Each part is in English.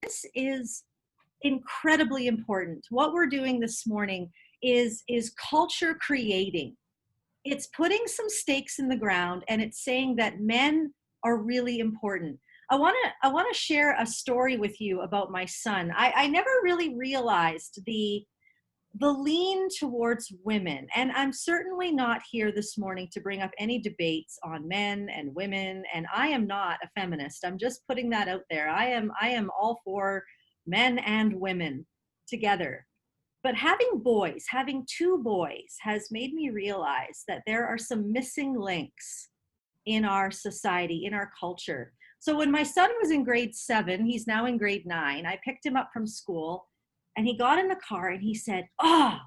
this is incredibly important. What we're doing this morning is culture creating. It's putting some stakes in the ground, and it's saying that men are really important. I want to share a story with you about my son. I never really realized the lean towards women, and I'm certainly not here this morning to bring up any debates on men and women, and I am not a feminist. I'm just putting that out there. I am all for men and women together. But having two boys has made me realize that there are some missing links in our society, in our culture. So when my son was in grade 7, he's now in grade 9, I picked him up from school and he got in the car and he said, "Oh,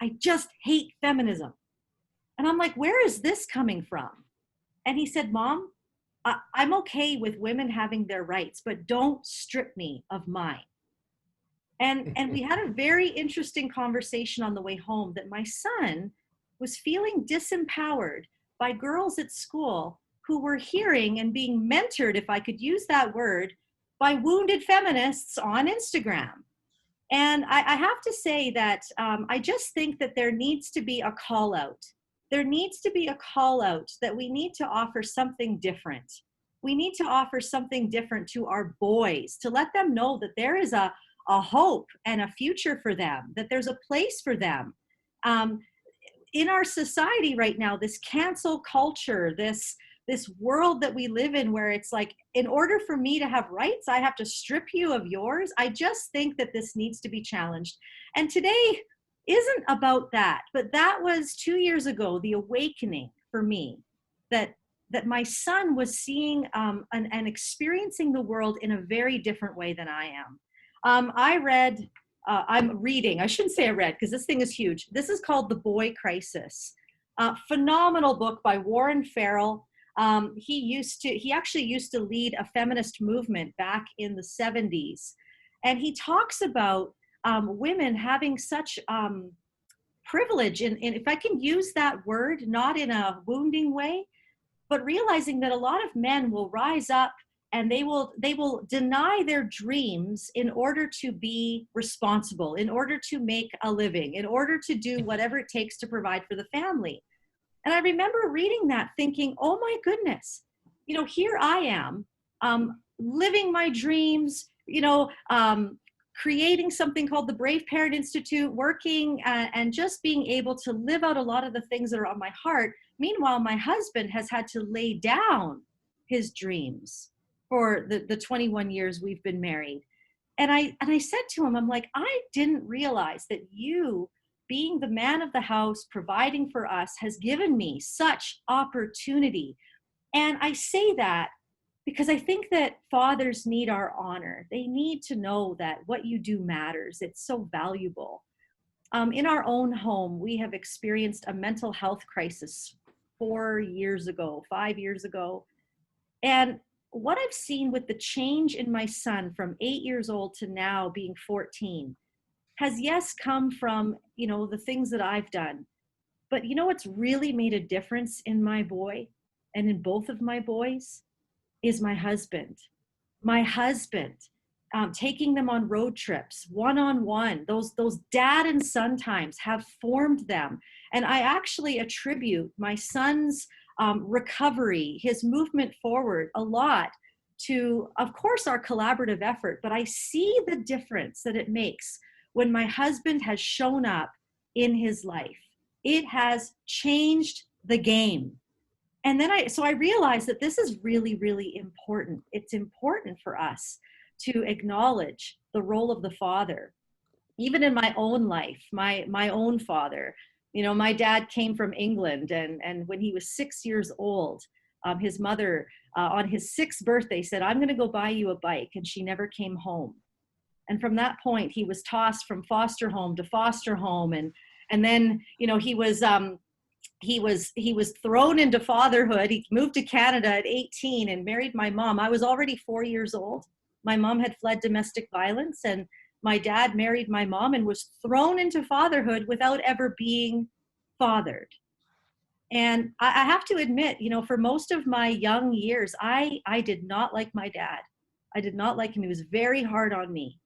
I just hate feminism." And I'm like, "Where is this coming from?" And he said, "Mom, I'm okay with women having their rights, but don't strip me of mine." And we had a very interesting conversation on the way home that my son was feeling disempowered by girls at school who were hearing and being mentored, if I could use that word, by wounded feminists on Instagram. And I have to say that I just think that there needs to be a call out. There needs to be a call out that we need to offer something different. We need to offer something different to our boys, to let them know that there is a hope and a future for them, that there's a place for them. In our society right now, this cancel culture, this world that we live in where it's like, in order for me to have rights, I have to strip you of yours. I just think that this needs to be challenged. And today isn't about that, but that was 2 years ago, the awakening for me, that my son was seeing and experiencing the world in a very different way than I am. I'm reading, I shouldn't say I read because this thing is huge. This is called The Boy Crisis. Phenomenal book by Warren Farrell. He actually used to lead a feminist movement back in the 70s. And he talks about women having such privilege, and if I can use that word, not in a wounding way, but realizing that a lot of men will rise up and they will deny their dreams in order to be responsible, in order to make a living, in order to do whatever it takes to provide for the family. And I remember reading that thinking, oh my goodness, here I am, living my dreams, creating something called the Brave Parent Institute, working and just being able to live out a lot of the things that are on my heart. Meanwhile, my husband has had to lay down his dreams for the 21 years we've been married. And I said to him, I'm like, I didn't realize that you, being the man of the house, providing for us, has given me such opportunity. And I say that because I think that fathers need our honor. They need to know that what you do matters. It's so valuable. In our own home, we have experienced a mental health crisis 4 years ago, 5 years ago. And what I've seen with the change in my son from 8 years old to now being 14 has, yes, come from, the things that I've done. But what's really made a difference in my boy and in both of my boys is my husband. My husband, taking them on road trips, one-on-one, those dad and son times have formed them. And I actually attribute my son's recovery, his movement forward a lot to, of course, our collaborative effort, but I see the difference that it makes when my husband has shown up in his life. It has changed the game. And then I realized that this is really, really important. It's important for us to acknowledge the role of the father. Even in my own life, my own father, my dad came from England, and when he was 6 years old, his mother on his 6th birthday said, "I'm going to go buy you a bike," and she never came home. And from that point, he was tossed from foster home to foster home, and then he was thrown into fatherhood. He moved to Canada at 18 and married my mom. I was already 4 years old. My mom had fled domestic violence, and my dad married my mom and was thrown into fatherhood without ever being fathered. And I have to admit, for most of my young years, I did not like my dad. I did not like him. He was very hard on me.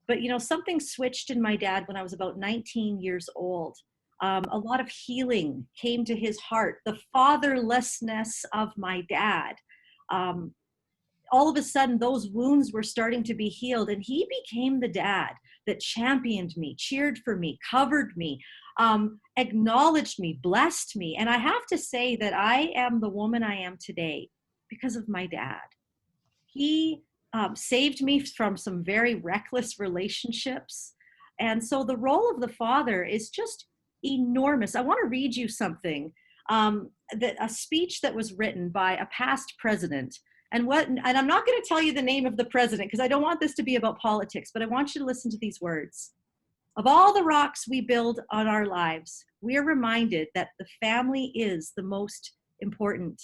But, you know, something switched in my dad when I was about 19 years old. A lot of healing came to his heart, the fatherlessness of my dad. Um, all of a sudden, those wounds were starting to be healed, and he became the dad that championed me, cheered for me, covered me, acknowledged me, blessed me. And I have to say that I am the woman I am today because of my dad. He saved me from some very reckless relationships. And so the role of the father is just enormous. I want to read you something, a speech that was written by a past president. And I'm not going to tell you the name of the president because I don't want this to be about politics, but I want you to listen to these words. Of all the rocks we build on our lives, we are reminded that the family is the most important.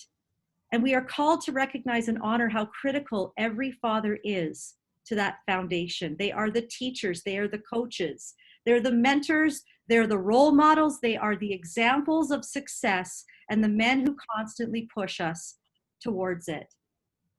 And we are called to recognize and honor how critical every father is to that foundation. They are the teachers, they are the coaches, they're the mentors, they're the role models, they are the examples of success and the men who constantly push us towards it.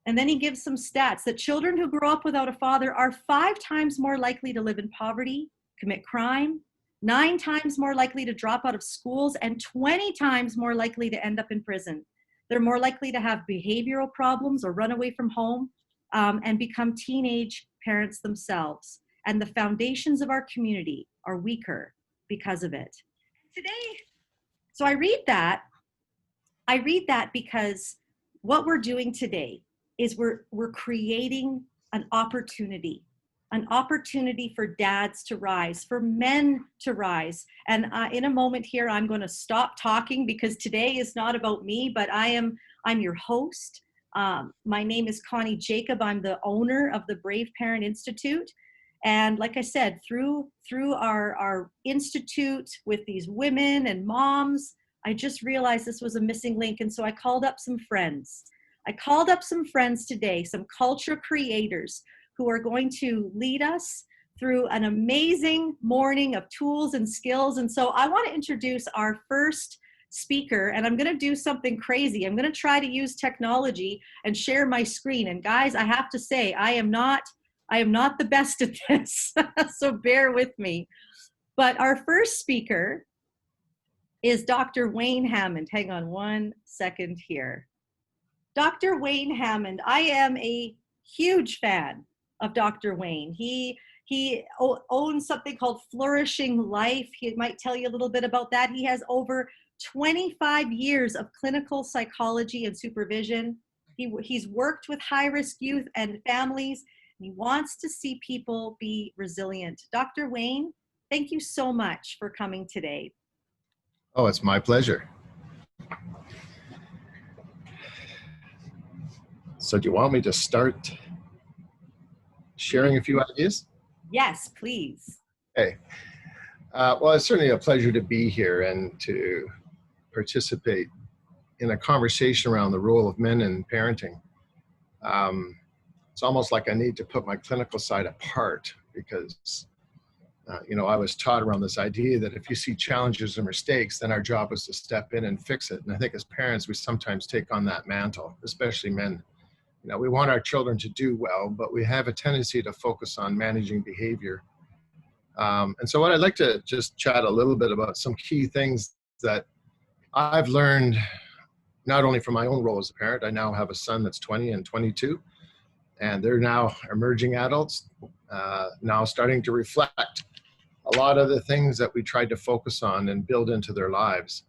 And then he gives some stats that children who grow up without a father are 5 times more likely to live in poverty, commit crime, 9 times more likely to drop out of schools, and 20 times more likely to end up in prison. They're more likely to have behavioral problems or run away from home and become teenage parents themselves. And the foundations of our community are weaker because of it. Today, so I read that because what we're doing today is we're creating an opportunity for dads to rise, for men to rise. And in a moment here, I'm going to stop talking because today is not about me, but I'm your host. My name is Connie Jacob. I'm the owner of the Brave Parent Institute. And like I said, through our institute with these women and moms, I just realized this was a missing link. And so I called up some friends. Today, some culture creators who are going to lead us through an amazing morning of tools and skills. And so I want to introduce our first speaker, and I'm going to do something crazy. I'm going to try to use technology and share my screen. And guys, I have to say, I am not the best at this, so bear with me. But our first speaker is Dr. Wayne Hammond. Hang on one second here. Dr. Wayne Hammond, I am a huge fan of Dr. Wayne. He owns something called Flourishing Life. He might tell you a little bit about that. He has over 25 years of clinical psychology and supervision. He's worked with high-risk youth and families. He wants to see people be resilient. Dr. Wayne, thank you so much for coming today. Oh, it's my pleasure. So do you want me to start sharing a few ideas? Yes, please. Hey, well, it's certainly a pleasure to be here and to participate in a conversation around the role of men in parenting. It's almost like I need to put my clinical side apart because, I was taught around this idea that if you see challenges or mistakes, then our job is to step in and fix it. And I think as parents, we sometimes take on that mantle, especially men. We want our children to do well, but we have a tendency to focus on managing behavior. And so what I'd like to just chat a little bit about some key things that I've learned, not only from my own role as a parent. I now have a son that's 20 and 22, and they're now emerging adults, now starting to reflect a lot of the things that we tried to focus on and build into their lives.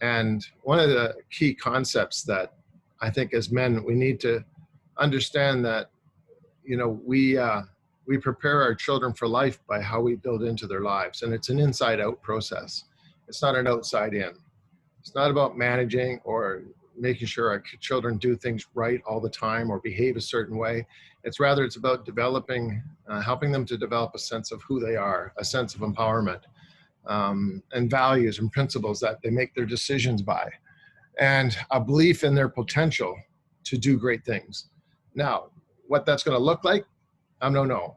And one of the key concepts that I think as men, we need to understand that, we prepare our children for life by how we build into their lives. And it's an inside out process. It's not an outside in. It's not about managing or making sure our children do things right all the time or behave a certain way. It's about developing, helping them to develop a sense of who they are, a sense of empowerment, and values and principles that they make their decisions by, and a belief in their potential to do great things. Now, what that's going to look like, I don't know.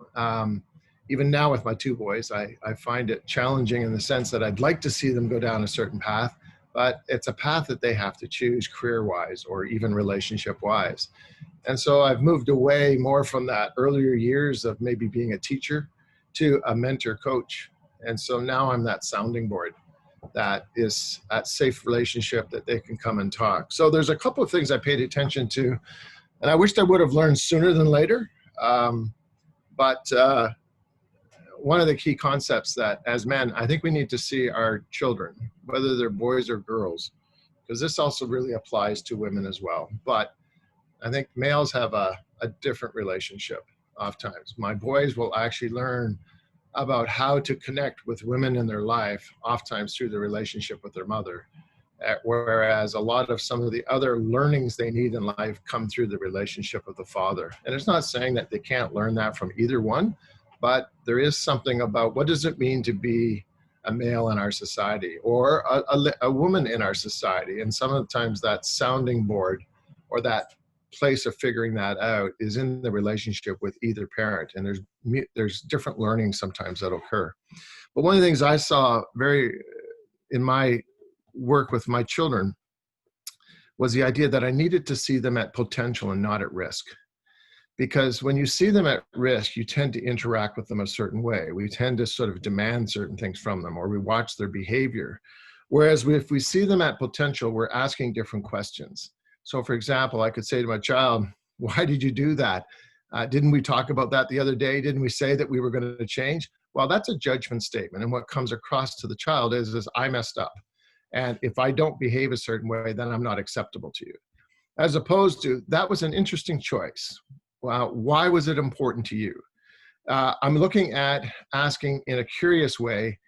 Even now with my 2 boys, I find it challenging in the sense that I'd like to see them go down a certain path, but it's a path that they have to choose career-wise or even relationship-wise. And so I've moved away more from that earlier years of maybe being a teacher to a mentor coach. And so now I'm that sounding board that is that safe relationship that they can come and talk. So there's a couple of things I paid attention to, and I wished I would have learned sooner than later. But one of the key concepts that as men, I think we need to see our children, whether they're boys or girls, because this also really applies to women as well. But I think males have a different relationship oftentimes. My boys will actually learn about how to connect with women in their life, oftentimes through the relationship with their mother. Whereas a lot of some of the other learnings they need in life come through the relationship with the father. And it's not saying that they can't learn that from either one, but there is something about what does it mean to be a male in our society or a woman in our society. And sometimes that sounding board or that place of figuring that out is in the relationship with either parent. And there's different learnings sometimes that occur. But one of the things I saw in my work with my children was the idea that I needed to see them at potential and not at risk. Because when you see them at risk, you tend to interact with them a certain way. We tend to sort of demand certain things from them, or we watch their behavior. Whereas if we see them at potential, we're asking different questions. So for example, I could say to my child, why did you do that? Didn't we talk about that the other day? Didn't we say that we were going to change? Well, that's a judgment statement. And what comes across to the child is I messed up. And if I don't behave a certain way, then I'm not acceptable to you. As opposed to, that was an interesting choice. Well, why was it important to you? I'm looking at asking in a curious way,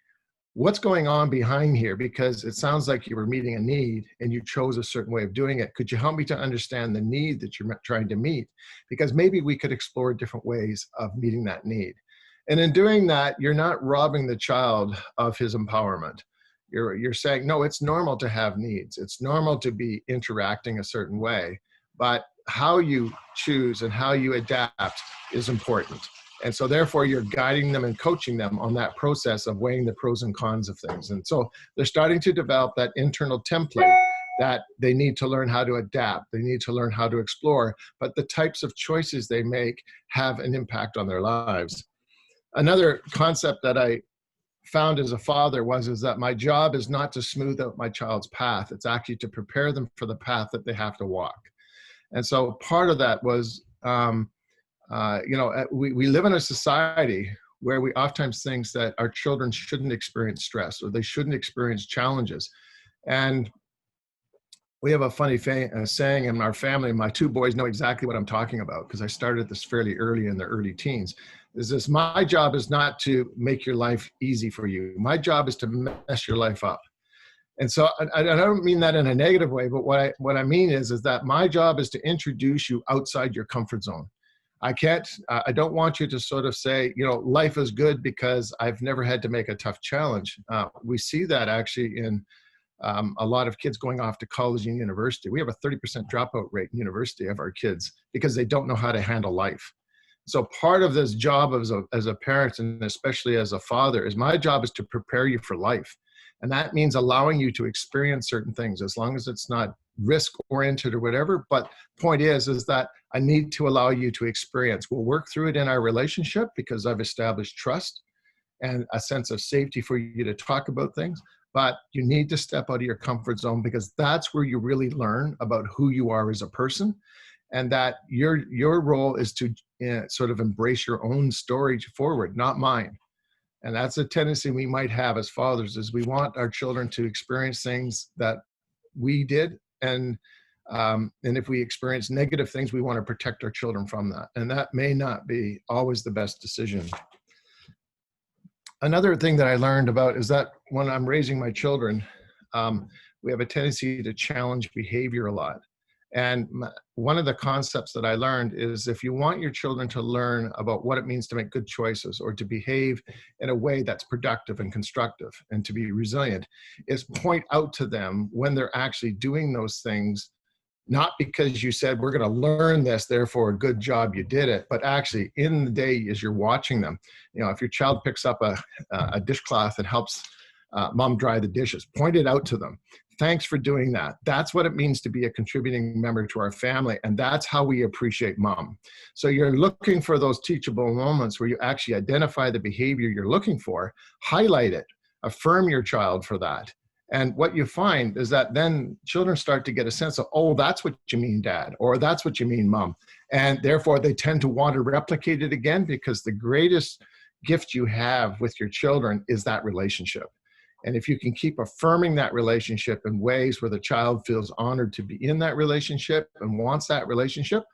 what's going on behind here? Because it sounds like you were meeting a need and you chose a certain way of doing it. Could you help me to understand the need that you're trying to meet? Because maybe we could explore different ways of meeting that need. And in doing that, you're not robbing the child of his empowerment. You're saying, no, it's normal to have needs. It's normal to be interacting a certain way, but how you choose and how you adapt is important. And so therefore you're guiding them and coaching them on that process of weighing the pros and cons of things. And so they're starting to develop that internal template that they need to learn how to adapt. They need to learn how to explore, but the types of choices they make have an impact on their lives. Another concept that I found as a father is that my job is not to smooth out my child's path. It's actually to prepare them for the path that they have to walk. And so part of that was, we live in a society where we oftentimes think that our children shouldn't experience stress or they shouldn't experience challenges. And we have a funny saying in our family, my two boys know exactly what I'm talking about because I started this fairly early in their early teens, is this: my job is not to make your life easy for you. My job is to mess your life up. And so I don't mean that in a negative way, but what I mean is that my job is to introduce you outside your comfort zone. I don't want you to sort of say, life is good because I've never had to make a tough challenge. We see that actually in a lot of kids going off to college and university. We have a 30% dropout rate in university of our kids because they don't know how to handle life. So part of this job as a parent, and especially as a father, is my job is to prepare you for life. And that means allowing you to experience certain things, as long as it's not risk oriented or whatever. But point is that I need to allow you to experience. We'll work through it in our relationship because I've established trust and a sense of safety for you to talk about things. But you need to step out of your comfort zone because that's where you really learn about who you are as a person. And that your role is to sort of embrace your own story forward, not mine. And that's a tendency we might have as fathers, is we want our children to experience things that we did. And if we experience negative things, we want to protect our children from that. And that may not be always the best decision. Another thing that I learned about is that when I'm raising my children, we have a tendency to challenge behavior a lot. And one of the concepts that I learned is if you want your children to learn about what it means to make good choices or to behave in a way that's productive and constructive and to be resilient, is point out to them when they're actually doing those things, not because you said, we're going to learn this, therefore a good job, you did it, but actually in the day as you're watching them. If your child picks up a dishcloth and helps mom dry the dishes, point it out to them. Thanks for doing that. That's what it means to be a contributing member to our family. And that's how we appreciate mom. So you're looking for those teachable moments where you actually identify the behavior you're looking for, highlight it, affirm your child for that. And what you find is that then children start to get a sense of, oh, that's what you mean, dad, or that's what you mean, mom. And therefore they tend to want to replicate it again, because the greatest gift you have with your children is that relationship. And if you can keep affirming that relationship in ways where the child feels honored to be in that relationship and wants that relationship,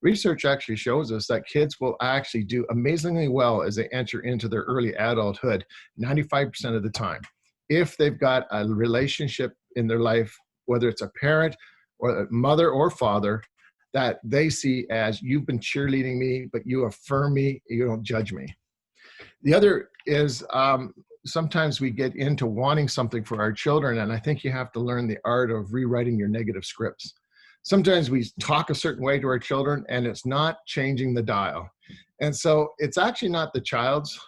research actually shows us that kids will actually do amazingly well as they enter into their early adulthood 95% of the time. If they've got a relationship in their life, whether it's a parent or a mother or father, that they see as, you've been cheerleading me, but you affirm me, you don't judge me. The other is, sometimes we get into wanting something for our children, and I think you have to learn the art of rewriting your negative scripts. Sometimes we talk a certain way to our children, and it's not changing the dial. And so it's actually not the child's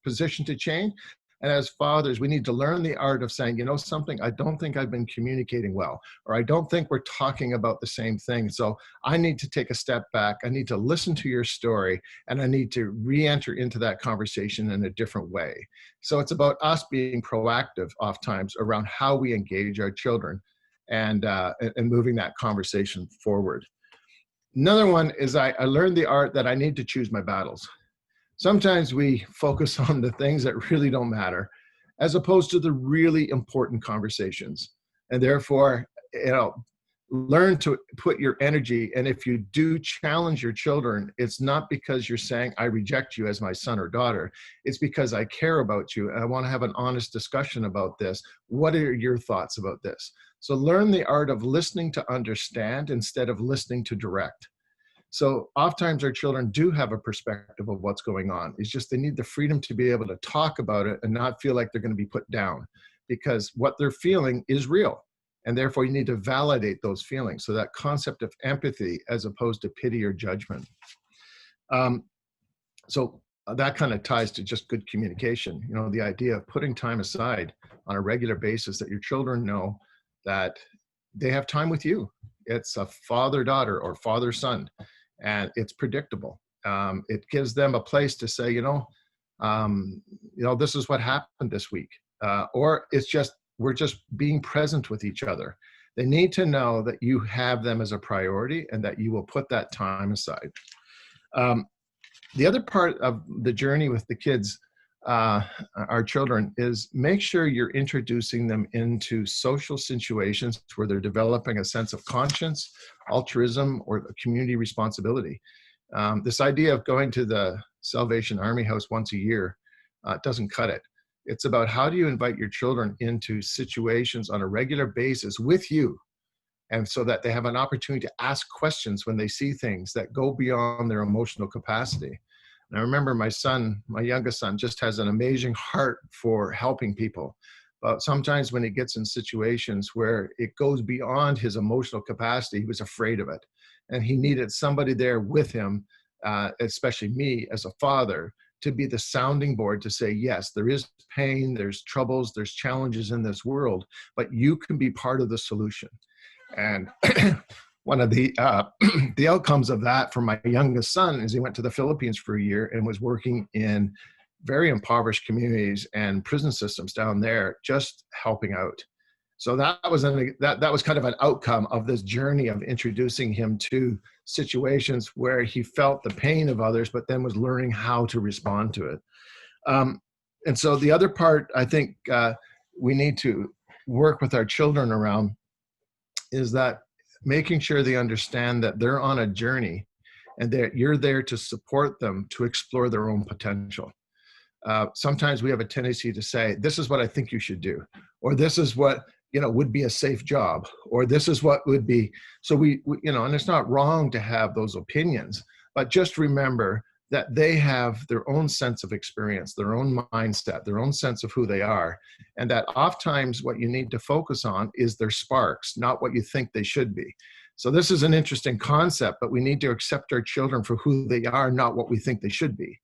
position to change. And as fathers, we need to learn the art of saying, you know something, I don't think I've been communicating well, or I don't think we're talking about the same thing. So I need to take a step back. I need to listen to your story, and I need to re-enter into that conversation in a different way. So it's about us being proactive oftentimes around how we engage our children and moving that conversation forward. Another one is I learned the art that I need to choose my battles. Sometimes we focus on the things that really don't matter, as opposed to the really important conversations. And therefore, learn to put your energy. And if you do challenge your children, it's not because you're saying, I reject you as my son or daughter. It's because I care about you and I want to have an honest discussion about this. What are your thoughts about this? So learn the art of listening to understand instead of listening to direct. So oftentimes our children do have a perspective of what's going on. It's just they need the freedom to be able to talk about it and not feel like they're going to be put down, because what they're feeling is real. And therefore you need to validate those feelings. So that concept of empathy as opposed to pity or judgment. So that kind of ties to just good communication. You know, the idea of putting time aside on a regular basis, that your children know that they have time with you. It's a father-daughter or father-son. And it's predictable. It gives them a place to say, this is what happened this week. Or it's just, we're just being present with each other. They need to know that you have them as a priority and that you will put that time aside. The other part of the journey with the kids, our children, is make sure you're introducing them into social situations where they're developing a sense of conscience, altruism, or community responsibility. This idea of going to the Salvation Army House once a year doesn't cut it. It's about how do you invite your children into situations on a regular basis with you, and so that they have an opportunity to ask questions when they see things that go beyond their emotional capacity. And I remember my son, my youngest son, just has an amazing heart for helping people. But sometimes when he gets in situations where it goes beyond his emotional capacity, he was afraid of it. And he needed somebody there with him, especially me as a father, to be the sounding board to say, yes, there is pain, there's troubles, there's challenges in this world, but you can be part of the solution. And one of the the outcomes of that for my youngest son is he went to the Philippines for a year and was working in very impoverished communities and prison systems down there, just helping out. So that was kind of an outcome of this journey of introducing him to situations where he felt the pain of others, but then was learning how to respond to it. And so the other part I think we need to work with our children around is that making sure they understand that they're on a journey and that you're there to support them to explore their own potential. Sometimes we have a tendency to say, this is what I think you should do, or this is what, would be a safe job, or this is what would be. So we and it's not wrong to have those opinions, but just remember that they have their own sense of experience, their own mindset, their own sense of who they are. And that oftentimes what you need to focus on is their sparks, not what you think they should be. So this is an interesting concept, but we need to accept our children for who they are, not what we think they should be.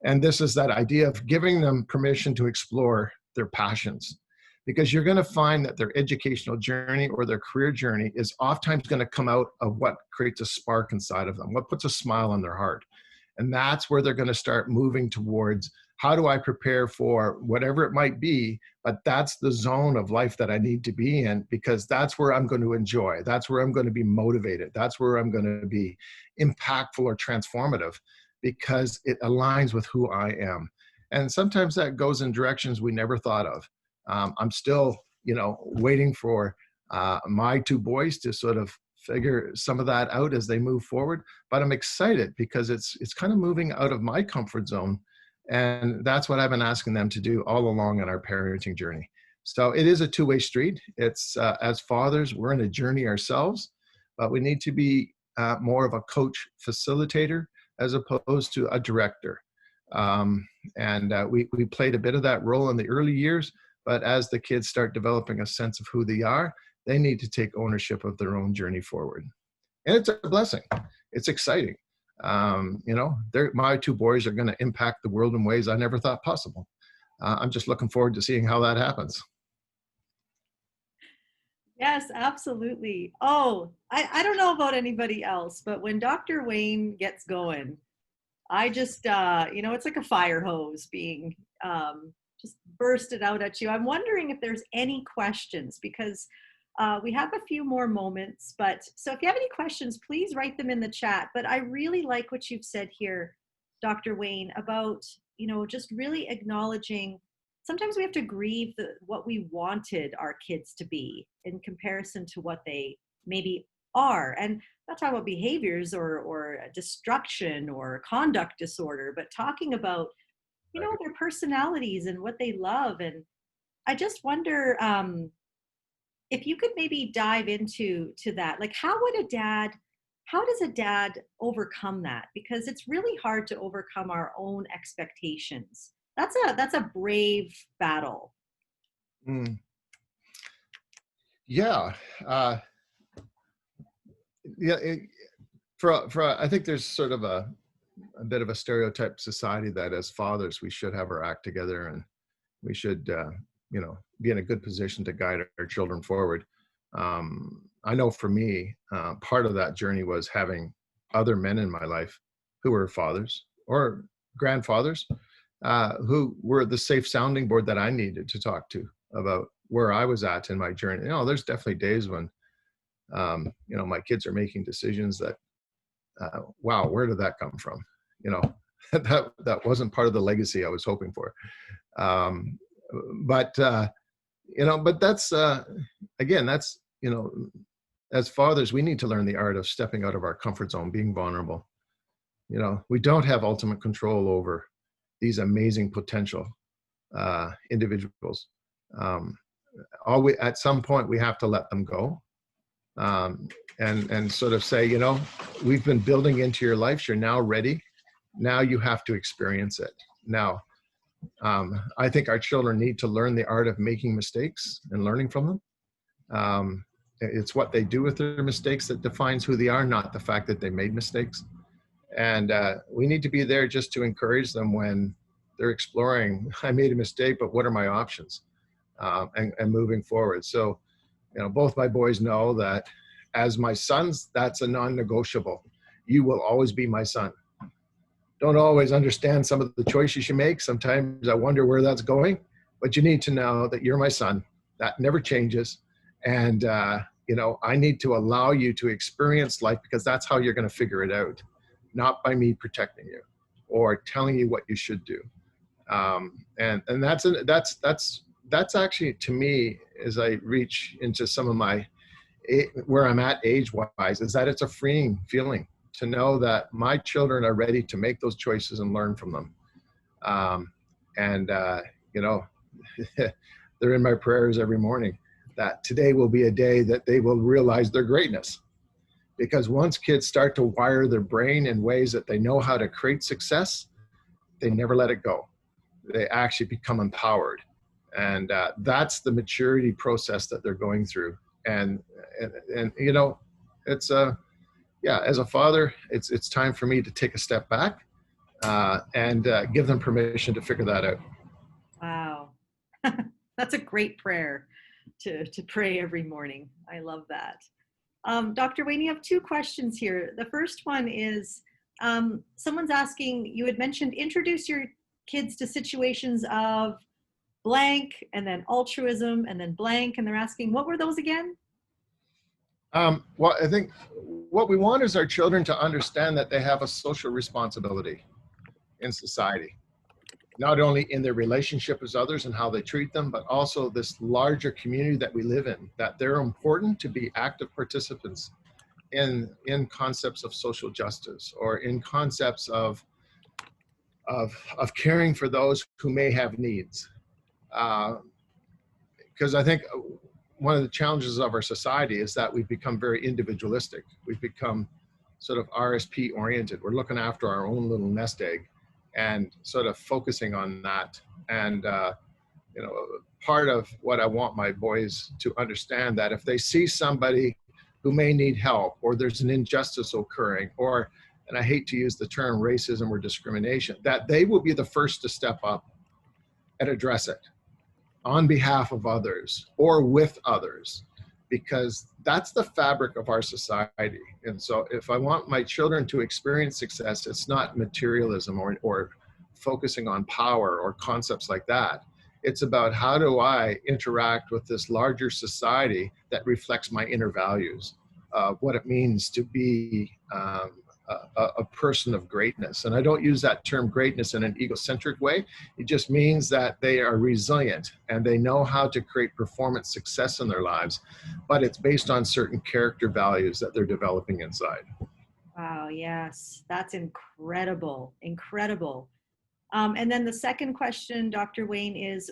And this is that idea of giving them permission to explore their passions. because you're going to find that their educational journey or their career journey is oftentimes going to come out of what creates a spark inside of them, what puts a smile on their heart. And that's where they're going to start moving towards, how do I prepare for whatever it might be, but that's the zone of life that I need to be in, because that's where I'm going to enjoy. That's where I'm going to be motivated. That's where I'm going to be impactful or transformative, because it aligns with who I am. And sometimes that goes in directions we never thought of. I'm still, waiting for my two boys to sort of figure some of that out as they move forward. But I'm excited because it's kind of moving out of my comfort zone. And that's what I've been asking them to do all along in our parenting journey. So it is a two-way street. It's as fathers, we're in a journey ourselves, but we need to be more of a coach facilitator as opposed to a director. We played a bit of that role in the early years, but as the kids start developing a sense of who they are, they need to take ownership of their own journey forward. And it's a blessing. It's exciting. My two boys are going to impact the world in ways I never thought possible. I'm just looking forward to seeing how that happens. Yes, absolutely. Oh, I don't know about anybody else, but when Dr. Wayne gets going, I just, it's like a fire hose being just bursted out at you. I'm wondering if there's any questions, because we have a few more moments, so if you have any questions, please write them in the chat. But I really like what you've said here, Dr. Wayne, about, just really acknowledging sometimes we have to grieve what we wanted our kids to be in comparison to what they maybe are. And not talking about behaviors or destruction or conduct disorder, but talking about, their personalities and what they love. And I just wonder, if you could maybe dive into that, like how does a dad overcome that? Because it's really hard to overcome our own expectations. That's a brave battle. Mm. Yeah. I think there's sort of a bit of a stereotype society that as fathers, we should have our act together and we should, be in a good position to guide our children forward. I know for me, part of that journey was having other men in my life who were fathers or grandfathers, who were the safe sounding board that I needed to talk to about where I was at in my journey. There's definitely days when, my kids are making decisions that, wow, where did that come from? That wasn't part of the legacy I was hoping for. But that's, again, that's, as fathers, we need to learn the art of stepping out of our comfort zone, being vulnerable. We don't have ultimate control over these amazing potential individuals. At some point, we have to let them go, and sort of say, we've been building into your life. You're now ready. Now you have to experience it. Now, I think our children need to learn the art of making mistakes and learning from them. It's what they do with their mistakes that defines who they are, not the fact that they made mistakes. And we need to be there just to encourage them when they're exploring, I made a mistake, but what are my options? And moving forward. So, both my boys know that as my sons, that's a non-negotiable. You will always be my son. Don't always understand some of the choices you make. Sometimes I wonder where that's going, but you need to know that you're my son. That never changes. And, I need to allow you to experience life, because that's how you're going to figure it out, not by me protecting you or telling you what you should do. And that's actually, to me, as I reach into some of my, where I'm at age-wise, is that it's a freeing feeling to know that my children are ready to make those choices and learn from them. They're in my prayers every morning, that today will be a day that they will realize their greatness. Because once kids start to wire their brain in ways that they know how to create success, they never let it go. They actually become empowered. And that's the maturity process that they're going through. And it's as a father, it's time for me to take a step back and give them permission to figure that out. Wow. That's a great prayer to pray every morning. I love that. Dr. Wayne, you have two questions here. The first one is, someone's asking, you had mentioned introduce your kids to situations of blank and then altruism and then blank, and they're asking, what were those again? Well, I think what we want is our children to understand that they have a social responsibility in society, not only in their relationship with others and how they treat them, but also this larger community that we live in, that they're important to be active participants in concepts of social justice, or in concepts of caring for those who may have needs. Because I think one of the challenges of our society is that we've become very individualistic. We've become sort of RSP oriented. We're looking after our own little nest egg and sort of focusing on that. And part of what I want my boys to understand, that if they see somebody who may need help, or there's an injustice occurring, or, and I hate to use the term racism or discrimination, that they will be the first to step up and address it on behalf of others or with others, because that's the fabric of our society. And so if I want my children to experience success, it's not materialism or focusing on power or concepts like that. It's about, how do I interact with this larger society that reflects my inner values, what it means to be a person of greatness. And I don't use that term greatness in an egocentric way. It just means that they are resilient and they know how to create performance success in their lives, but it's based on certain character values that they're developing inside. Wow, yes, that's incredible, incredible. And then the second question, Dr. Wayne, is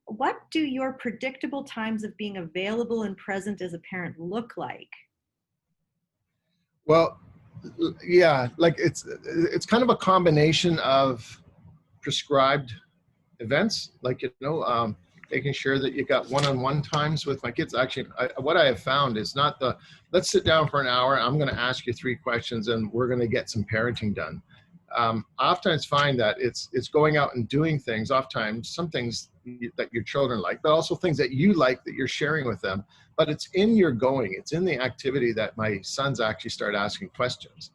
what do your predictable times of being available and present as a parent look like? Well, yeah, like it's kind of a combination of prescribed events, like, making sure that you got one-on-one times with my kids. Actually, what I have found is not the, let's sit down for an hour, I'm going to ask you 3 questions and we're going to get some parenting done. Oftentimes find that it's going out and doing things, oftentimes some things that your children like, but also things that you like that you're sharing with them. But it's in your going, it's in the activity that my sons actually start asking questions.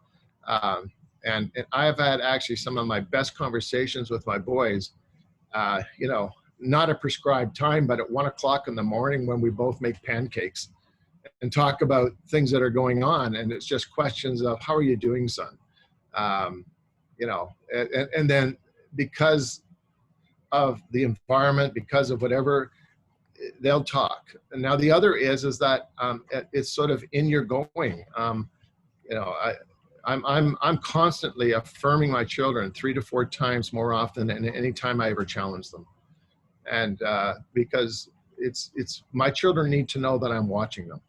And I have had actually some of my best conversations with my boys, not a prescribed time, but at 1 o'clock in the morning when we both make pancakes and talk about things that are going on. And it's just questions of, how are you doing, son? And then because of the environment, because of whatever, they'll talk. And now the other is that it's sort of in your going. I'm constantly affirming my children 3 to 4 times more often than any time I ever challenge them. And because it's my children need to know that I'm watching them,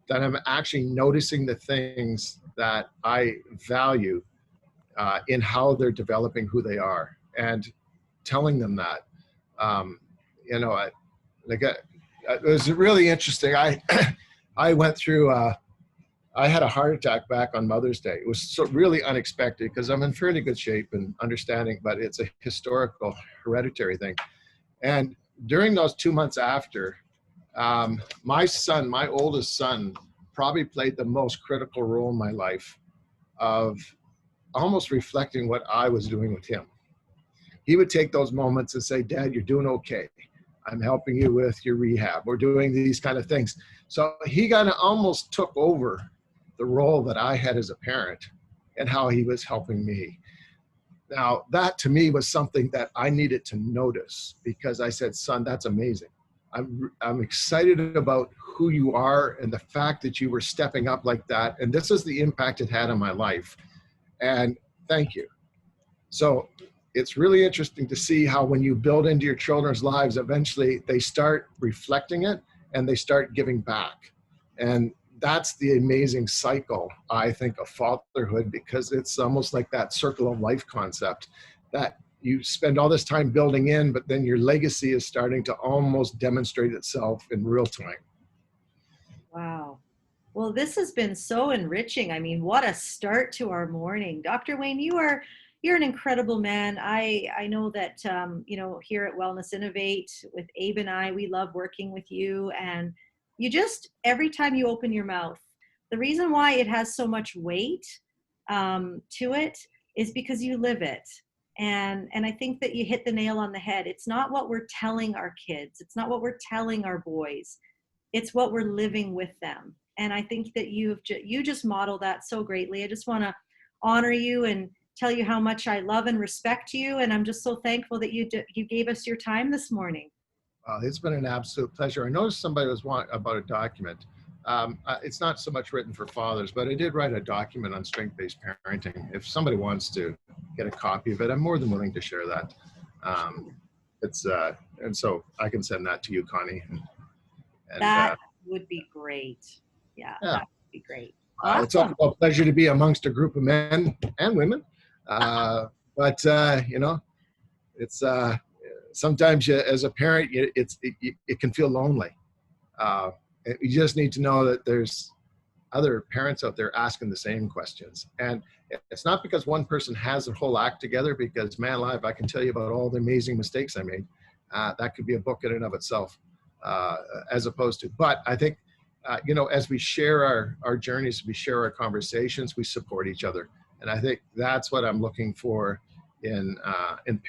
that I'm actually noticing the things that I value in how they're developing who they are, and telling them that. It was really interesting. I went through, I had a heart attack back on Mother's Day. It was so really unexpected because I'm in fairly good shape and understanding, but it's a historical hereditary thing. And during those 2 months after, my oldest son, probably played the most critical role in my life of almost reflecting what I was doing with him. He would take those moments and say, Dad, you're doing okay. I'm helping you with your rehab. We're doing these kind of things. So he kind of almost took over the role that I had as a parent and how he was helping me. Now, that to me was something that I needed to notice, because I said, son, that's amazing. I'm excited about who you are and the fact that you were stepping up like that. And this is the impact it had on my life. And thank you. So it's really interesting to see how when you build into your children's lives, eventually they start reflecting it and they start giving back. And that's the amazing cycle, I think, of fatherhood, because it's almost like that circle of life concept that you spend all this time building in, but then your legacy is starting to almost demonstrate itself in real time. Wow. Well, this has been so enriching. I mean, what a start to our morning. Dr. Wayne, you are you're an incredible man. I know that, you know, here at Wellness Innovate with Abe and I, we love working with you. And you just, every time you open your mouth, the reason why it has so much weight to it is because you live it. And I think that you hit the nail on the head. It's not what we're telling our kids. It's not what we're telling our boys. It's what we're living with them. And I think that you just model that so greatly. I just want to honor you and tell you how much I love and respect you. And I'm just so thankful that you gave us your time this morning. It's been an absolute pleasure. I noticed somebody was wanting about a document. It's not so much written for fathers, but I did write a document on strength-based parenting. If somebody wants to get a copy of it, I'm more than willing to share that. And so I can send that to you, Connie. And that would be great. Yeah, yeah, that would be great. Awesome. It's also a pleasure to be amongst a group of men and women. But you know, it's sometimes as a parent, it can feel lonely. You just need to know that there's other parents out there asking the same questions. And it's not because one person has a whole act together, because man alive, I can tell you about all the amazing mistakes I made. That could be a book in and of itself, as opposed to, but I think, you know, as we share our journeys, we share our conversations, we support each other. And I think that's what I'm looking for in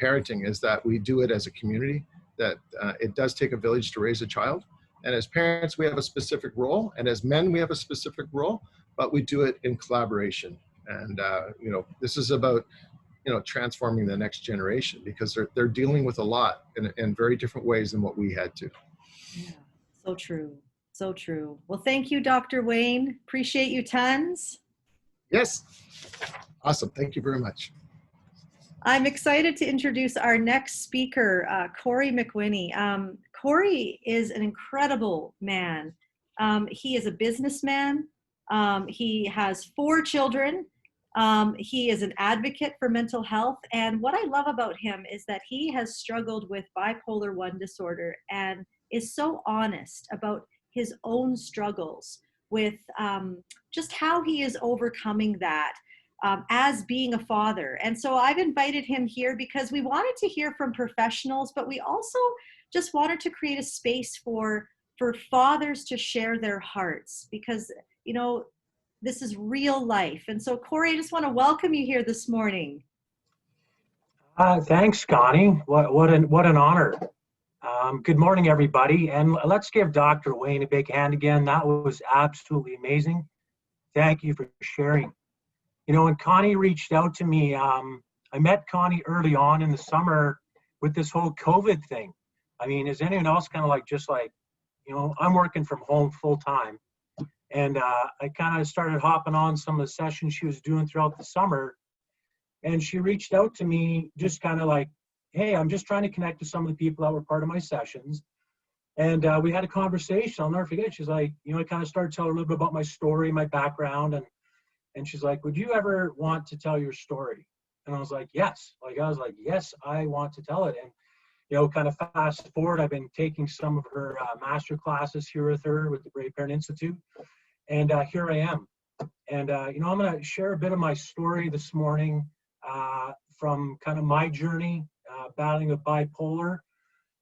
parenting, is that we do it as a community, that it does take a village to raise a child. And as parents, we have a specific role. And as men, we have a specific role, but we do it in collaboration. And, you know, this is about, you know, transforming the next generation, because they're dealing with a lot in very different ways than what we had to. Yeah, so true. So true. Well, thank you, Dr. Wayne. Appreciate you tons. Yes. Awesome. Thank you very much. I'm excited to introduce our next speaker, Cory McWhinney. Cory is an incredible man. He is a businessman. He has 4 children. He is an advocate for mental health. And what I love about him is that he has struggled with bipolar 1 disorder and is so honest about his own struggles with just how he is overcoming that as being a father. And so I've invited him here because we wanted to hear from professionals, but we also just wanted to create a space for fathers to share their hearts, because, you know, this is real life. And so, Cory, I just want to welcome you here this morning. Thanks, Connie. What an honor. Good morning, everybody. And let's give Dr. Wayne a big hand again. That was absolutely amazing. Thank you for sharing. You know, when Connie reached out to me, I met Connie early on in the summer with this whole COVID thing. I mean, is anyone else kind of like, just like, you know, I'm working from home full time. And I kind of started hopping on some of the sessions she was doing throughout the summer. And she reached out to me just kind of like, hey, I'm just trying to connect to some of the people that were part of my sessions. And we had a conversation. I'll never forget. She's like, you know, I kind of started telling her a little bit about my story, my background. And she's like, would you ever want to tell your story? And I was like, yes. Yes, I want to tell it. And, you know, kind of fast forward, I've been taking some of her master classes here with her with the Brave Parent Institute. And here I am. And, you know, I'm going to share a bit of my story this morning from kind of my journey battling with bipolar.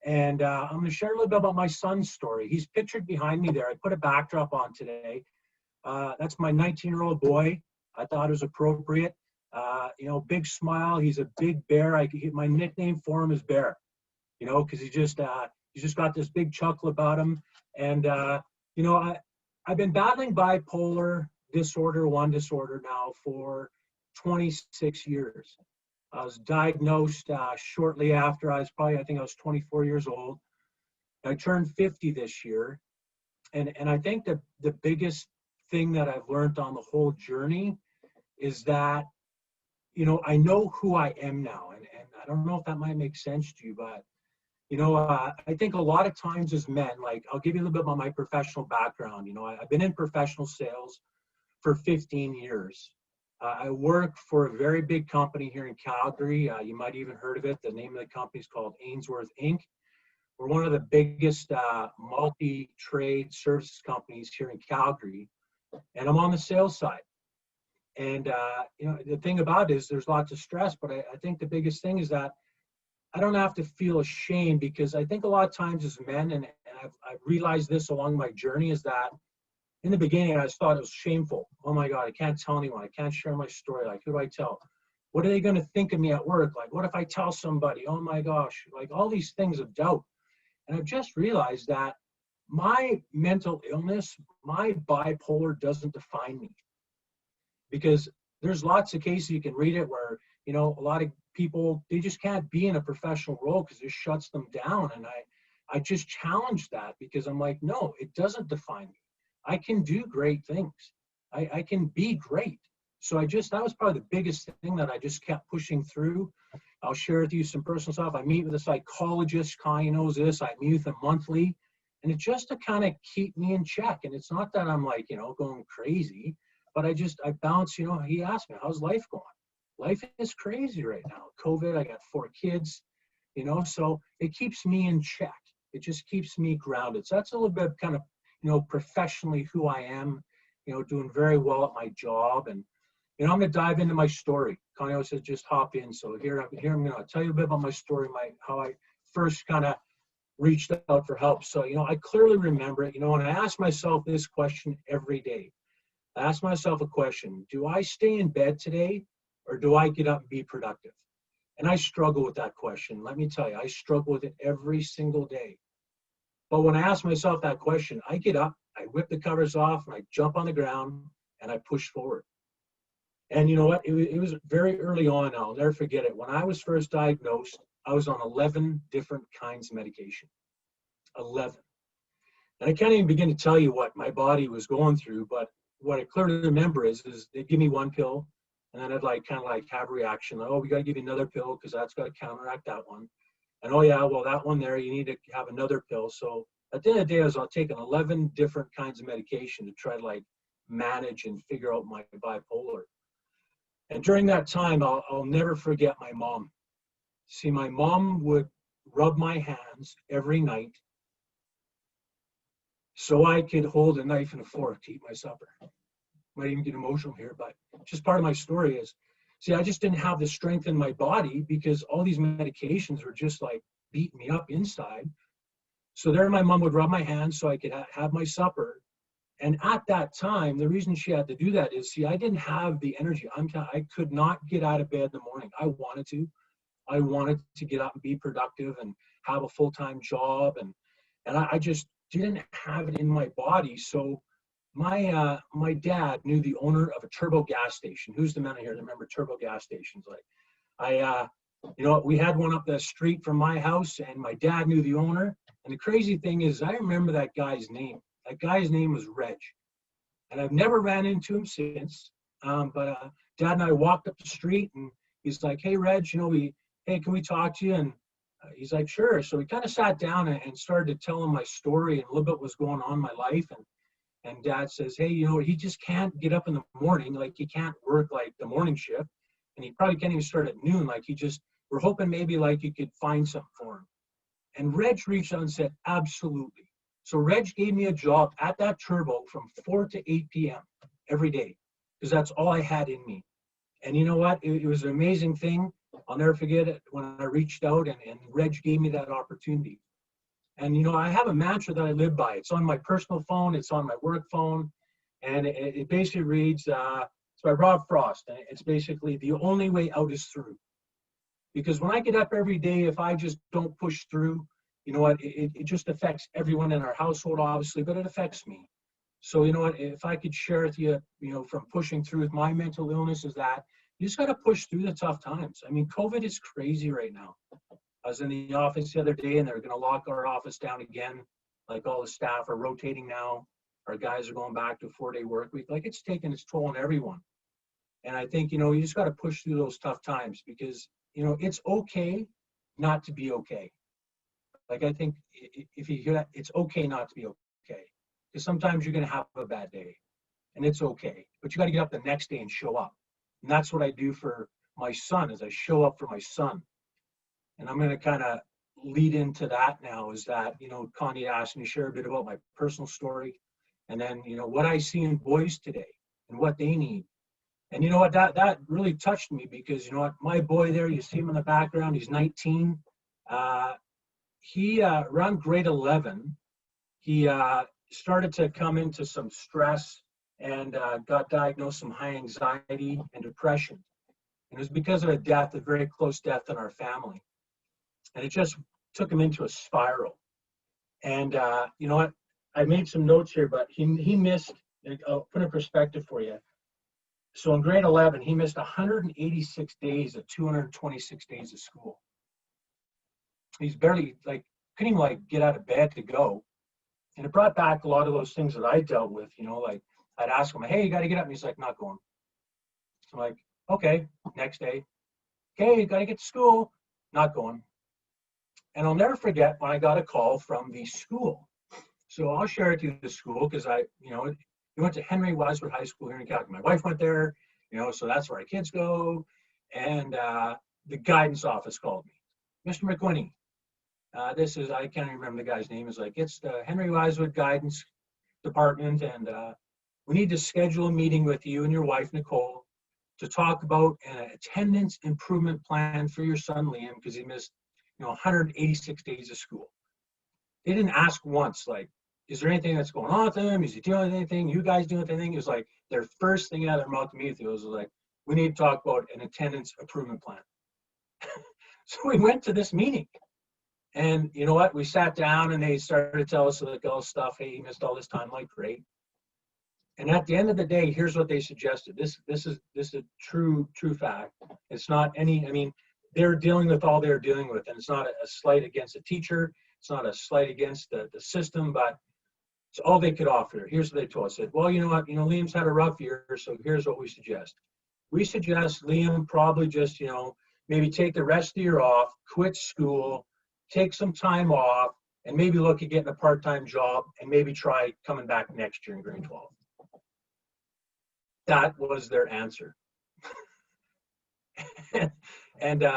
And I'm going to share a little bit about my son's story. He's pictured behind me there. I put a backdrop on today. That's my 19-year-old boy. I thought it was appropriate. You know, big smile. He's a big bear. My nickname for him is Bear. You know, because he's just got this big chuckle about him. And you know, I've been battling bipolar disorder 1 disorder now for 26 years. I was diagnosed shortly after I think I was 24 years old. I turned 50 this year. And I think the biggest thing that I've learned on the whole journey is that, you know, I know who I am now. And I don't know if that might make sense to you, but, you know, I think a lot of times as men, like, I'll give you a little bit about my professional background. You know, I've been in professional sales for 15 years. I work for a very big company here in Calgary. You might even heard of it. The name of the company is called Ainsworth Inc. We're one of the biggest multi-trade services companies here in Calgary, and I'm on the sales side. And, the thing about it is there's lots of stress, but I think the biggest thing is that I don't have to feel ashamed, because I think a lot of times as men, and I've realized this along my journey, is that in the beginning, I just thought it was shameful. Oh my God, I can't tell anyone. I can't share my story. Like, who do I tell? What are they going to think of me at work? Like, what if I tell somebody? Oh my gosh, like all these things of doubt. And I've just realized that my mental illness, my bipolar doesn't define me. Because there's lots of cases you can read it where, a lot of people, they just can't be in a professional role because it shuts them down. And I just challenge that, because I'm like, no, it doesn't define me. I can do great things. I can be great. So that was probably the biggest thing that I just kept pushing through. I'll share with you some personal stuff. I meet with a psychologist. Connie knows this. I meet with him monthly. And it's just to kind of keep me in check. And it's not that I'm like, going crazy, but I bounce, he asked me, how's life going? Life is crazy right now. COVID, I got 4 kids, so it keeps me in check. It just keeps me grounded. So that's a little bit kind of, professionally who I am, doing very well at my job. And, I'm going to dive into my story. Connie always says, just hop in. So here I'm going to tell you a bit about my story, how I first kind of reached out for help. So, I clearly remember it, and I ask myself this question every day. I ask myself a question: do I stay in bed today, or do I get up and be productive? And I struggle with that question. Let me tell you, I struggle with it every single day. But when I ask myself that question, I get up, I whip the covers off, and I jump on the ground, and I push forward. And you know what? It was very early on. I'll never forget it. When I was first diagnosed, I was on 11 different kinds of medication. 11. And I can't even begin to tell you what my body was going through, but what I clearly remember is they'd give me one pill, and then I'd kind of have a reaction. Like, oh, we got to give you another pill because that's got to counteract that one. And oh yeah, well, that one there, you need to have another pill. So at the end of the day, I was taking 11 different kinds of medication to try to manage and figure out my bipolar. And during that time, I'll never forget my mom. See, my mom would rub my hands every night so I could hold a knife and a fork to eat my supper. Might even get emotional here, but just part of my story is, see, I just didn't have the strength in my body because all these medications were just beating me up inside. So there my mom would rub my hands so I could have my supper. And at that time, the reason she had to do that is, see, I didn't have the energy. I could not get out of bed in the morning. I wanted to get up and be productive and have a full-time job. And I just didn't have it in my body. So my dad knew the owner of a turbo gas station. Who's the man here that remember turbo gas stations? We had one up the street from my house, and my dad knew the owner. And the crazy thing is, I remember that guy's name. That guy's name was Reg. And I've never ran into him since. But Dad and I walked up the street, and he's like, hey, Reg, hey, can we talk to you? And he's like, sure. So we kind of sat down and started to tell him my story and a little bit what was going on in my life. And Dad says, hey, he just can't get up in the morning. He can't work the morning shift. And he probably can't even start at noon. We're hoping maybe you could find something for him. And Reg reached out and said, absolutely. So Reg gave me a job at that turbo from 4 to 8 p.m. every day, because that's all I had in me. And you know what? It was an amazing thing. I'll never forget it when I reached out and Reg gave me that opportunity. And I have a mantra that I live by. It's on my personal phone. It's on my work phone. And it basically reads, it's by Rob Frost. And it's basically, the only way out is through. Because when I get up every day, if I just don't push through, you know what, it just affects everyone in our household, obviously, but it affects me. So, you know what, if I could share with you, from pushing through with my mental illness, is that you just got to push through the tough times. I mean, COVID is crazy right now. I was in the office the other day, and they're going to lock our office down again. All the staff are rotating now. Our guys are going back to a 4-day work week. It's taking its toll on everyone. And I think, you just got to push through those tough times, because, it's okay not to be okay. I think if you hear that, it's okay not to be okay. Because sometimes you're going to have a bad day, and it's okay. But you got to get up the next day and show up. And that's what I do for my son, is I show up for my son. And I'm going to kind of lead into that now, is that, Connie asked me to share a bit about my personal story, and then, what I see in boys today and what they need. And you know what, that really touched me, because you know what, my boy there, you see him in the background, he's 19. He around grade 11, he started to come into some stress and got diagnosed some high anxiety and depression. And it was because of a very close death in our family. And it just took him into a spiral. And you know what, I made some notes here, but he missed, I'll put in perspective for you. So in grade 11, he missed 186 days of 226 days of school. He's barely, couldn't even get out of bed to go. And it brought back a lot of those things that I dealt with, you know, like I'd ask him, hey, you got to get up. And he's like, not going. So I'm like, okay, next day. Okay, you got to get to school. Not going. And I'll never forget when I got a call from the school. So I'll share it to the school, because we went to Henry Wadsworth High School here in Calgary. My wife went there, you know, so that's where our kids go. And the guidance office called me. Mr. McWhinney, this is, I can't remember the guy's name. It's like, it's the Henry Wadsworth Guidance Department, and we need to schedule a meeting with you and your wife, Nicole, to talk about an attendance improvement plan for your son, Liam, because he missed, 186 days of school. They didn't ask once, is there anything that's going on with him? Is he doing anything? You guys doing anything? It was like their first thing out of their mouth to me was like, we need to talk about an attendance improvement plan. So we went to this meeting, and you know what? We sat down and they started to tell us all stuff. Hey, he missed all this time. Like, great. And at the end of the day, here's what they suggested. This is a true fact. It's not they're dealing with all they're dealing with, and it's not a slight against a teacher. It's not a slight against the system, but it's all they could offer. Here's what they told us. Said, well, you know what? Liam's had a rough year, so here's what we suggest. We suggest Liam probably just, maybe take the rest of the year off, quit school, take some time off, and maybe look at getting a part-time job, and maybe try coming back next year in grade 12. That was their answer. And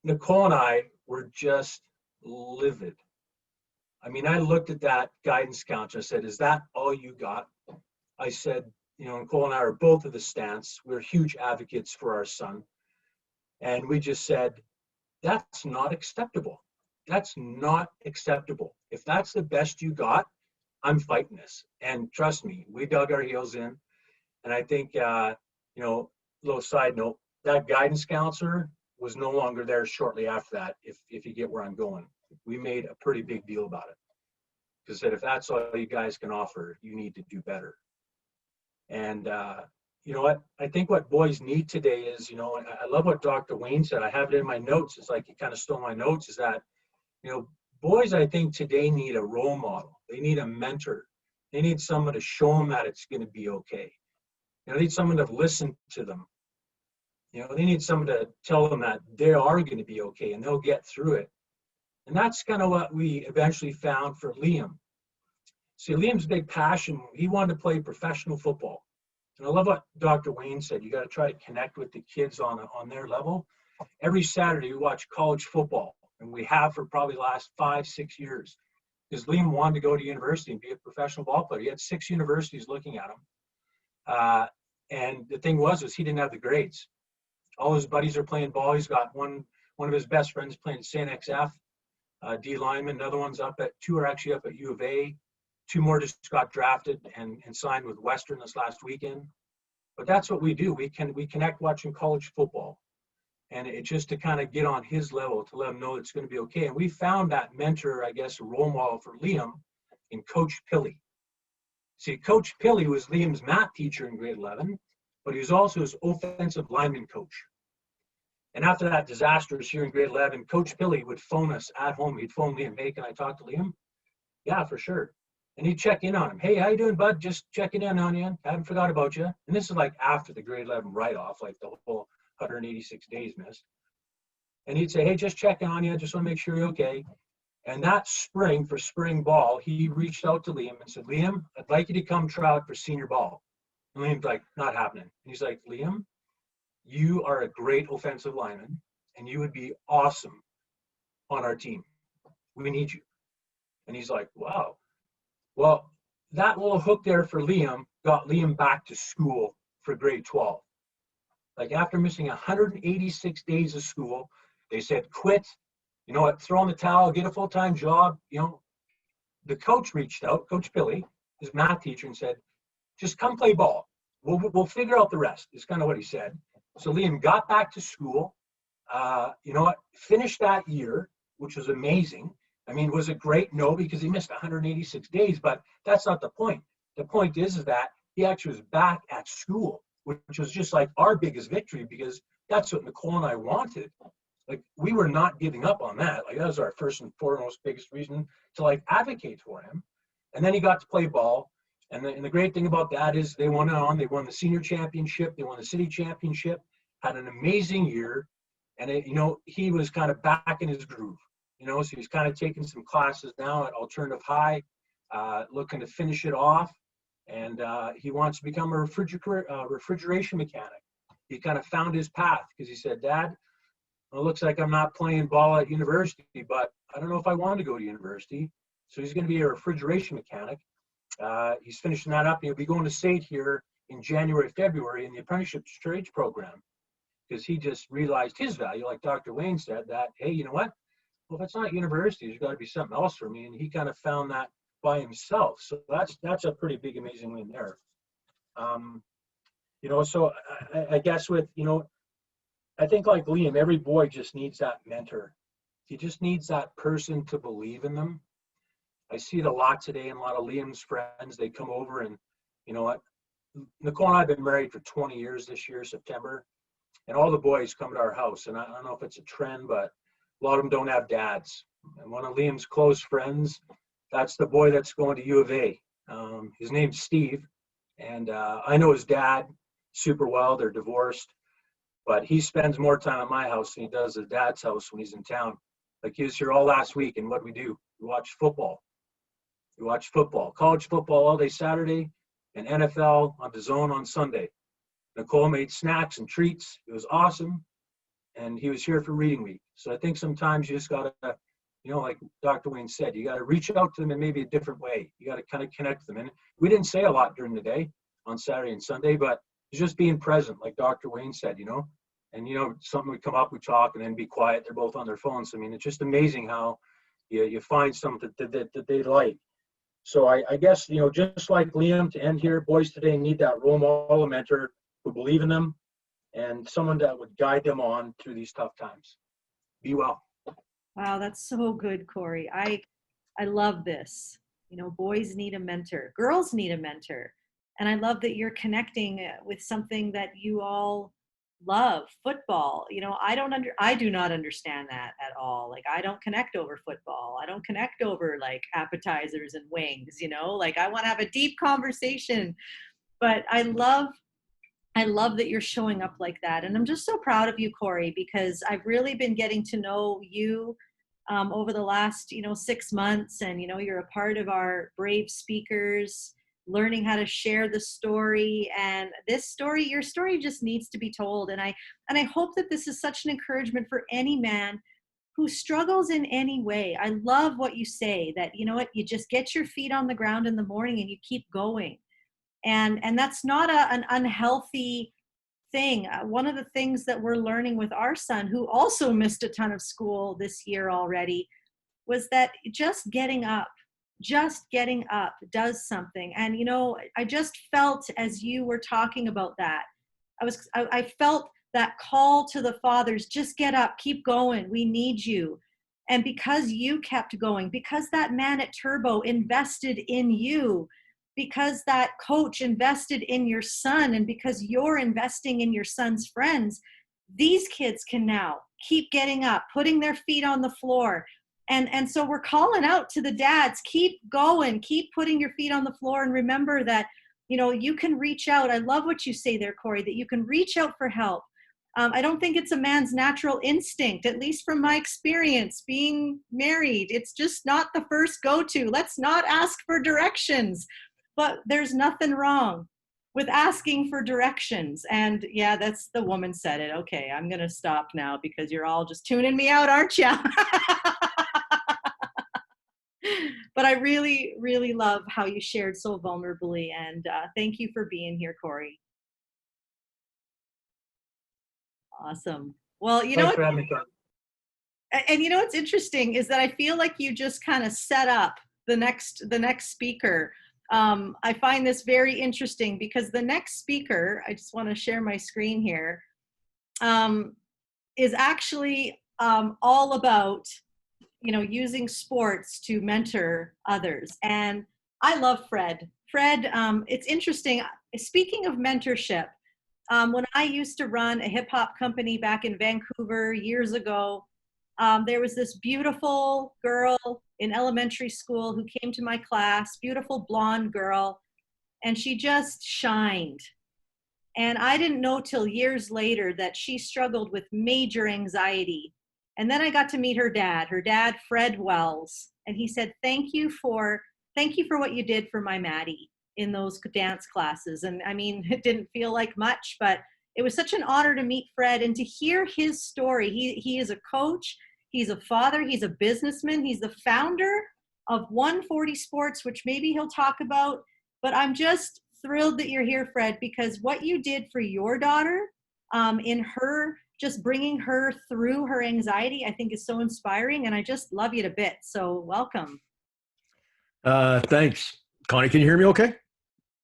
Nicole and I were just livid. I looked at that guidance counselor. I said, is that all you got? I said, Nicole and I are both of the stance. We're huge advocates for our son. And we just said, that's not acceptable. That's not acceptable. If that's the best you got, I'm fighting this. And trust me, we dug our heels in. And I think, little side note, that guidance counselor was no longer there shortly after that, if you get where I'm going. We made a pretty big deal about it. Because if that's all you guys can offer, you need to do better. And you know what? I think what boys need today is, I love what Dr. Wayne said. I have it in my notes. It's like he kind of stole my notes, is that, boys, I think today need a role model. They need a mentor. They need someone to show them that it's going to be okay. They need someone to listen to them. They need someone to tell them that they are going to be okay and they'll get through it. And that's kind of what we eventually found for Liam. See, Liam's big passion, he wanted to play professional football. And I love what Dr. Wayne said. You got to try to connect with the kids on their level. Every Saturday we watch college football, and we have for probably the last 5-6 years. Because Liam wanted to go to university and be a professional ball player. He had 6 universities looking at him. And the thing was he didn't have the grades. All his buddies are playing ball. He's got one of his best friends playing St. XF, D lineman. Another one's two are actually up at U of A. 2 more just got drafted and signed with Western this last weekend. But that's what we do. We connect watching college football. And it's just to kind of get on his level, to let him know it's going to be okay. And we found that mentor, I guess, a role model for Liam in Coach Pilley. See, Coach Pilley was Liam's math teacher in grade 11, but he was also his offensive lineman coach. And after that disastrous year in grade 11, Coach Pilley would phone us at home. He'd phone Liam, hey, can I talk to Liam? Yeah, for sure. And he'd check in on him. Hey, how you doing, bud? Just checking in on you. Haven't forgot about you. And this is like after the grade 11 write-off, like the whole 186 days missed. And he'd say, hey, just checking on you. Just want to make sure you're okay. And that spring, for spring ball, he reached out to Liam and said, Liam, I'd like you to come try out for senior ball. And Liam's like, not happening. And he's like, Liam, you are a great offensive lineman, and you would be awesome on our team. We need you. And he's like, wow. Well, that little hook there for Liam got Liam back to school for grade 12. Like after missing 186 days of school, they said, quit, you know what, throw in the towel, get a full-time job. You know, the coach reached out, Coach Billy, his math teacher, and said, just come play ball. We'll figure out the rest, is kind of what he said. So Liam got back to school, you know what, finished that year, which was amazing. I mean, was it great? No, because he missed 186 days, but that's not the point. The point is that he actually was back at school, which was just like our biggest victory, because that's what Nicole and I wanted. Like, we were not giving up on that. Like, that was our first and foremost biggest reason to like advocate for him. And then he got to play ball. And the great thing about that is they went on, they won the senior championship, they won the city championship, had an amazing year. And, you know, he was kind of back in his groove, you know, so he's kind of taking some classes now at Alternative High, looking to finish it off. And he wants to become a refrigeration mechanic. He kind of found his path because he said, Dad, well, it looks like I'm not playing ball at university, but I don't know if I want to go to university. So he's going to be a refrigeration mechanic. He's finishing that up. He'll be going to SAIT here in January, February in the apprenticeship trades program, because he just realized his value, like Dr. Wayne said, that, hey, you know what? Well, if it's not university, there's got to be something else for me. And he kind of found that by himself. So that's a pretty big, amazing win there. You know, so I guess with, you know, I think like Liam, every boy just needs that mentor. He just needs that person to believe in them. I see it a lot today, and a lot of Liam's friends, they come over and, you know what, Nicole and I have been married for 20 years this year, September, and all the boys come to our house. And I don't know if it's a trend, but a lot of them don't have dads. And one of Liam's close friends, that's the boy that's going to U of A. His name's Steve. And I know his dad super well. They're divorced. But he spends more time at my house than he does at dad's house when he's in town. Like, he was here all last week, and what we do? We watch football. We watch football, college football all day Saturday, and NFL on the zone on Sunday. Nicole made snacks and treats. It was awesome. And he was here for reading week. So I think sometimes you just got to, you know, like Dr. Wayne said, you got to reach out to them in maybe a different way. You got to kind of connect with them. And we didn't say a lot during the day on Saturday and Sunday, but it's just being present, like Dr. Wayne said, you know. And, you know, something would come up, we talk, and then be quiet. They're both on their phones. I mean, it's just amazing how you find something that they like. So I guess, you know, just like Liam, to end here, boys today need that role model, a mentor who believe in them, and someone that would guide them on through these tough times. Be well. Wow, that's so good, Cory. I love this. You know, boys need a mentor, girls need a mentor. And I love that you're connecting with something that you all love, football. You know, I do not understand that at all. Like, I don't connect over football. I don't connect over like appetizers and wings, you know, like I want to have a deep conversation. But I love that you're showing up like that. And I'm just so proud of you, Cory, because I've really been getting to know you over the last, 6 months. And, you're a part of our Brave Speakers, learning how to share the story. And your story just needs to be told. And I hope that this is such an encouragement for any man who struggles in any way. I love what you say, that, you just get your feet on the ground in the morning and you keep going. And that's not an unhealthy thing. One of the things that we're learning with our son, who also missed a ton of school this year already, was that just getting up does something. And, I just felt, as you were talking about that, I felt that call to the fathers, just get up, keep going. We need you. And because you kept going, because that man at Turbo invested in you, because that coach invested in your son, and because you're investing in your son's friends, these kids can now keep getting up, putting their feet on the floor. And so we're calling out to the dads, keep going, keep putting your feet on the floor, and remember that, you can reach out. I love what you say there, Cory, that you can reach out for help. I don't think it's a man's natural instinct, at least from my experience being married. It's just not the first go-to. Let's not ask for directions. But there's nothing wrong with asking for directions. And yeah, that's the woman said it. Okay, I'm going to stop now because you're all just tuning me out, aren't you? But I really, really love how you shared so vulnerably. And thank you for being here, Cory. Awesome. Well, you know Thanks what? for having me, Tony. And you know what's interesting is that I feel like you just kind of set up the next speaker. I find this very interesting because the next speaker, I just want to share my screen here, is actually all about, you know, using sports to mentor others. And I love Fred. Fred, it's interesting. Speaking of mentorship, when I used to run a hip hop company back in Vancouver years ago, there was this beautiful girl in elementary school who came to my class, beautiful blonde girl, and she just shined. And I didn't know till years later that she struggled with major anxiety. And then I got to meet her dad, Fred Wells, and he said, thank you for what you did for my Maddie in those dance classes. And I mean, it didn't feel like much, but it was such an honor to meet Fred and to hear his story. He is a coach, he's a father, he's a businessman, he's the founder of 140 Sports, which maybe he'll talk about. But I'm just thrilled that you're here, Fred, because what you did for your daughter in her, just bringing her through her anxiety, I think is so inspiring, and I just love you to bits. So welcome. Thanks. Connie, can you hear me okay?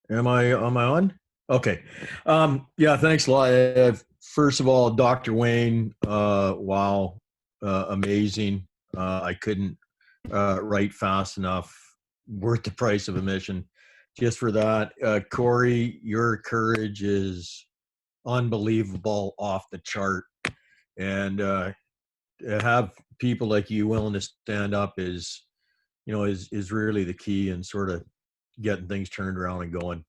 Am I on? Okay. Yeah, thanks a lot. First of all, Dr. Wayne, wow, amazing. I couldn't write fast enough. Worth the price of admission. Just for that. Cory, your courage is unbelievable, off the chart. And to have people like you willing to stand up is really the key in sort of getting things turned around and going.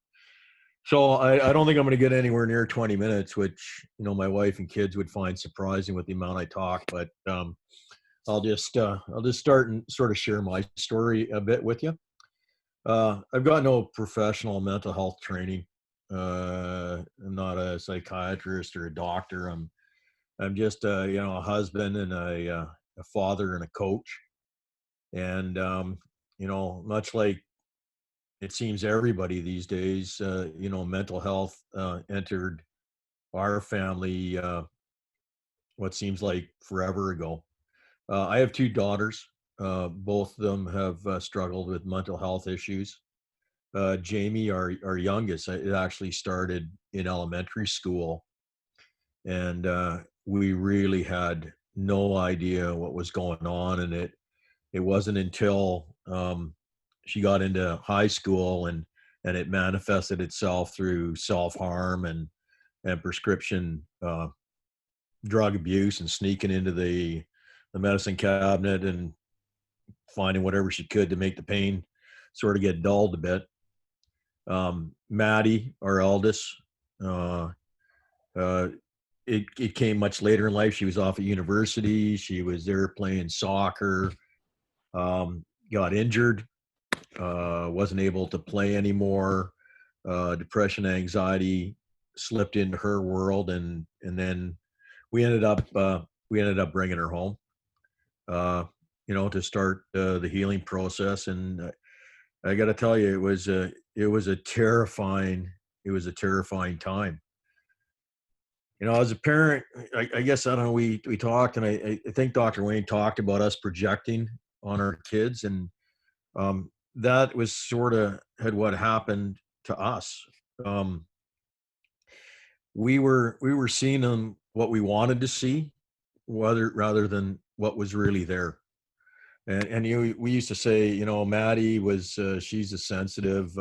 So I don't think I'm going to get anywhere near 20 minutes, which, you know, my wife and kids would find surprising with the amount I talk, but I'll just start and sort of share my story a bit with you. I've got no professional mental health training. I'm not a psychiatrist or a doctor. I'm just a husband and a father and a coach. And much like it seems everybody these days, mental health entered our family what seems like forever ago. I have two daughters. Both of them have struggled with mental health issues. Jamie, our youngest, it actually started in elementary school, and we really had no idea what was going on, and it wasn't until she got into high school and it manifested itself through self-harm and prescription drug abuse and sneaking into the medicine cabinet and finding whatever she could to make the pain sort of get dulled a bit. Maddie, our eldest, it came much later in life. She was off at university. She was there playing soccer, got injured, wasn't able to play anymore. Depression, anxiety slipped into her world, and then we ended up bringing her home, to start the healing process. And I got to tell you, it was a terrifying time. You know, as a parent, I guess, I don't know, we talked, and I think Dr. Wayne talked about us projecting on our kids, and that was sort of what happened to us. We were seeing them what we wanted to see, rather than what was really there. And we used to say, Maddie was she's a sensitive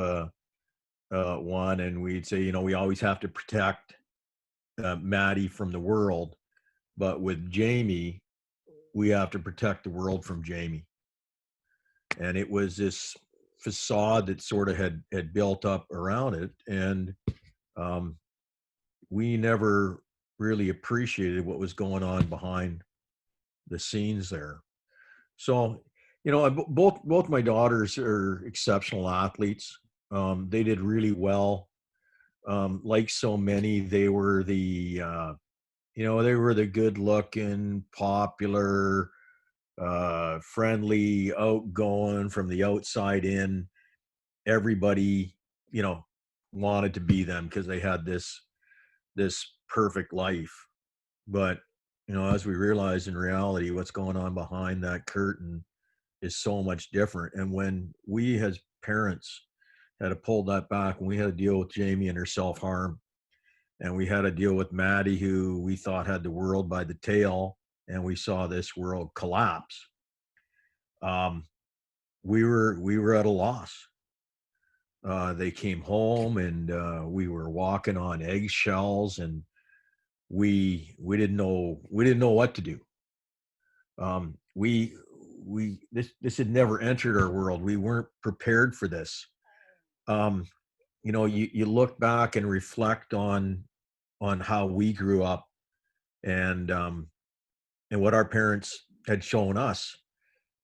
one, and we'd say, we always have to protect Maddie from the world, but with Jamie, we have to protect the world from Jamie. And it was this facade that sort of had built up around it, and we never really appreciated what was going on behind the scenes there. So, both my daughters are exceptional athletes. They did really well. Like so many, they were the good-looking, popular, friendly, outgoing from the outside in. Everybody, wanted to be them because they had this perfect life. But, you know, as we realize in reality, what's going on behind that curtain is so much different. And when we as parents had to pull that back, when we had to deal with Jamie and her self-harm, and we had to deal with Maddie, who we thought had the world by the tail, and we saw this world collapse, um, we were at a loss. They came home, and we were walking on eggshells, and we didn't know what to do. This had never entered our world. We weren't prepared for this. Um, you know, you look back and reflect on how we grew up, and and what our parents had shown us.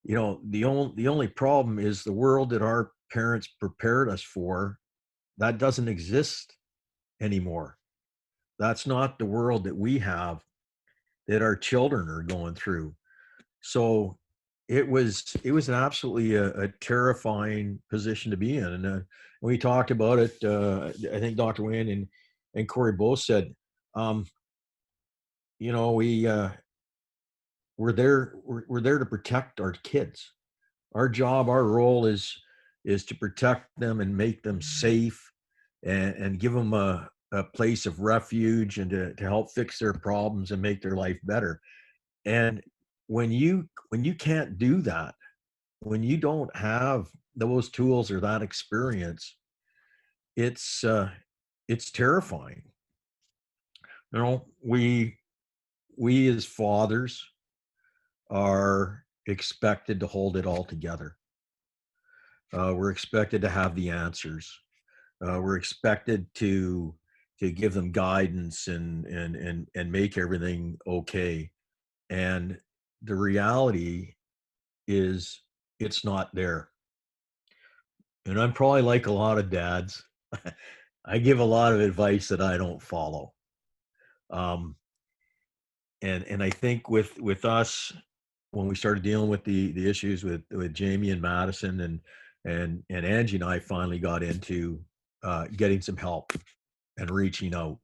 You know, the only problem is the world that our parents prepared us for, that doesn't exist anymore. That's not the world that we have, that our children are going through. So it was absolutely a terrifying position to be in. And we talked about it. I think Dr. Wayne and Cory both said, um, you know, we're there to protect our kids. Our job, our role is to protect them and make them safe, and give them a place of refuge, and to help fix their problems and make their life better. And when you can't do that, when you don't have those tools or that experience, it's uh, it's terrifying. You know, we as fathers are expected to hold it all together. We're expected to have the answers. We're expected to give them guidance, and make everything okay. And the reality is, it's not there. And I'm probably like a lot of dads. I give a lot of advice that I don't follow. Um, and I think with us, when we started dealing with the issues with Jamie and Madison, and Angie and I finally got into getting some help and reaching out,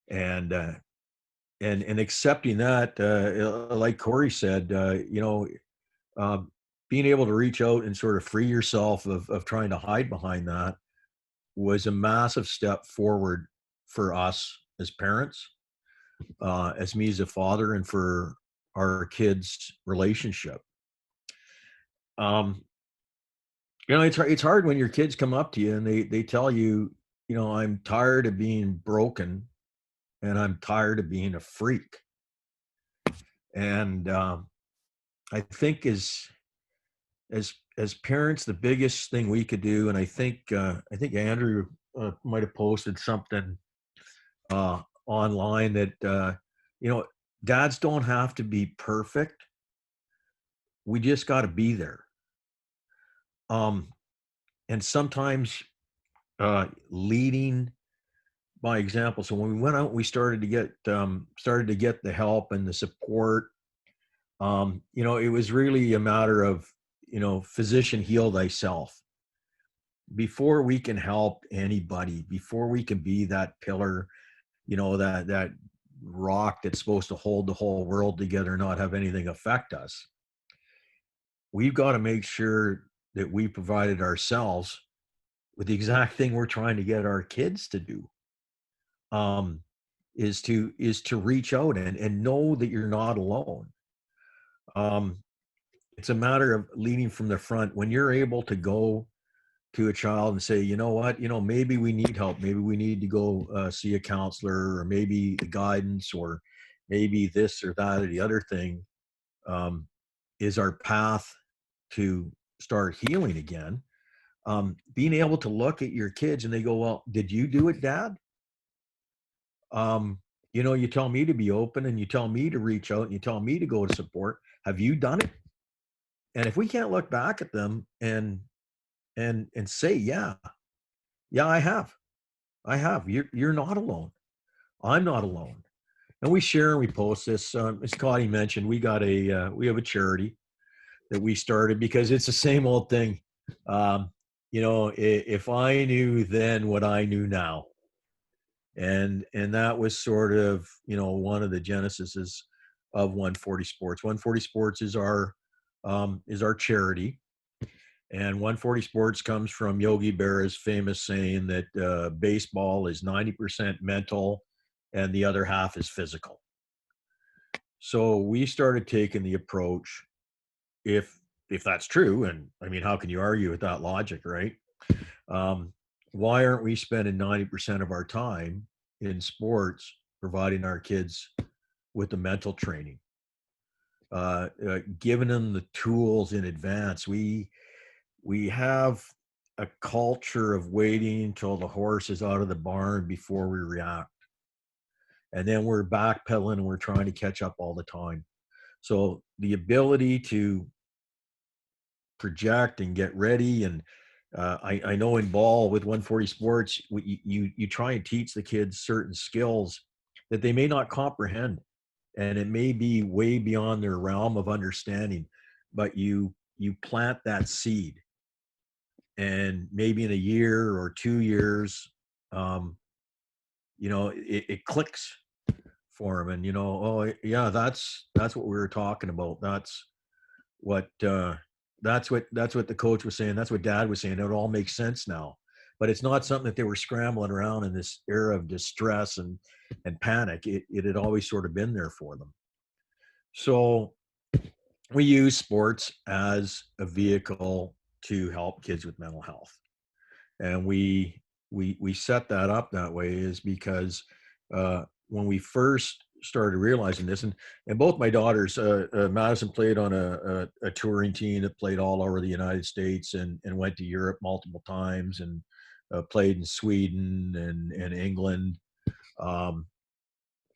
and and accepting that, like Cory said, um, being able to reach out and sort of free yourself of trying to hide behind that was a massive step forward for us as parents, as me as a father, and for our kids' relationship. Um, it's hard when your kids come up to you and they tell you, I'm tired of being broken, and I'm tired of being a freak. And I think as parents, the biggest thing we could do, and I think Andrew might have posted something online, that you know dads don't have to be perfect. We just got to be there. Um, and sometimes leading by example. So when we went out, we started to get the help and the support. It was really a matter of, physician, heal thyself. Before we can help anybody, before we can be that pillar, that rock that's supposed to hold the whole world together, not have anything affect us, we've got to make sure that we provided ourselves with the exact thing we're trying to get our kids to do. um, is to reach out and know that you're not alone. um, it's a matter of leading from the front. When you're able to go to a child and say, you know what, maybe we need help, maybe we need to go see a counselor, or maybe guidance, or maybe this or that or the other thing, um, is our path to start healing again. Being able to look at your kids and they go, well, did you do it, Dad? um, you tell me to be open, and you tell me to reach out, and you tell me to go to support. Have you done it? And if we can't look back at them and say, yeah, yeah, I have. You're not alone. I'm not alone. And we share and we post this. As Connie mentioned, we have a charity that we started because it's the same old thing. If I knew then what I knew now, And that was sort of, you know, one of the genesises of 140 Sports. 140 Sports is our charity, and 140 Sports comes from Yogi Berra's famous saying that baseball is 90% mental and the other half is physical. So we started taking the approach, if that's true, and I mean, how can you argue with that logic, right? Um, why aren't we spending 90% of our time in sports providing our kids with the mental training, giving them the tools in advance? We have a culture of waiting until the horse is out of the barn before we react, and then we're backpedaling and we're trying to catch up all the time. So the ability to project and get ready, and I know in ball with 140 Sports, you try and teach the kids certain skills that they may not comprehend, and it may be way beyond their realm of understanding, but you plant that seed, and maybe in a year or 2 years, you know, it clicks for them, and you know, oh yeah, that's what we were talking about. What that's what the coach was saying. That's what Dad was saying. It all makes sense now. But it's not something that they were scrambling around in this era of distress and panic. It had always sort of been there for them. So we use sports as a vehicle to help kids with mental health, and we set that up that way is because when we first started realizing this, and both my daughters, Madison played on a touring team that played all over the United States and went to Europe multiple times, and played in Sweden and England.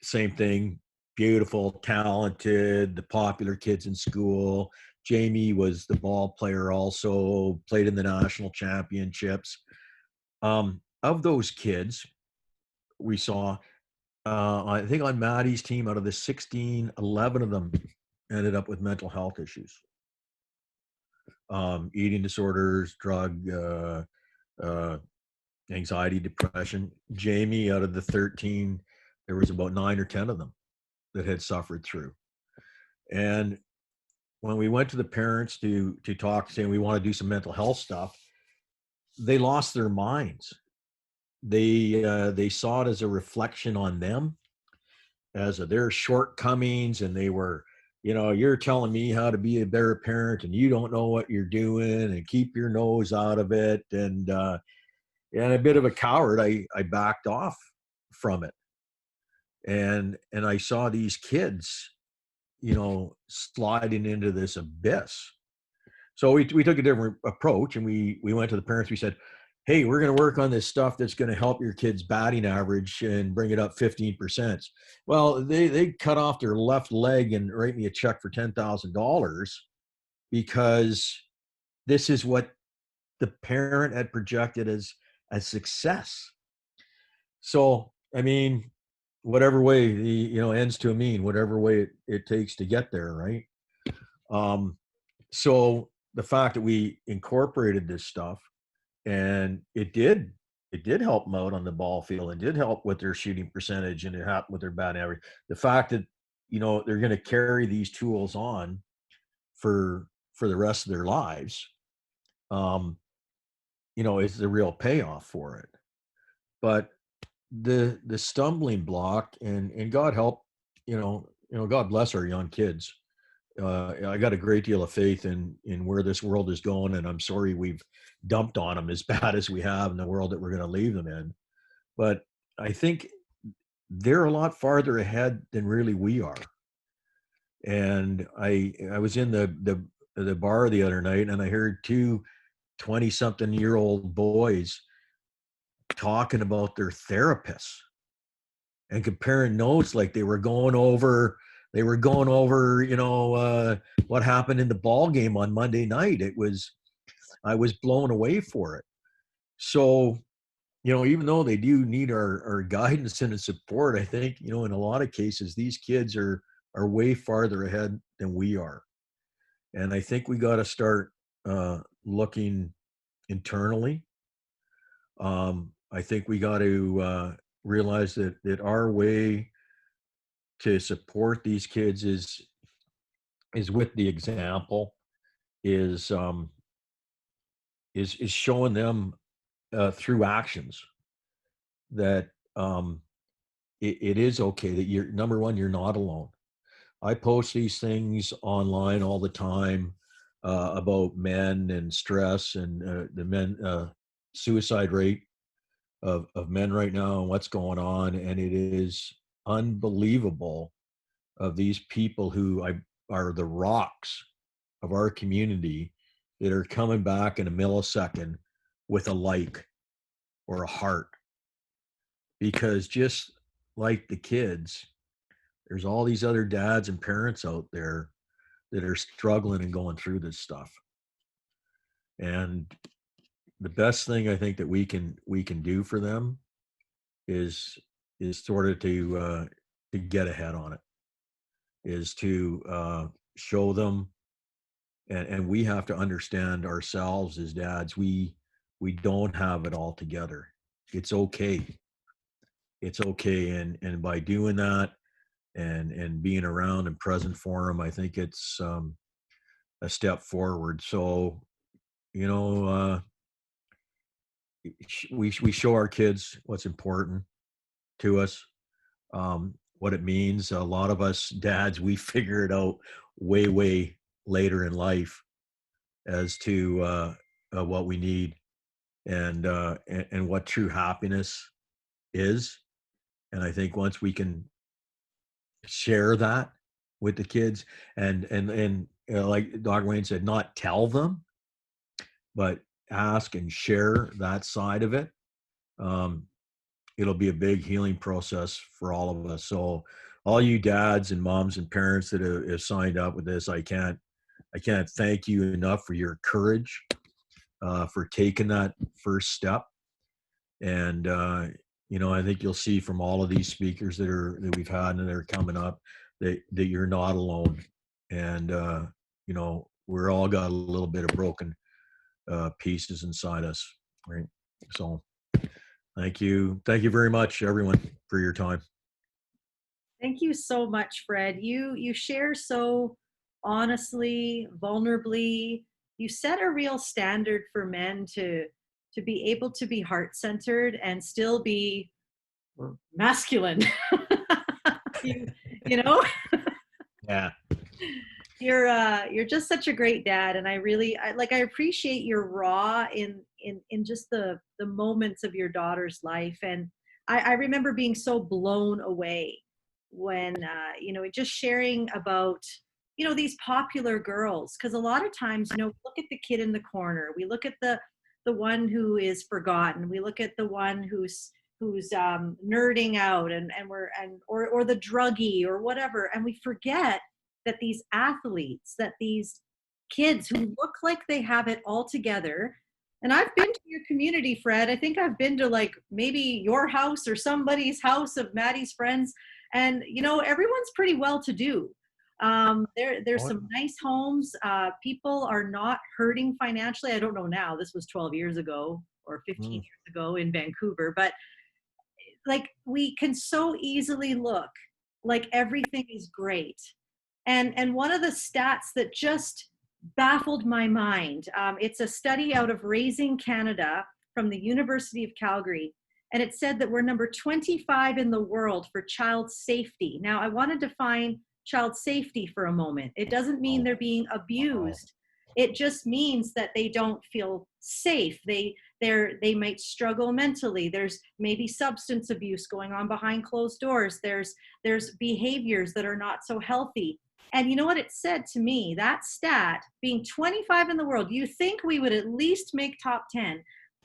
Same thing, beautiful, talented, the popular kids in school. Jamie was the ball player, also played in the national championships. Of those kids, we saw, I think on Maddie's team, out of the 16, 11 of them ended up with mental health issues, eating disorders, drug, anxiety, depression. Jamie, out of the 13, there was about 9 or 10 of them that had suffered through. And when we went to the parents to talk, saying we want to do some mental health stuff, they lost their minds. They saw it as a reflection on them, as their shortcomings, and they were, you know, you're telling me how to be a better parent and you don't know what you're doing, and keep your nose out of it. And a bit of a coward, I backed off from it, and I saw these kids, you know, sliding into this abyss. So we took a different approach, and we went to the parents. We said, hey, we're going to work on this stuff that's going to help your kid's batting average and bring it up 15%. Well, they cut off their left leg and write me a check for $10,000 because this is what the parent had projected as success. So, I mean, whatever way the, you know, ends to a mean, whatever way it takes to get there, right? So the fact that we incorporated this stuff, and it did help them out on the ball field, and did help with their shooting percentage, and it happened with their batting average. The fact that, you know, they're going to carry these tools on for the rest of their lives, you know, is the real payoff for it. But the stumbling block, and God help, you know, God bless our young kids. I got a great deal of faith in where this world is going, and I'm sorry we've dumped on them as bad as we have in the world that we're going to leave them in. But I think they're a lot farther ahead than really we are. And I was in the bar the other night, and I heard 2 20-something-year-old boys talking about their therapists and comparing notes, like they were going over, you know, what happened in the ball game on Monday night. I was blown away for it. So, you know, even though they do need our guidance and support, I think, you know, in a lot of cases, these kids are way farther ahead than we are. And I think we got to start looking internally. I think we got to realize that our way to support these kids is with the example, is is showing them through actions that it is okay, that you're, number one, you're not alone. I post these things online all the time about men and stress and the men suicide rate of men right now and what's going on. And it is unbelievable of these people who are the rocks of our community that are coming back in a millisecond with a like or a heart. Because just like the kids, there's all these other dads and parents out there that are struggling and going through this stuff. And the best thing I think that we can do for them is sort of to get ahead on it, is to show them, and we have to understand ourselves as dads, we don't have it all together. It's okay. It's okay. And by doing that and being around and present for them, I think it's a step forward. So, you know, we show our kids what's important to us, what it means. A lot of us dads, we figure it out way later in life as to what we need and what true happiness is. And I think once we can share that with the kids and like Dr. Wayne said, not tell them, but ask and share that side of it, it'll be a big healing process for all of us. So all you dads and moms and parents that have signed up with this, I can't thank you enough for your courage, for taking that first step. And you know, I think you'll see from all of these speakers that we've had and that are coming up that you're not alone. And you know, we're all got a little bit of broken pieces inside us, right? So thank you very much, everyone, for your time. Thank you so much, Fred. You share so honestly, vulnerably. You set a real standard for men to be able to be heart-centered and still be masculine. you know? Yeah. You're just such a great dad, and I appreciate your raw in just the moments of your daughter's life. And I remember being so blown away when you know, just sharing about, you know, these popular girls, because a lot of times, you know, we look at the kid in the corner, we look at the one who is forgotten, we look at the one who's nerding out or the druggie or whatever, and we forget that these athletes, that these kids who look like they have it all together. And I've been to your community, Fred. I think I've been to like maybe your house or somebody's house of Maddie's friends. And, you know, everyone's pretty well to do. There's some nice homes. People are not hurting financially. I don't know now. This was 12 years ago or 15 years ago in Vancouver. But like, we can so easily look like everything is great. And one of the stats that just baffled my mind, it's a study out of Raising Canada from the University of Calgary, and it said that we're number 25 in the world for child safety. Now, I want to define child safety for a moment. It doesn't mean they're being abused. It just means that they don't feel safe. They might struggle mentally. There's maybe substance abuse going on behind closed doors. There's behaviors that are not so healthy. And you know what it said to me? That stat, being 25 in the world, you think we would at least make top 10.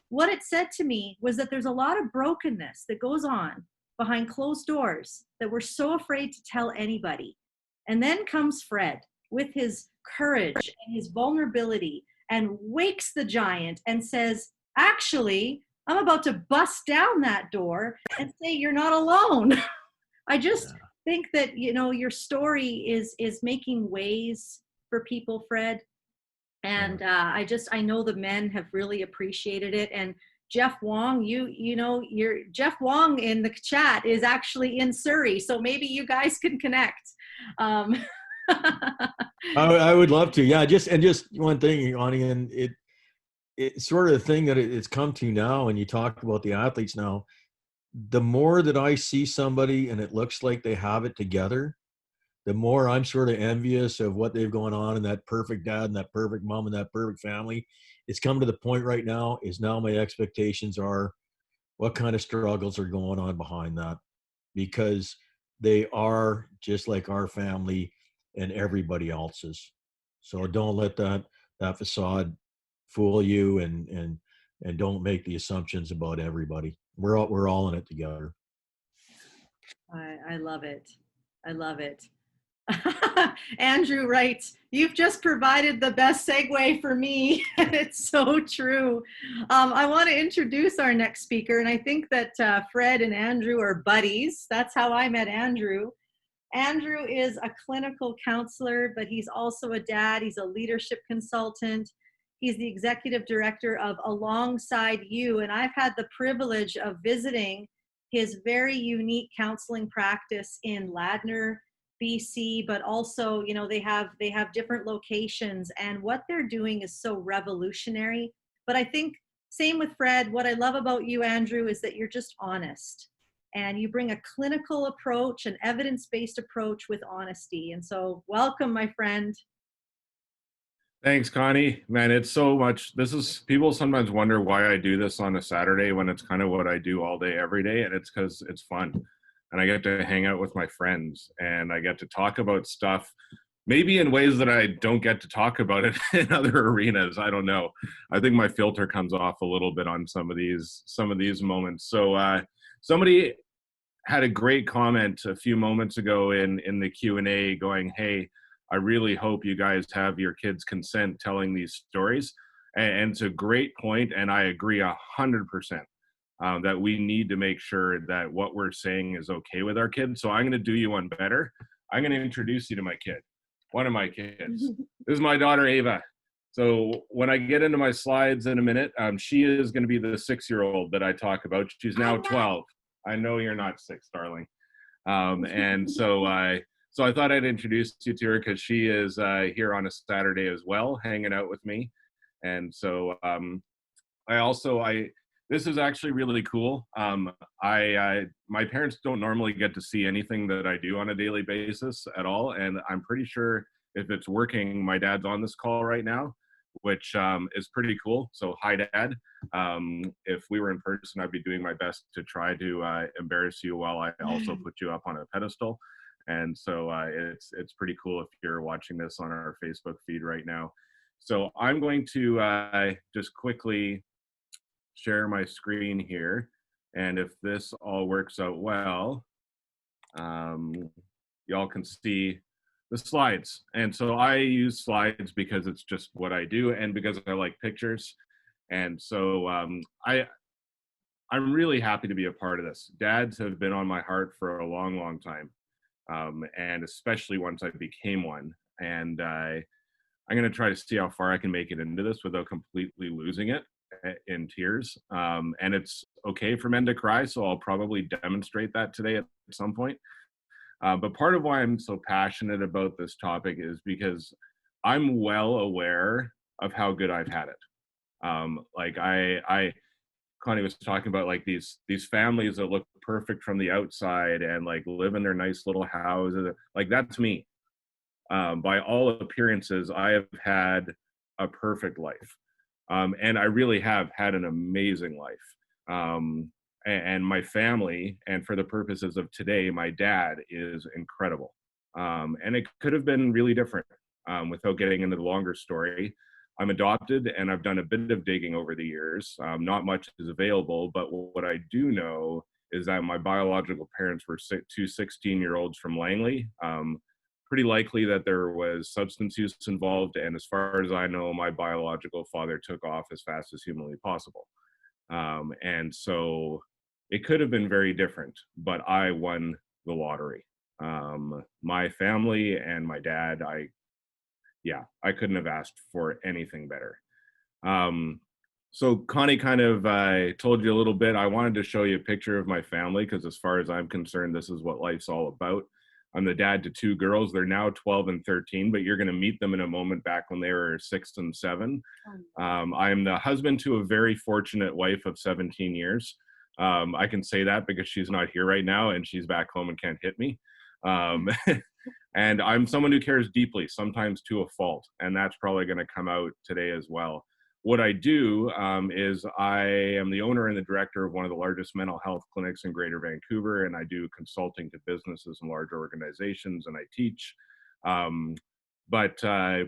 What it said to me was that there's a lot of brokenness that goes on behind closed doors that we're so afraid to tell anybody. And then comes Fred with his courage and his vulnerability and wakes the giant and says, actually, I'm about to bust down that door and say, you're not alone. I just think that, you know, your story is making ways for people, Fred. And I know the men have really appreciated it. And Jeff Wong, you know, Jeff Wong in the chat is actually in Surrey, so maybe you guys can connect. I would love to. Yeah, just one thing, Ani, and it's sort of the thing that it's come to now, and you talk about the athletes now. The more that I see somebody and it looks like they have it together, the more I'm sort of envious of what they've going on and that perfect dad and that perfect mom and that perfect family. It's come to the point right now is now my expectations are what kind of struggles are going on behind that, because they are just like our family and everybody else's. So don't let that facade fool you, and don't make the assumptions about everybody. We're all in it together. I love it. I love it. Andrew writes, "You've just provided the best segue for me." It's so true. I want to introduce our next speaker, and I think that Fred and Andrew are buddies. That's how I met Andrew. Andrew is a clinical counselor, but he's also a dad. He's a leadership consultant. He's the executive director of Alongside You, and I've had the privilege of visiting his very unique counseling practice in Ladner, BC, but also, you know, they have different locations, and what they're doing is so revolutionary. But I think same with Fred. What I love about you, Andrew, is that you're just honest, and you bring a clinical approach, an evidence-based approach with honesty. And so welcome, my friend. Thanks, Connie. Man, it's so much. People sometimes wonder why I do this on a Saturday when it's kind of what I do all day, every day. And it's because it's fun. And I get to hang out with my friends and I get to talk about stuff, maybe in ways that I don't get to talk about it in other arenas. I don't know. I think my filter comes off a little bit on some of these moments. So somebody had a great comment a few moments ago in the Q&A going, "Hey, I really hope you guys have your kids' consent telling these stories." And it's a great point, and I agree 100% that we need to make sure that what we're saying is okay with our kids. So I'm going to do you one better. I'm going to introduce you to my kid, one of my kids. This is my daughter, Ava. So when I get into my slides in a minute, she is going to be the 6-year-old that I talk about. She's now 12. I know you're not 6, darling. And so I thought I'd introduce you to her because she is here on a Saturday as well, hanging out with me. And so this is actually really cool. My parents don't normally get to see anything that I do on a daily basis at all. And I'm pretty sure if it's working, my dad's on this call right now, which is pretty cool. So hi, Dad. If we were in person, I'd be doing my best to try to embarrass you while I also put you up on a pedestal. And so it's pretty cool if you're watching this on our Facebook feed right now. So I'm going to just quickly share my screen here. And if this all works out well, y'all can see the slides. And so I use slides because it's just what I do and because I like pictures. And so I'm really happy to be a part of this. Dads have been on my heart for a long, long time. And especially once I became one. And I'm going to try to see how far I can make it into this without completely losing it in tears. And it's okay for men to cry, so I'll probably demonstrate that today at some point. But part of why I'm so passionate about this topic is because I'm well aware of how good I've had it. Like Connie was talking about, like these families that look perfect from the outside and like live in their nice little houses. Like that's me. By all appearances, I have had a perfect life. And I really have had an amazing life. And my family, and for the purposes of today, my dad is incredible. And it could have been really different. Without getting into the longer story, I'm adopted and I've done a bit of digging over the years. Not much is available, but what I do know is that my biological parents were two 16-year-olds from Langley. Pretty likely that there was substance use involved, and as far as I know, my biological father took off as fast as humanly possible. And so it could have been very different, but I won the lottery. My family and my dad, I couldn't have asked for anything better. So Connie kind of told you a little bit. I wanted to show you a picture of my family because as far as I'm concerned, this is what life's all about. I'm the dad to two girls. They're now 12 and 13, but you're going to meet them in a moment back when they were 6 and 7. I'm the husband to a very fortunate wife of 17 years. I can say that because she's not here right now and she's back home and can't hit me. And I'm someone who cares deeply, sometimes to a fault, and that's probably going to come out today as well. What I do is I am the owner and the director of one of the largest mental health clinics in Greater Vancouver, and I do consulting to businesses and large organizations, and I teach. But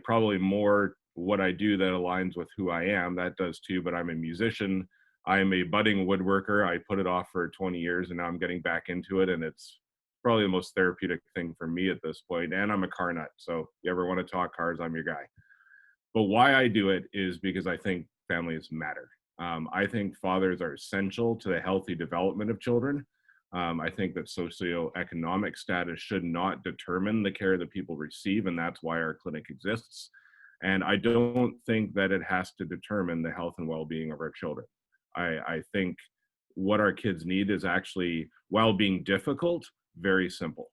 probably more what I do that aligns with who I am, that does too, but I'm a musician. I am a budding woodworker. I put it off for 20 years, and now I'm getting back into it, and it's probably the most therapeutic thing for me at this point. And I'm a car nut, so you ever want to talk cars, I'm your guy. But why I do it is because I think families matter. I think fathers are essential to the healthy development of children. I think that socioeconomic status should not determine the care that people receive, and that's why our clinic exists. And I don't think that it has to determine the health and well-being of our children. I think what our kids need is actually, while being difficult, very simple.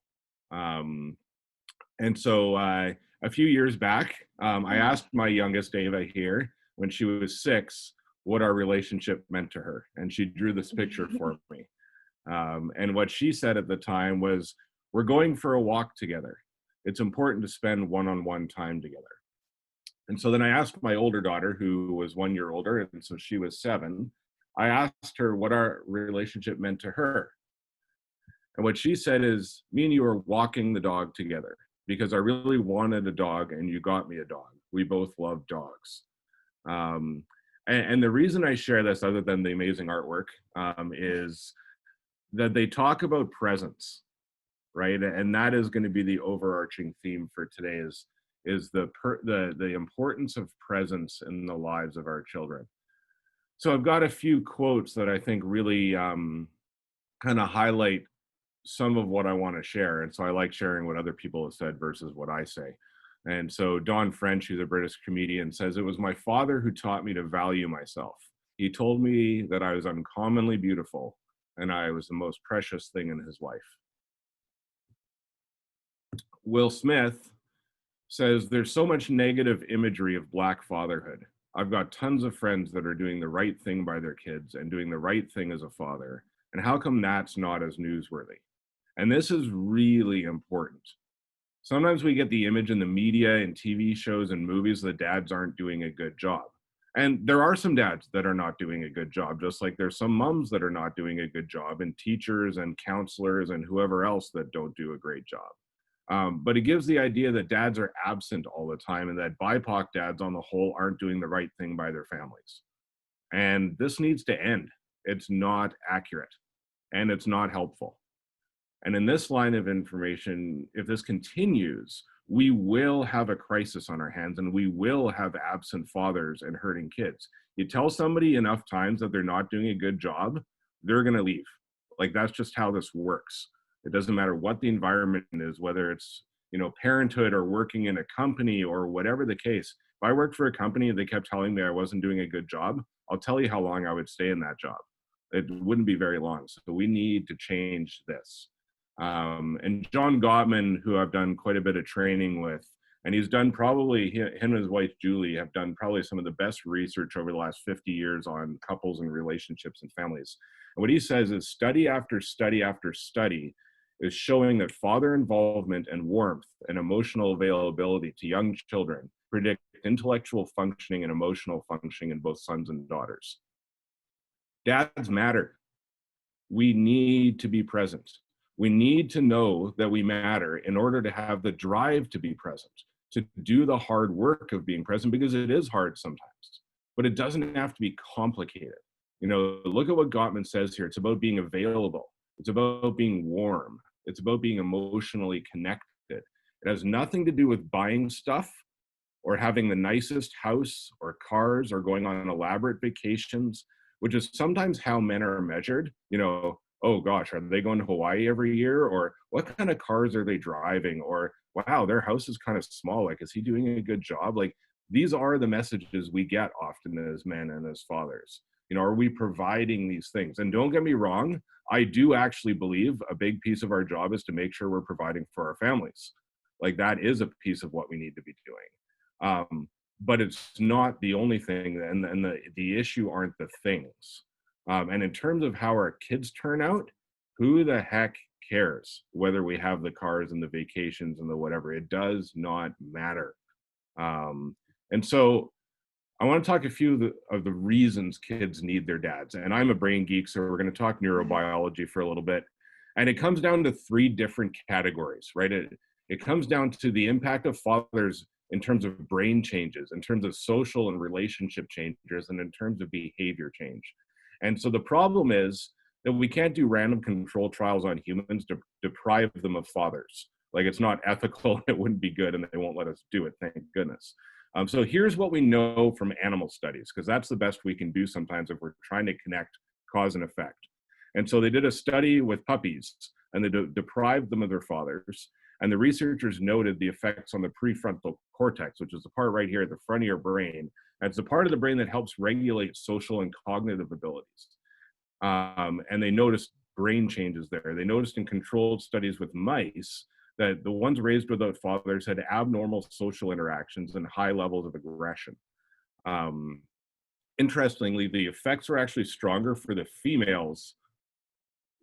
And so a few years back, I asked my youngest Ava here, when she was 6, what our relationship meant to her. And she drew this picture for me. And what she said at the time was, we're going for a walk together. It's important to spend one-on-one time together. And so then I asked my older daughter, who was 1 year older, and so she was 7, I asked her what our relationship meant to her. And what she said is, me and you are walking the dog together because I really wanted a dog and you got me a dog. We both love dogs. And the reason I share this, other than the amazing artwork, is that they talk about presence, right? And that is going to be the overarching theme for today is the importance of presence in the lives of our children. So I've got a few quotes that I think really kind of highlight some of what I want to share. And so I like sharing what other people have said versus what I say. And so Don French, who's a British comedian, says, "It was my father who taught me to value myself. He told me that I was uncommonly beautiful and I was the most precious thing in his life." Will Smith says, "There's so much negative imagery of Black fatherhood. I've got tons of friends that are doing the right thing by their kids and doing the right thing as a father. And how come that's not as newsworthy?" And this is really important. Sometimes we get the image in the media and TV shows and movies that dads aren't doing a good job. And there are some dads that are not doing a good job, just like there's some moms that are not doing a good job, and teachers and counselors and whoever else that don't do a great job. But it gives the idea that dads are absent all the time and that BIPOC dads on the whole aren't doing the right thing by their families. And this needs to end. It's not accurate and it's not helpful. And in this line of information, if this continues, we will have a crisis on our hands and we will have absent fathers and hurting kids. You tell somebody enough times that they're not doing a good job, they're going to leave. Like, that's just how this works. It doesn't matter what the environment is, whether it's, parenthood or working in a company or whatever the case. If I worked for a company and they kept telling me I wasn't doing a good job, I'll tell you how long I would stay in that job. It wouldn't be very long. So we need to change this. And John Gottman, who I've done quite a bit of training with, and he's done probably, him and his wife Julie have done probably some of the best research over the last 50 years on couples and relationships and families. And what he says is study after study after study is showing that father involvement and warmth and emotional availability to young children predict intellectual functioning and emotional functioning in both sons and daughters. Dads matter. We need to be present. We need to know that we matter in order to have the drive to be present, to do the hard work of being present, because it is hard sometimes, but it doesn't have to be complicated. Look at what Gottman says here. It's about being available. It's about being warm. It's about being emotionally connected. It has nothing to do with buying stuff or having the nicest house or cars or going on elaborate vacations, which is sometimes how men are measured. Oh gosh, are they going to Hawaii every year? Or what kind of cars are they driving? Or wow, their house is kind of small. Like, is he doing a good job? Like, these are the messages we get often as men and as fathers. You know, are we providing these things? And don't get me wrong, I do actually believe a big piece of our job is to make sure we're providing for our families. Like, that is a piece of what we need to be doing. But it's not the only thing, and the issue aren't the things. And in terms of how our kids turn out, who the heck cares whether we have the cars and the vacations and the whatever? It does not matter. And so I want to talk a few of the reasons kids need their dads. And I'm a brain geek, so we're going to talk neurobiology for a little bit. And it comes down to 3 different categories, right? It comes down to the impact of fathers in terms of brain changes, in terms of social and relationship changes, and in terms of behavior change. And so the problem is that we can't do random control trials on humans to deprive them of fathers. Like, it's not ethical, it wouldn't be good, and they won't let us do it, thank goodness. So here's what we know from animal studies, because that's the best we can do sometimes if we're trying to connect cause and effect. And so they did a study with puppies, and they deprived them of their fathers. And the researchers noted the effects on the prefrontal cortex, which is the part right here at the front of your brain. And it's the part of the brain that helps regulate social and cognitive abilities. And they noticed brain changes there. They noticed in controlled studies with mice that the ones raised without fathers had abnormal social interactions and high levels of aggression. Interestingly, the effects were actually stronger for the females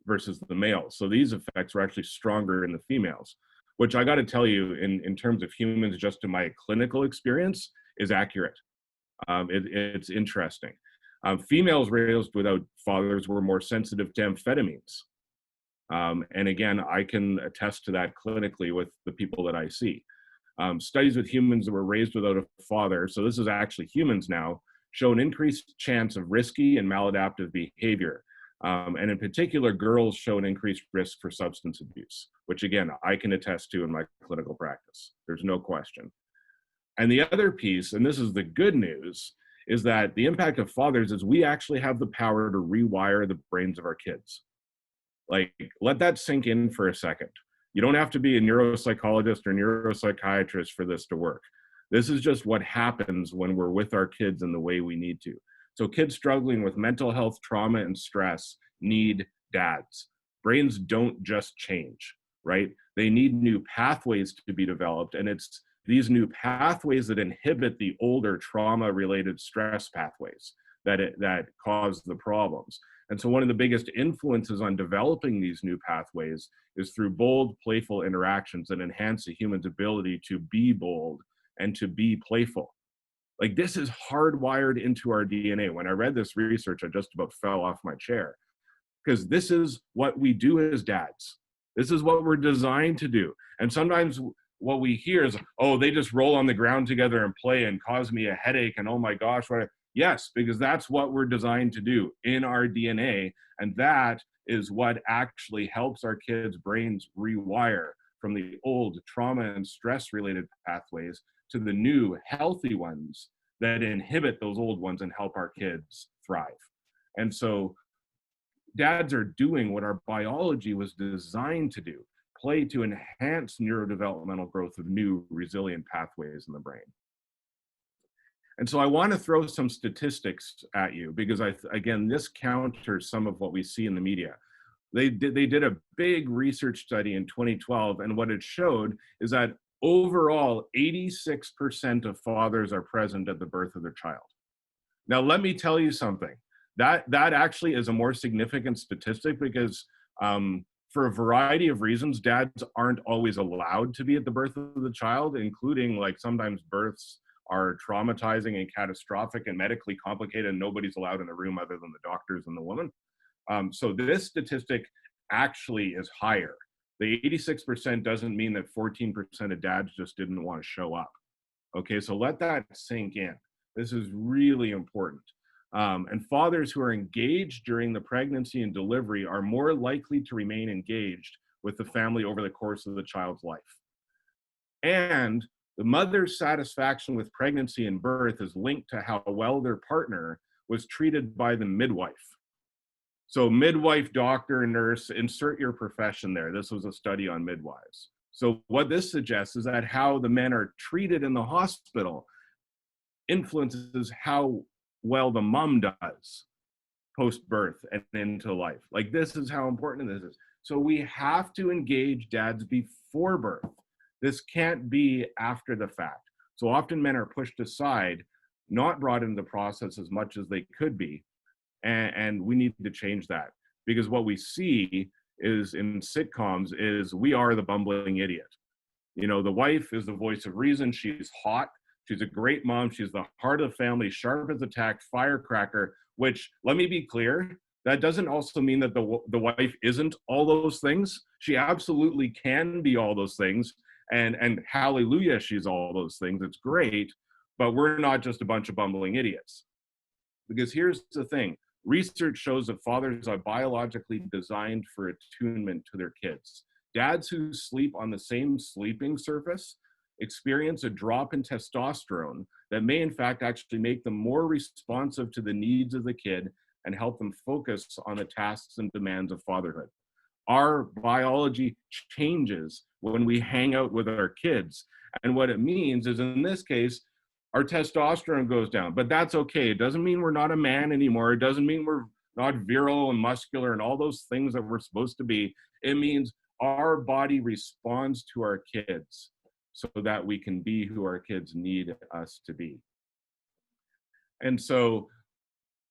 versus the males. So these effects were actually stronger in the females, which I got to tell you, in terms of humans, just in my clinical experience, is accurate. It's interesting. Females raised without fathers were more sensitive to amphetamines. And again, I can attest to that clinically with the people that I see. Studies with humans that were raised without a father, so this is actually humans now, show an increased chance of risky and maladaptive behavior. And in particular, girls show an increased risk for substance abuse, which again, I can attest to in my clinical practice. There's no question. And the other piece, and this is the good news, is that the impact of fathers is we actually have the power to rewire the brains of our kids. Like, let that sink in for a second. You don't have to be a neuropsychologist or neuropsychiatrist for this to work. This is just what happens when we're with our kids in the way we need to. So kids struggling with mental health, trauma, and stress need dads. Brains don't just change, right? They need new pathways to be developed, and it's these new pathways that inhibit the older trauma-related stress pathways that cause the problems. And so one of the biggest influences on developing these new pathways is through bold, playful interactions that enhance a human's ability to be bold and to be playful. Like, this is hardwired into our DNA. When I read this research, I just about fell off my chair, because this is what we do as dads. This is what we're designed to do. And sometimes what we hear is, oh, they just roll on the ground together and play and cause me a headache, and oh my gosh, what? Yes, because that's what we're designed to do in our DNA. And that is what actually helps our kids' brains rewire from the old trauma and stress related pathways to the new healthy ones that inhibit those old ones and help our kids thrive. And so dads are doing what our biology was designed to do, play to enhance neurodevelopmental growth of new resilient pathways in the brain. And so I want to throw some statistics at you, because again, this counters some of what we see in the media. They did a big research study in 2012, and what it showed is that overall, 86% of fathers are present at the birth of their child. Now, let me tell you something. That actually is a more significant statistic, because for a variety of reasons, dads aren't always allowed to be at the birth of the child, including, like, sometimes births are traumatizing and catastrophic and medically complicated, and nobody's allowed in the room other than the doctors and the woman. So this statistic actually is higher. The 86% doesn't mean that 14% of dads just didn't want to show up. Okay, so let that sink in. This is really important. And fathers who are engaged during the pregnancy and delivery are more likely to remain engaged with the family over the course of the child's life. And the mother's satisfaction with pregnancy and birth is linked to how well their partner was treated by the midwife. So midwife, doctor, nurse, insert your profession there. This was a study on midwives. So what this suggests is that how the men are treated in the hospital influences how well the mom does post-birth and into life. Like, this is how important this is. So we have to engage dads before birth. This can't be after the fact. So often men are pushed aside, not brought into the process as much as they could be. And we need to change that, because what we see is in sitcoms is we are the bumbling idiot. You know, the wife is the voice of reason. She's hot. She's a great mom. She's the heart of the family, sharp as a tack, firecracker, which, let me be clear, that doesn't also mean that the wife isn't all those things. She absolutely can be all those things. And hallelujah, she's all those things. It's great, but we're not just a bunch of bumbling idiots. Because here's the thing. Research shows that fathers are biologically designed for attunement to their kids. Dads who sleep on the same sleeping surface experience a drop in testosterone that may in fact actually make them more responsive to the needs of the kid and help them focus on the tasks and demands of fatherhood. Our biology changes when we hang out with our kids. And what it means is, in this case, our testosterone goes down, but that's okay. It doesn't mean we're not a man anymore. It doesn't mean we're not virile and muscular and all those things that we're supposed to be. It means our body responds to our kids so that we can be who our kids need us to be. And so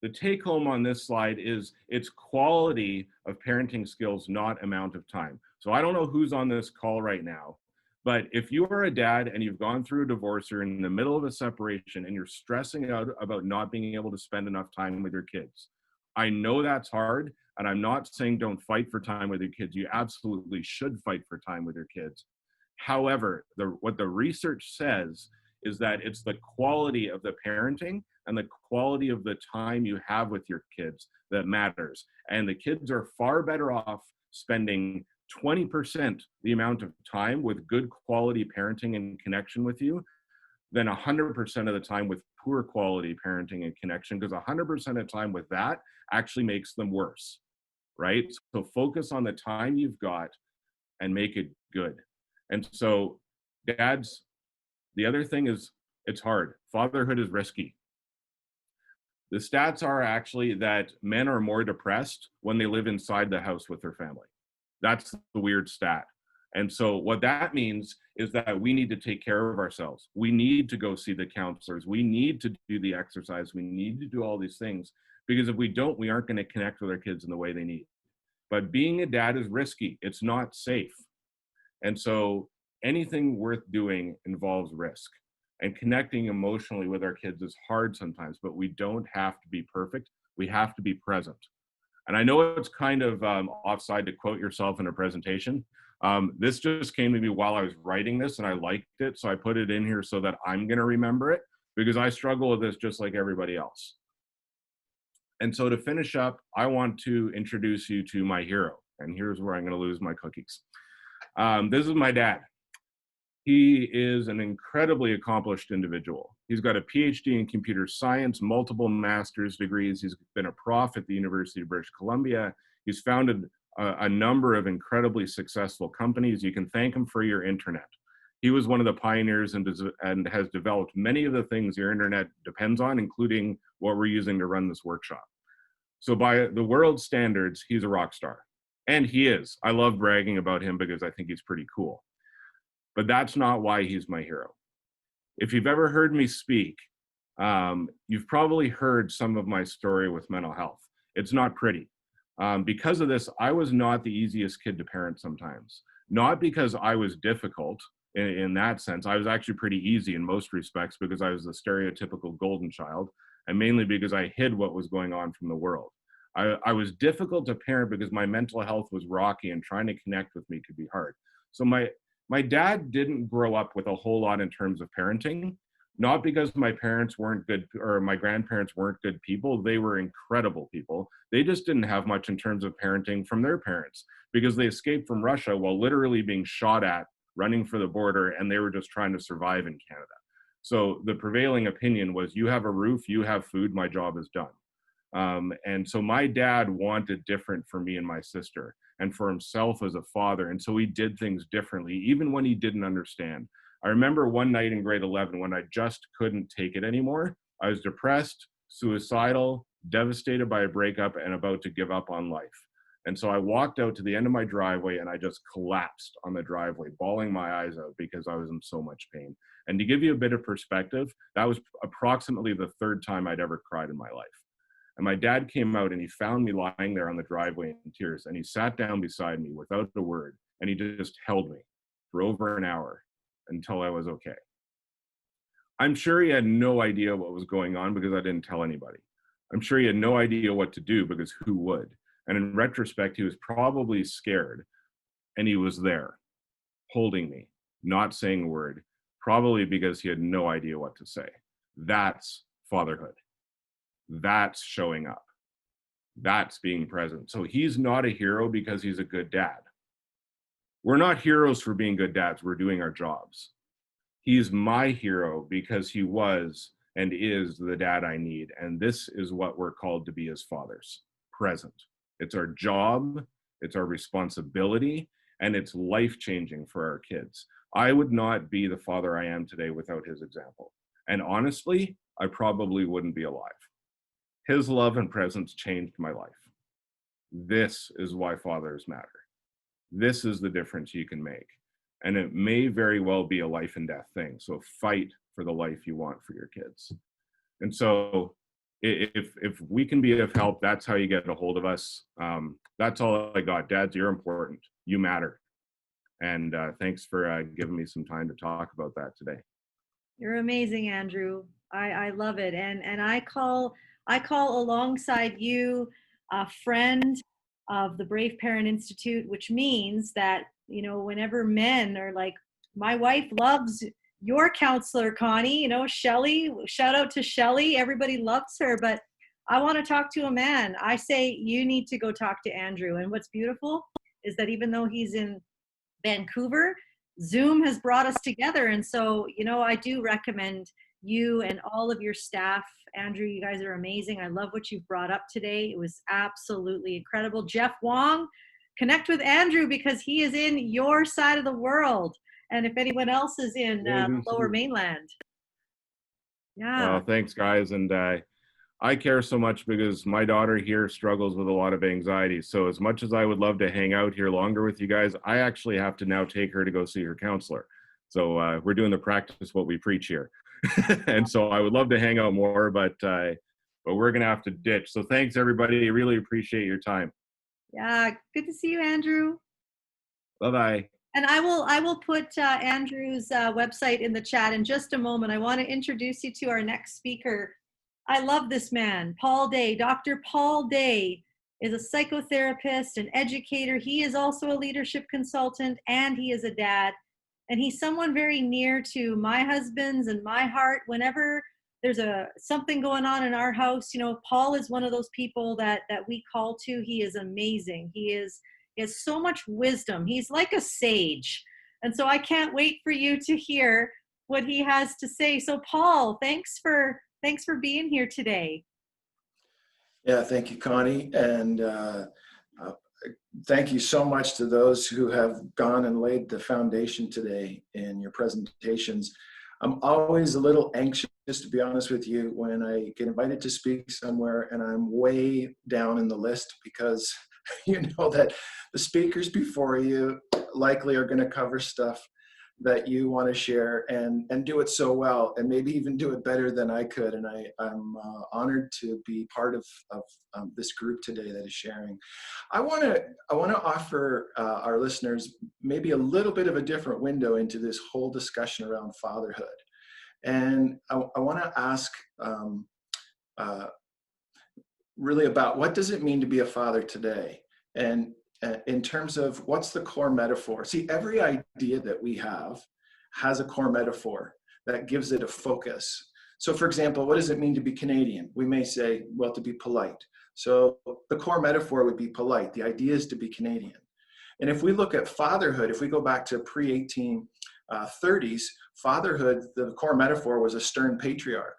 the take home on this slide is it's quality of parenting skills, not amount of time. So I don't know who's on this call right now, but if you are a dad and you've gone through a divorce or in the middle of a separation and you're stressing out about not being able to spend enough time with your kids, I know that's hard. And I'm not saying don't fight for time with your kids. You absolutely should fight for time with your kids. However, what the research says is that it's the quality of the parenting and the quality of the time you have with your kids that matters. And the kids are far better off spending 20% the amount of time with good quality parenting and connection with you than 100% of the time with poor quality parenting and connection, because 100% of the time with that actually makes them worse, right? So focus on the time you've got and make it good. And so dads, the other thing is it's hard. Fatherhood is risky. The stats are actually that men are more depressed when they live inside the house with their family. That's the weird stat. And so what that means is that we need to take care of ourselves. We need to go see the counselors. We need to do the exercise. We need to do all these things, because if we don't, we aren't going to connect with our kids in the way they need. But being a dad is risky. It's not safe. And so anything worth doing involves risk. And connecting emotionally with our kids is hard sometimes, but we don't have to be perfect. We have to be present. And I know it's kind of offside to quote yourself in a presentation. This just came to me while I was writing this and I liked it. So I put it in here so that I'm going to remember it, because I struggle with this just like everybody else. And so to finish up, I want to introduce you to my hero. And here's where I'm going to lose my cookies. This is my dad. He is an incredibly accomplished individual. He's got a PhD in computer science, multiple master's degrees. He's been a prof at the University of British Columbia. He's founded a number of incredibly successful companies. You can thank him for your internet. He was one of the pioneers and has developed many of the things your internet depends on, including what we're using to run this workshop. So by the world standards, he's a rock star. And he is. I love bragging about him because I think he's pretty cool. But that's not why he's my hero. If you've ever heard me speak, you've probably heard some of my story with mental health. It's not pretty. Because of this, I was not the easiest kid to parent sometimes. Not because I was difficult in that sense. I was actually pretty easy in most respects because I was the stereotypical golden child, and mainly because I hid what was going on from the world. I was difficult to parent because my mental health was rocky and trying to connect with me could be hard. So my dad didn't grow up with a whole lot in terms of parenting, not because my parents weren't good or my grandparents weren't good people. They were incredible people. They just didn't have much in terms of parenting from their parents because they escaped from Russia while literally being shot at, running for the border, and they were just trying to survive in Canada. So the prevailing opinion was, you have a roof, you have food, my job is done. And so my dad wanted different for me and my sister and for himself as a father. And so he did things differently, even when he didn't understand. I remember one night in grade 11 when I just couldn't take it anymore. I was depressed, suicidal, devastated by a breakup, and about to give up on life. And so I walked out to the end of my driveway and I just collapsed on the driveway, bawling my eyes out because I was in so much pain. And to give you a bit of perspective, that was approximately the third time I'd ever cried in my life. And my dad came out and he found me lying there on the driveway in tears, and he sat down beside me without a word, and he just held me for over an hour until I was okay. I'm sure he had no idea what was going on because I didn't tell anybody. I'm sure he had no idea what to do because who would? And in retrospect, he was probably scared, and he was there holding me, not saying a word, probably because he had no idea what to say. That's fatherhood. That's showing up. That's being present. So he's not a hero because he's a good dad. We're not heroes for being good dads. We're doing our jobs. He's my hero because he was and is the dad I need. And this is what we're called to be as fathers, present. It's our job, it's our responsibility, and it's life-changing for our kids. I would not be the father I am today without his example. And honestly, I probably wouldn't be alive. His love and presence changed my life. This is why fathers matter. This is the difference you can make. And it may very well be a life and death thing. So fight for the life you want for your kids. And so if we can be of help, that's how you get a hold of us. That's all I got. Dads, you're important. You matter. And thanks for giving me some time to talk about that today. You're amazing, Andrew. I love it. And I call alongside you a friend of the Brave Parent Institute, which means that, you know, whenever men are like, my wife loves your counselor, Connie, you know, Shelly, shout out to Shelly. Everybody loves her, but I want to talk to a man. I say, you need to go talk to Andrew. And what's beautiful is that even though he's in Vancouver, Zoom has brought us together. And so, you know, I do recommend you and all of your staff. Andrew, you guys are amazing. I love what you've brought up today. It was absolutely incredible. Jeff Wong, connect with Andrew because he is in your side of the world. And if anyone else is in the Lower Mainland. Yeah. Well, thanks, guys. And I care so much because my daughter here struggles with a lot of anxiety. So as much as I would love to hang out here longer with you guys, I actually have to now take her to go see her counselor. So we're doing the practice what we preach here. And so I would love to hang out more, but we're going to have to ditch. So thanks, everybody. I really appreciate your time. Yeah. Good to see you, Andrew. Bye-bye. And I will put Andrew's website in the chat in just a moment. I want to introduce you to our next speaker. I love this man, Paul Day. Dr. Paul Day is a psychotherapist, an educator. He is also a leadership consultant, and he is a dad. And he's someone very near to my husband's and my heart. Whenever there's something going on in our house, you know, Paul is one of those people that we call to. He is amazing. He has so much wisdom. He's like a sage. And so I can't wait for you to hear what he has to say. So Paul, thanks for being here today. Yeah, thank you, Connie. And thank you so much to those who have gone and laid the foundation today in your presentations. I'm always a little anxious, to be honest with you, when I get invited to speak somewhere and I'm way down in the list, because you know that the speakers before you likely are going to cover stuff that you want to share and do it so well, and maybe even do it better than I could. And I'm honored to be part of this group today that is sharing. I want to offer our listeners maybe a little bit of a different window into this whole discussion around fatherhood. And I want to ask really about what does it mean to be a father today? And in terms of what's the core metaphor. See, every idea that we have has a core metaphor that gives it a focus. So for example, what does it mean to be Canadian? We may say, well, to be polite. So the core metaphor would be polite. The idea is to be Canadian. And if we look at fatherhood, if we go back to pre-1830s, fatherhood, the core metaphor was a stern patriarch.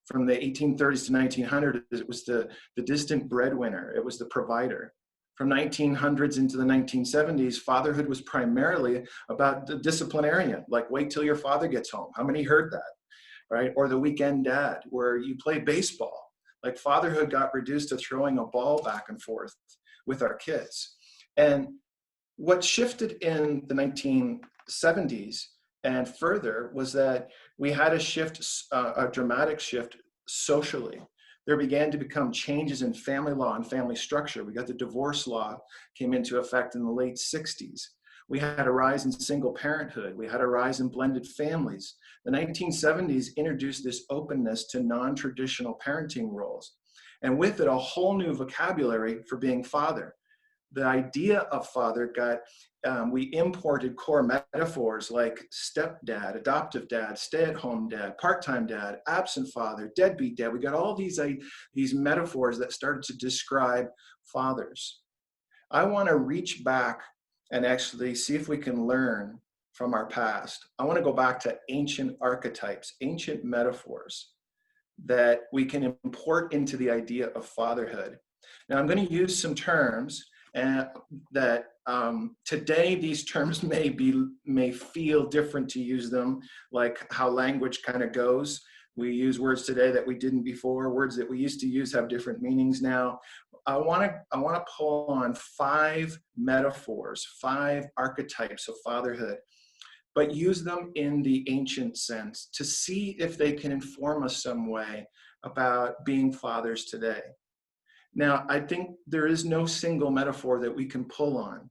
From the 1830s to 1900, it was the distant breadwinner. It was the provider. From 1900s into the 1970s, fatherhood was primarily about the disciplinarian, like wait till your father gets home. How many heard that, right? Or the weekend dad, where you play baseball. Like fatherhood got reduced to throwing a ball back and forth with our kids. And what shifted in the 1970s and further was that we had a shift, a dramatic shift socially. There began to become changes in family law and family structure. We got the divorce law came into effect in the late 60s. We had a rise in single parenthood. We had a rise in blended families. The 1970s introduced this openness to non-traditional parenting roles. And with it, a whole new vocabulary for being father. The idea of father got, we imported core metaphors like stepdad, adoptive dad, stay-at-home dad, part-time dad, absent father, deadbeat dad. We got all these metaphors that started to describe fathers. I want to reach back and actually see if we can learn from our past. I want to go back to ancient archetypes, ancient metaphors that we can import into the idea of fatherhood. Now, I'm going to use some terms that today these terms may feel different to use them, like how language kind of goes. We use words today that we didn't before. Words that we used to use have different meanings now. I want to pull on 5 metaphors, 5 archetypes of fatherhood, but use them in the ancient sense to see if they can inform us some way about being fathers today. Now, I think there is no single metaphor that we can pull on.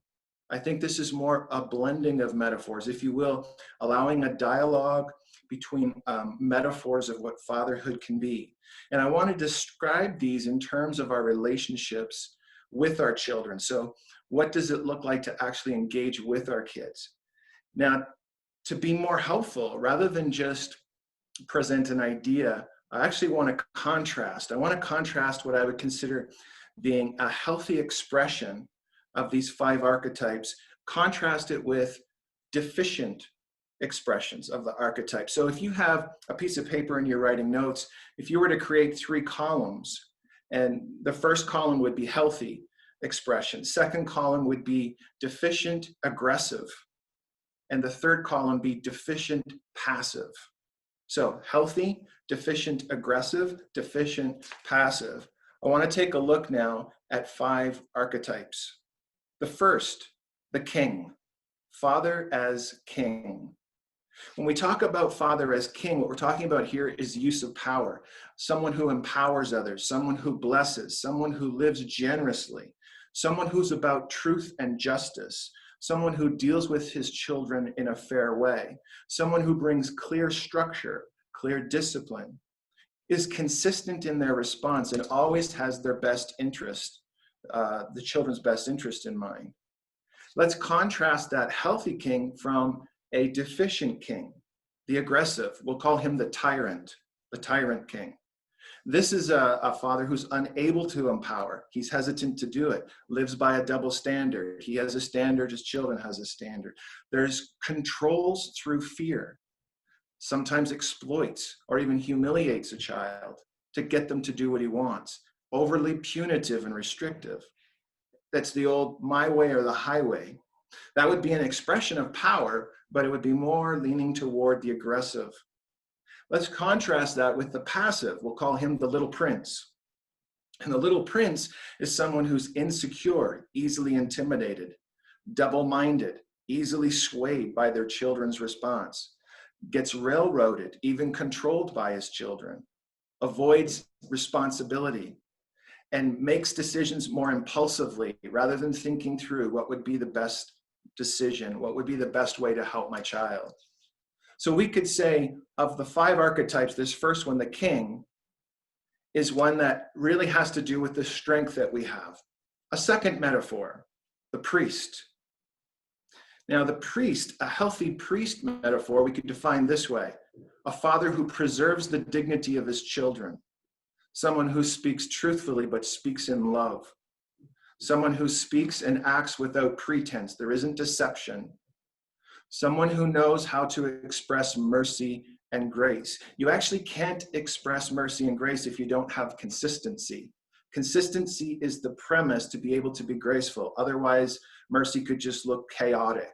I think this is more a blending of metaphors, if you will, allowing a dialogue between metaphors of what fatherhood can be. And I want to describe these in terms of our relationships with our children. So what does it look like to actually engage with our kids? Now, to be more helpful, rather than just present an idea, I actually want to contrast. I want to contrast what I would consider being a healthy expression of these 5 archetypes, contrast it with deficient expressions of the archetype. So if you have a piece of paper and you're writing notes, if you were to create 3 columns, and the first column would be healthy expression, second column would be deficient aggressive, and the third column be deficient passive. So healthy, deficient aggressive, deficient passive. I want to take a look now at 5 archetypes. The first, the king, father as king. When we talk about father as king, what we're talking about here is use of power. Someone who empowers others, someone who blesses, someone who lives generously, someone who's about truth and justice, someone who deals with his children in a fair way, someone who brings clear structure, clear discipline, is consistent in their response and always has their best interest, the children's best interest in mind. Let's contrast that healthy king from a deficient king, the aggressive. We'll call him the tyrant king. This is a father who's unable to empower. He's hesitant to do it, lives by a double standard. He has a standard, his children has a standard. There's controls through fear, sometimes exploits or even humiliates a child to get them to do what he wants, overly punitive and restrictive. That's the old my way or the highway. That would be an expression of power, but it would be more leaning toward the aggressive. Let's contrast that with the passive. We'll call him the little prince. And the little prince is someone who's insecure, easily intimidated, double-minded, easily swayed by their children's response, gets railroaded, even controlled by his children, avoids responsibility, and makes decisions more impulsively rather than thinking through what would be the best decision, what would be the best way to help my child. So we could say of the 5 archetypes, this first one, the king, is one that really has to do with the strength that we have. A second metaphor, the priest. Now the priest, a healthy priest metaphor, we could define this way: a father who preserves the dignity of his children, someone who speaks truthfully but speaks in love, someone who speaks and acts without pretense, there isn't deception, someone who knows how to express mercy and grace. You actually can't express mercy and grace if you don't have consistency. Consistency is the premise to be able to be graceful. Otherwise, mercy could just look chaotic.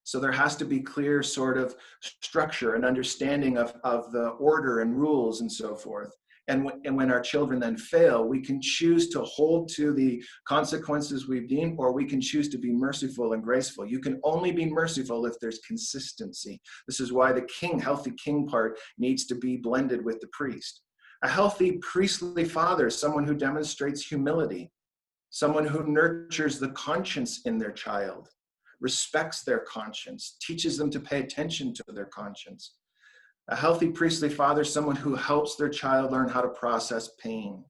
So there has to be clear sort of structure and understanding of the order and rules and so forth. And when our children then fail, we can choose to hold to the consequences we've deemed, or we can choose to be merciful and graceful. You can only be merciful if there's consistency. This is why the king, healthy king part needs to be blended with the priest. A healthy priestly father is someone who demonstrates humility, someone who nurtures the conscience in their child, respects their conscience, teaches them to pay attention to their conscience. A healthy priestly father is someone who helps their child learn how to process pain.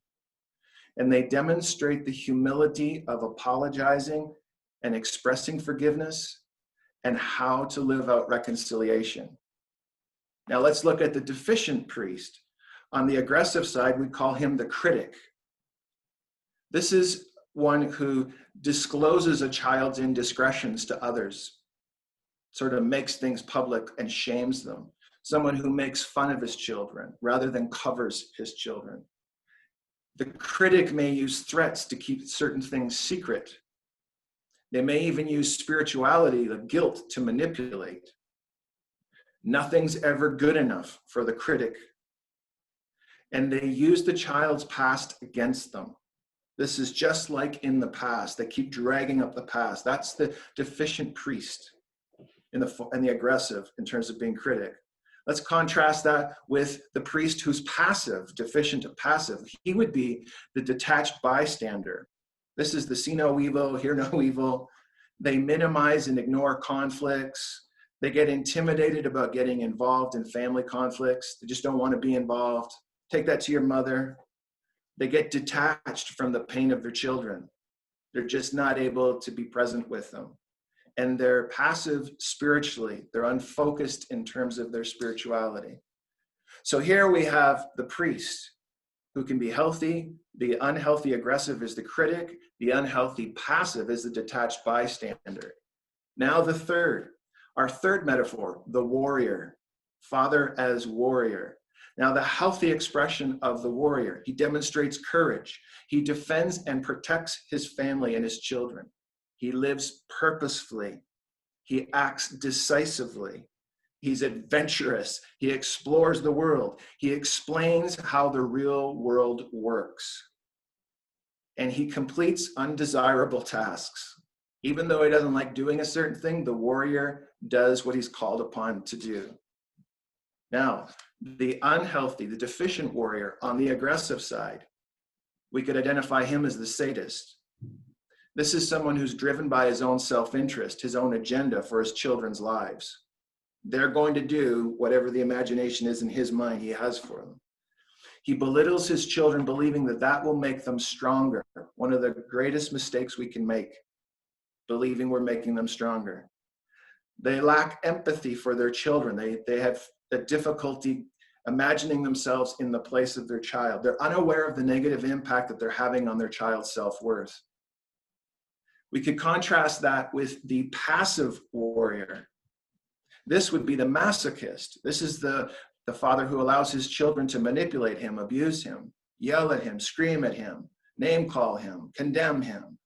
And they demonstrate the humility of apologizing and expressing forgiveness and how to live out reconciliation. Now let's look at the deficient priest. On the aggressive side, we call him the critic. This is one who discloses a child's indiscretions to others, sort of makes things public and shames them. Someone who makes fun of his children rather than covers his children. The critic may use threats to keep certain things secret. They may even use spirituality, the guilt, to manipulate. Nothing's ever good enough for the critic. And they use the child's past against them. This is just like in the past. They keep dragging up the past. That's the deficient priest and the aggressive in terms of being critic. Let's contrast that with the priest who's passive, deficient of passive. He would be the detached bystander. This is the see no evil, hear no evil. They minimize and ignore conflicts. They get intimidated about getting involved in family conflicts. They just don't want to be involved. Take that to your mother. They get detached from the pain of their children. They're just not able to be present with them. And they're passive spiritually. They're unfocused in terms of their spirituality. So here we have the priest who can be healthy. The unhealthy aggressive is the critic. The unhealthy passive is the detached bystander. Now our third metaphor, the warrior. Father as warrior. Now the healthy expression of the warrior, he demonstrates courage. He defends and protects his family and his children. He lives purposefully. He acts decisively. He's adventurous. He explores the world. He explains how the real world works. And he completes undesirable tasks. Even though he doesn't like doing a certain thing, the warrior does what he's called upon to do. Now, the unhealthy, the deficient warrior on the aggressive side, we could identify him as the sadist. This is someone who's driven by his own self-interest, his own agenda for his children's lives. They're going to do whatever the imagination is in his mind he has for them. He belittles his children, believing that that will make them stronger. One of the greatest mistakes we can make, believing we're making them stronger. They lack empathy for their children. They have a difficulty imagining themselves in the place of their child. They're unaware of the negative impact that they're having on their child's self-worth. We could contrast that with the passive warrior. This would be the masochist. This is the father who allows his children to manipulate him, abuse him, yell at him, scream at him, name call him, condemn him.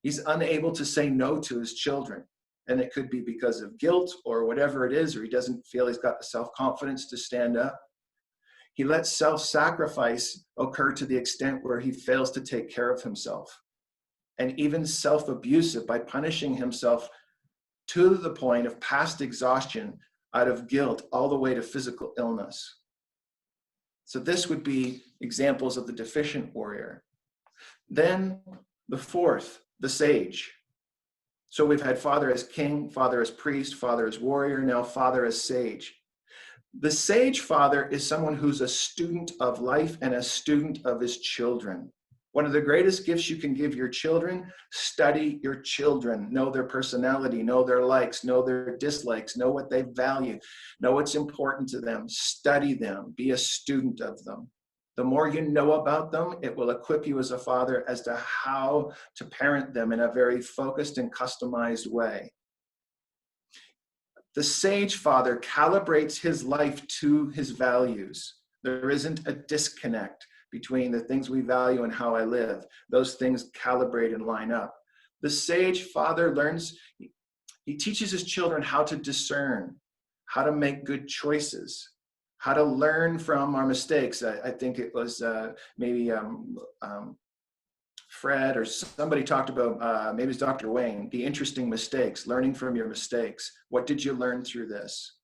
He's unable to say no to his children. And it could be because of guilt or whatever it is, or he doesn't feel he's got the self-confidence to stand up. He lets self-sacrifice occur to the extent where he fails to take care of himself. And even self-abusive by punishing himself to the point of past exhaustion out of guilt all the way to physical illness. So this would be examples of the deficient warrior. Then the fourth, the sage. So we've had father as king, father as priest, father as warrior, now father as sage. The sage father is someone who's a student of life and a student of his children. One of the greatest gifts you can give your children, study your children, know their personality, know their likes, know their dislikes, know what they value, know what's important to them, study them, be a student of them. The more you know about them, it will equip you as a father as to how to parent them in a very focused and customized way. The sage father calibrates his life to his values. There isn't a disconnect. between the things we value and how I live. Those things calibrate and line up. The sage father learns, he teaches his children how to discern, how to make good choices, how to learn from our mistakes. I think it was maybe Fred or somebody talked about, maybe it's Dr. Wayne, the interesting mistakes, learning from your mistakes. What did you learn through this?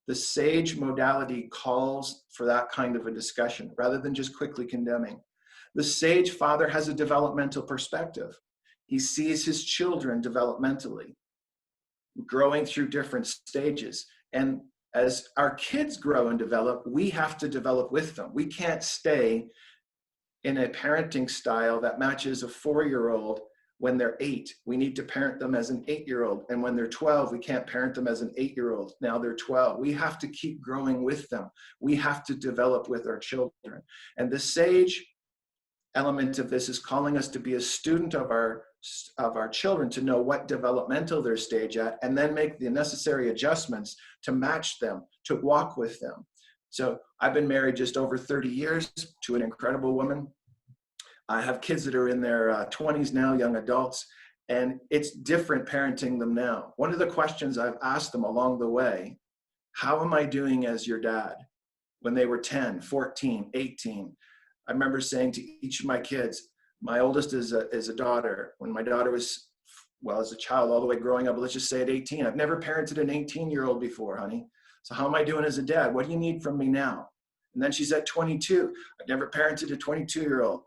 The sage modality calls for that kind of a discussion rather than just quickly condemning. The sage father has a developmental perspective. He sees his children developmentally, growing through different stages. And as our kids grow and develop, we have to develop with them. We can't stay in a parenting style that matches a 4-year-old when they're 8. We need to parent them as an 8-year-old. And when they're 12, we can't parent them as an 8-year-old. Now they're 12. We have to keep growing with them. We have to develop with our children. And the sage element of this is calling us to be a student of our children, to know what developmental their stage at, and then make the necessary adjustments to match them, to walk with them. So I've been married just over 30 years to an incredible woman. I have kids that are in their 20s now, young adults, and it's different parenting them now. One of the questions I've asked them along the way, how am I doing as your dad? When they were 10, 14, 18, I remember saying to each of my kids, my oldest is a daughter. When my daughter was, well, as a child, all the way growing up, let's just say at 18, I've never parented an 18-year-old before, honey. So how am I doing as a dad? What do you need from me now? And then she's at 22. I've never parented a 22-year-old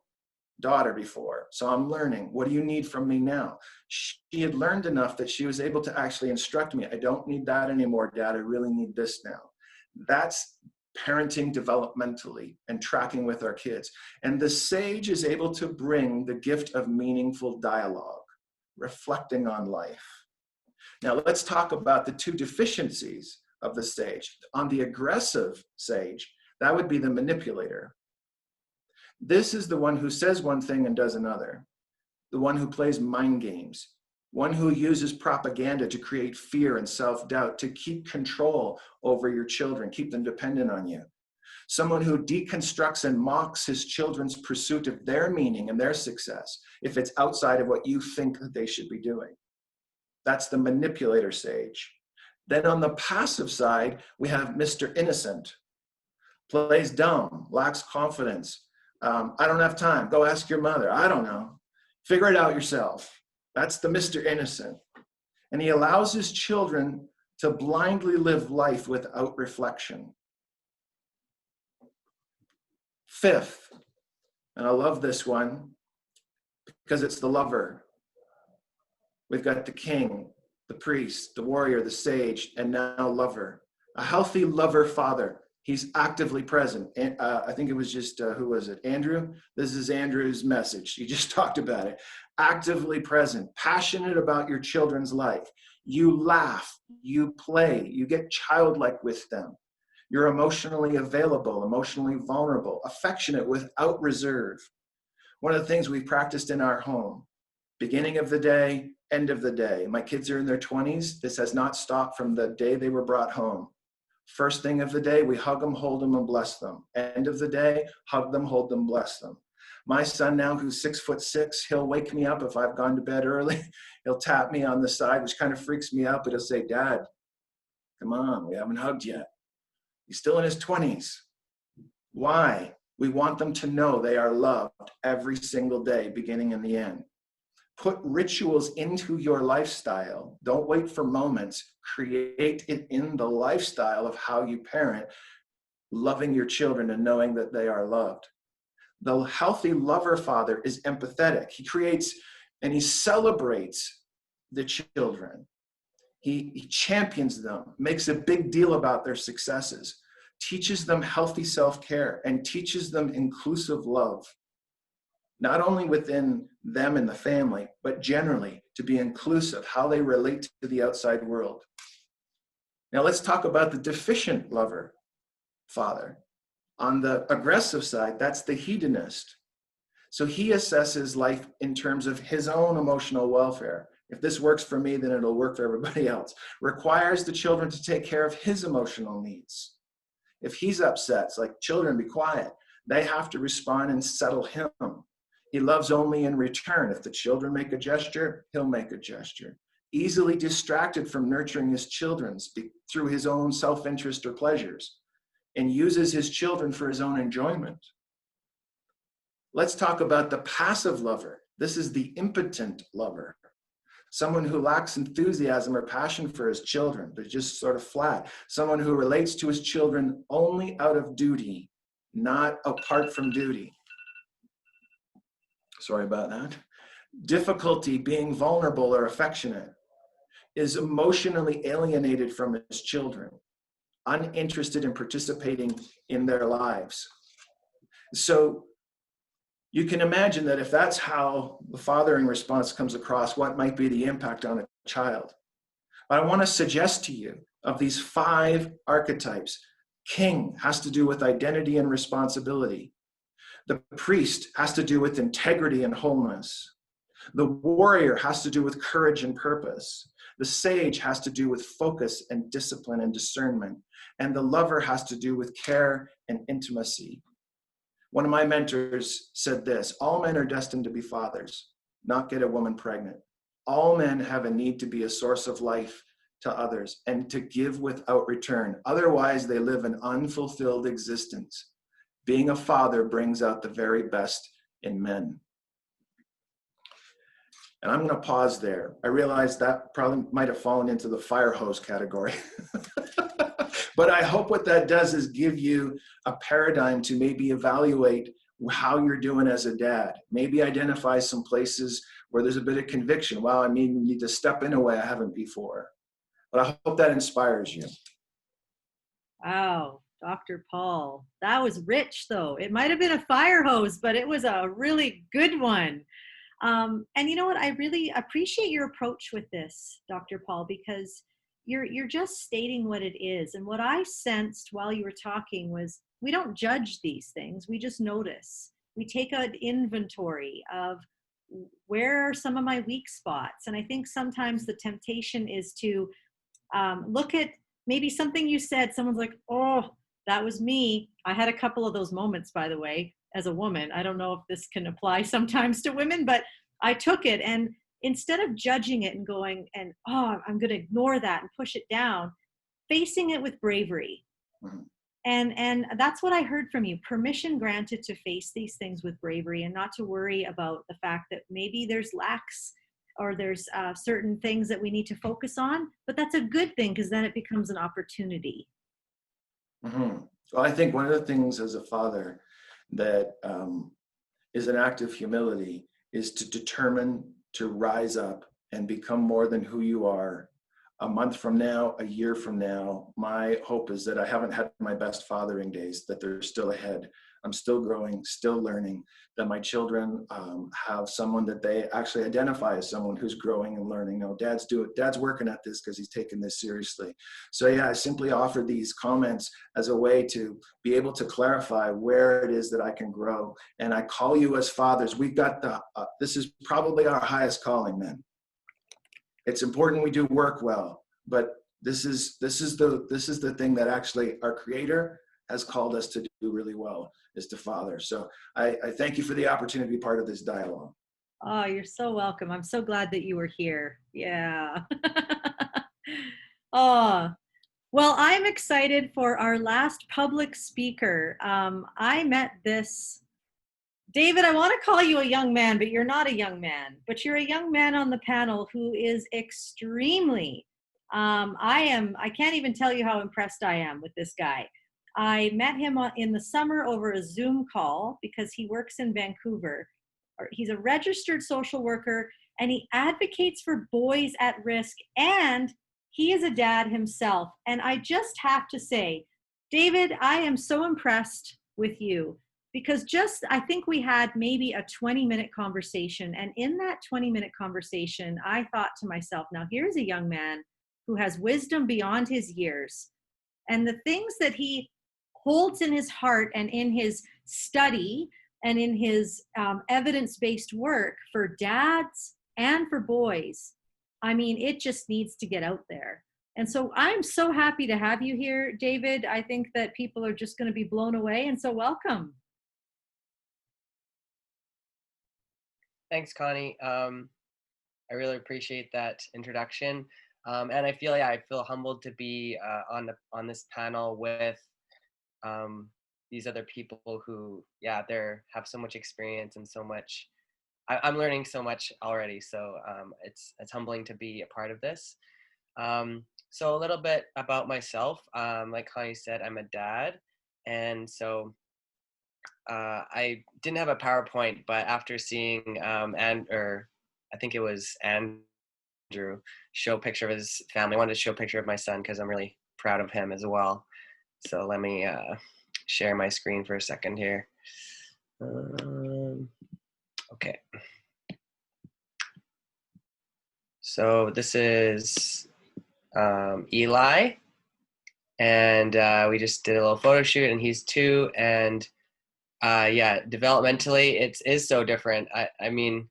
daughter before. So I'm learning. What do you need from me now? She had learned enough that she was able to actually instruct me. I don't need that anymore, Dad. I really need this now. That's parenting developmentally and tracking with our kids. And the sage is able to bring the gift of meaningful dialogue, reflecting on life. Now let's talk about the two deficiencies of the sage. On the aggressive sage, that would be the manipulator. This is the one who says one thing and does another, the one who plays mind games, one who uses propaganda to create fear and self-doubt, to keep control over your children, keep them dependent on you. Someone who deconstructs and mocks his children's pursuit of their meaning and their success if it's outside of what you think that they should be doing. That's the manipulator sage. Then on the passive side, we have Mr. Innocent. Plays dumb, lacks confidence. I don't have time. Go ask your mother. I don't know. Figure it out yourself. That's the Mr. Innocent. And he allows his children to blindly live life without reflection. Fifth, and I love this one because it's the lover. We've got the king, the priest, the warrior, the sage, and now lover. A healthy lover father. He's actively present. And I think it was just, who was it? Andrew? This is Andrew's message. He just talked about it. Actively present, passionate about your children's life. You laugh, you play, you get childlike with them. You're emotionally available, emotionally vulnerable, affectionate without reserve. One of the things we've practiced in our home, beginning of the day, end of the day. My kids are in their 20s. This has not stopped from the day they were brought home. First thing of the day, we hug them, hold them, and bless them. End of the day, hug them, hold them, bless them. My son now, who's 6'6", he'll wake me up if I've gone to bed early. He'll tap me on the side, which kind of freaks me out, but he'll say, Dad, come on, we haven't hugged yet. He's still in his 20s. Why? We want them to know they are loved every single day, beginning and the end. Put rituals into your lifestyle. Don't wait for moments. Create it in the lifestyle of how you parent, loving your children and knowing that they are loved. The healthy lover father is empathetic. He creates and he celebrates the children. He champions them, makes a big deal about their successes, teaches them healthy self-care, and teaches them inclusive love. Not only within them and the family, but generally to be inclusive, how they relate to the outside world. Now let's talk about the deficient lover father. On the aggressive side, that's the hedonist. So he assesses life in terms of his own emotional welfare. If this works for me, then it'll work for everybody else. Requires the children to take care of his emotional needs. If he's upset, it's like, children, be quiet. They have to respond and settle him. He loves only in return. If the children make a gesture, he'll make a gesture. Easily distracted from nurturing his children through his own self-interest or pleasures, and uses his children for his own enjoyment. Let's talk about the passive lover. This is the impotent lover. Someone who lacks enthusiasm or passion for his children, but just sort of flat. Someone who relates to his children only out of duty, not apart from duty. Sorry about that. Difficulty being vulnerable or affectionate. Is emotionally alienated from his children, uninterested in participating in their lives. So you can imagine that if that's how the fathering response comes across, what might be the impact on a child. But I want to suggest to you of these 5 archetypes. King has to do with identity and responsibility. The priest has to do with integrity and wholeness. The warrior has to do with courage and purpose. The sage has to do with focus and discipline and discernment. And the lover has to do with care and intimacy. One of my mentors said this: all men are destined to be fathers, not get a woman pregnant. All men have a need to be a source of life to others and to give without return. Otherwise, they live an unfulfilled existence. Being a father brings out the very best in men. And I'm going to pause there. I realize that probably might have fallen into the fire hose category. But I hope what that does is give you a paradigm to maybe evaluate how you're doing as a dad. Maybe identify some places where there's a bit of conviction. Wow, I need to step in a way I haven't before. But I hope that inspires you. Wow, Dr. Paul. That was rich, though. It might have been a fire hose, but it was a really good one. And you know what? I really appreciate your approach with this, Dr. Paul, because you're just stating what it is. And what I sensed while you were talking was we don't judge these things. We just notice. We take an inventory of where are some of my weak spots. And I think sometimes the temptation is to look at maybe something you said. Someone's like, oh, that was me. I had a couple of those moments, by the way, as a woman. I don't know if this can apply sometimes to women, but I took it, and instead of judging it and going and, oh, I'm going to ignore that and push it down, facing it with bravery. Mm-hmm. And that's what I heard from you. Permission granted to face these things with bravery and not to worry about the fact that maybe there's lacks or there's certain things that we need to focus on. But that's a good thing, because then it becomes an opportunity. Mm-hmm. Well, I think one of the things as a father that is an act of humility is to determine to rise up and become more than who you are. A month from now, a year from now, my hope is that I haven't had my best fathering days, that they're still ahead. I'm still growing, still learning, that my children have someone that they actually identify as someone who's growing and learning. No, Dad's working at this because he's taking this seriously. So yeah, I simply offered these comments as a way to be able to clarify where it is that I can grow. And I call you as fathers. We've got this is probably our highest calling, men. It's important we do work well, but this is the thing that actually our Creator has called us to do really well, is to father. So I thank you for the opportunity to be part of this dialogue. Oh, you're so welcome. I'm so glad that you were here. Yeah. Oh, well, I'm excited for our last public speaker. I met this, David, I want to call you a young man, but you're not a young man, but you're a young man on the panel who is extremely, I can't even tell you how impressed I am with this guy. I met him in the summer over a Zoom call because he works in Vancouver. He's a registered social worker, and he advocates for boys at risk, and he is a dad himself. And I just have to say, David, I am so impressed with you, because I think we had maybe a 20-minute conversation. And in that 20-minute conversation, I thought to myself, now here's a young man who has wisdom beyond his years. And the things that he holds in his heart and in his study and in his evidence-based work for dads and for boys, I mean, it just needs to get out there. And so I'm so happy to have you here, David. I think that people are just going to be blown away. And so welcome. Thanks, Connie. I really appreciate that introduction. And I feel, yeah, I feel humbled to be on this panel with these other people who, yeah, have so much experience and so much. I'm learning so much already, so it's humbling to be a part of this. So a little bit about myself. Like Connie said, I'm a dad, and so I didn't have a PowerPoint, but after seeing I think it was Andrew show a picture of his family, I wanted to show a picture of my son because I'm really proud of him as well. So let me share my screen for a second here. Okay. So this is Eli, and we just did a little photo shoot, and he's 2, and yeah, developmentally it is so different. I mean,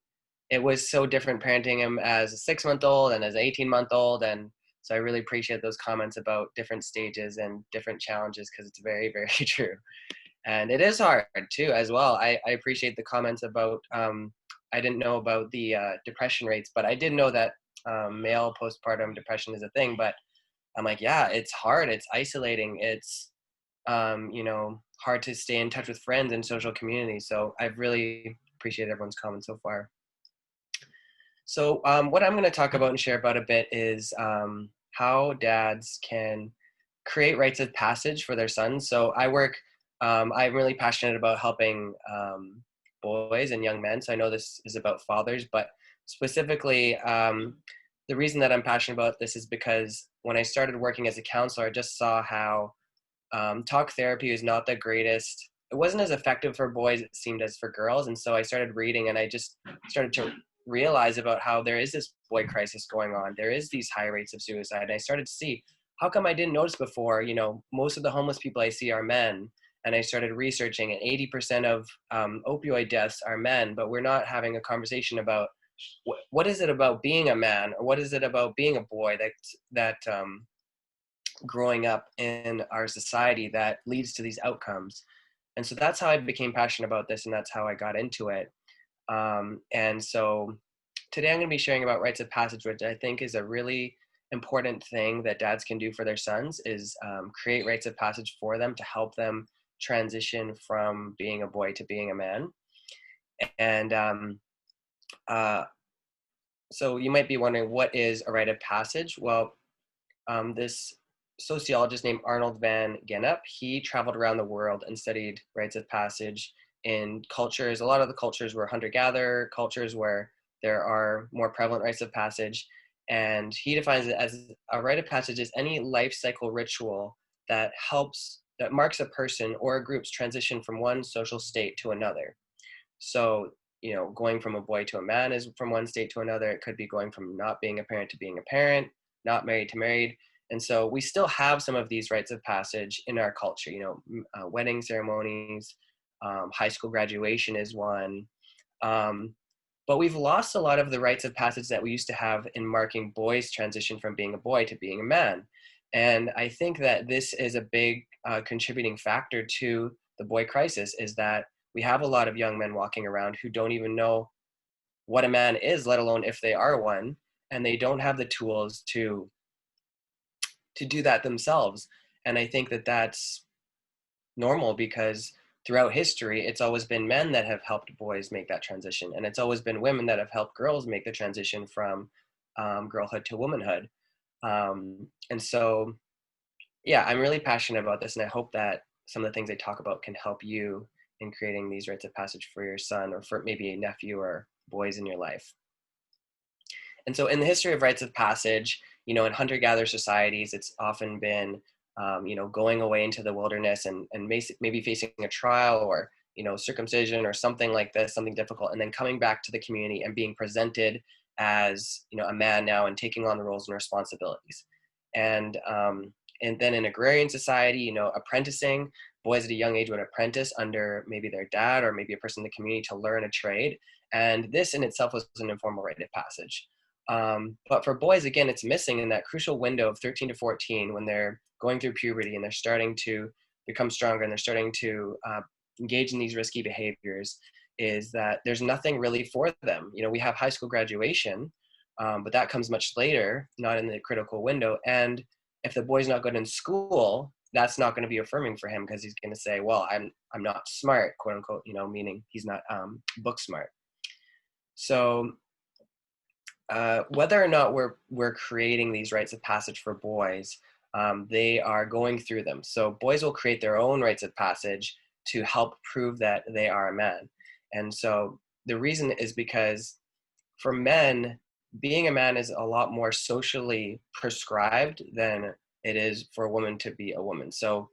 it was so different parenting him as a 6-month-old and as an 18-month-old, and so I really appreciate those comments about different stages and different challenges, because it's very, very true. And it is hard too as well. I appreciate the comments about I didn't know about the depression rates, but I did know that male postpartum depression is a thing. But I'm like, yeah, it's hard, it's isolating, it's hard to stay in touch with friends and social community. So I've really appreciated everyone's comments so far. So what I'm going to talk about and share about a bit is how dads can create rites of passage for their sons. So I'm really passionate about helping boys and young men. So I know this is about fathers, but specifically, the reason that I'm passionate about this is because when I started working as a counselor, I just saw how talk therapy is not the greatest. It wasn't as effective for boys, it seemed, as for girls. And so I started reading, and I just started to realize about how there is this boy crisis going on. There is these high rates of suicide. And I started to see, how come I didn't notice before? Most of the homeless people I see are men. And I started researching, and 80% of opioid deaths are men, but we're not having a conversation about what is it about being a man, or what is it about being a boy that growing up in our society that leads to these outcomes. And so that's how I became passionate about this, and that's how I got into it. And so today I'm going to be sharing about rites of passage, which I think is a really important thing that dads can do for their sons, is create rites of passage for them to help them transition from being a boy to being a man. And so you might be wondering, what is a rite of passage? Well, this sociologist named Arnold van Gennep, he traveled around the world and studied rites of passage in cultures. A lot of the cultures were hunter-gatherer cultures where there are more prevalent rites of passage. And he defines it as a rite of passage is any life cycle ritual that marks a person or a group's transition from one social state to another. So, going from a boy to a man is from one state to another. It could be going from not being a parent to being a parent, not married to married. And so we still have some of these rites of passage in our culture, wedding ceremonies, high school graduation is one. But we've lost a lot of the rites of passage that we used to have in marking boys' transition from being a boy to being a man. And I think that this is a big contributing factor to the boy crisis, is that we have a lot of young men walking around who don't even know what a man is, let alone if they are one, and they don't have the tools to do that themselves. And I think that that's normal, because throughout history, it's always been men that have helped boys make that transition. And it's always been women that have helped girls make the transition from girlhood to womanhood. And so, yeah, I'm really passionate about this. And I hope that some of the things I talk about can help you in creating these rites of passage for your son, or for maybe a nephew or boys in your life. And so in the history of rites of passage, in hunter-gatherer societies, it's often been going away into the wilderness and maybe facing a trial, or, circumcision or something like this, something difficult, and then coming back to the community and being presented as, a man now, and taking on the roles and responsibilities. And then in agrarian society, apprenticing, boys at a young age would apprentice under maybe their dad or maybe a person in the community to learn a trade. And this in itself was an informal rite of passage. But for boys, again, it's missing in that crucial window of 13 to 14, when they're going through puberty and they're starting to become stronger and they're starting to engage in these risky behaviors. is that there's nothing really for them. You know, we have high school graduation, but that comes much later, not in the critical window. And if the boy's not good in school, that's not going to be affirming for him, because he's going to say, well, I'm not smart, quote unquote, you know, meaning he's not book smart. So whether or not we're creating these rites of passage for boys, they are going through them. So boys will create their own rites of passage to help prove that they are a man. And so the reason is because for men, being a man is a lot more socially prescribed than it is for a woman to be a woman. So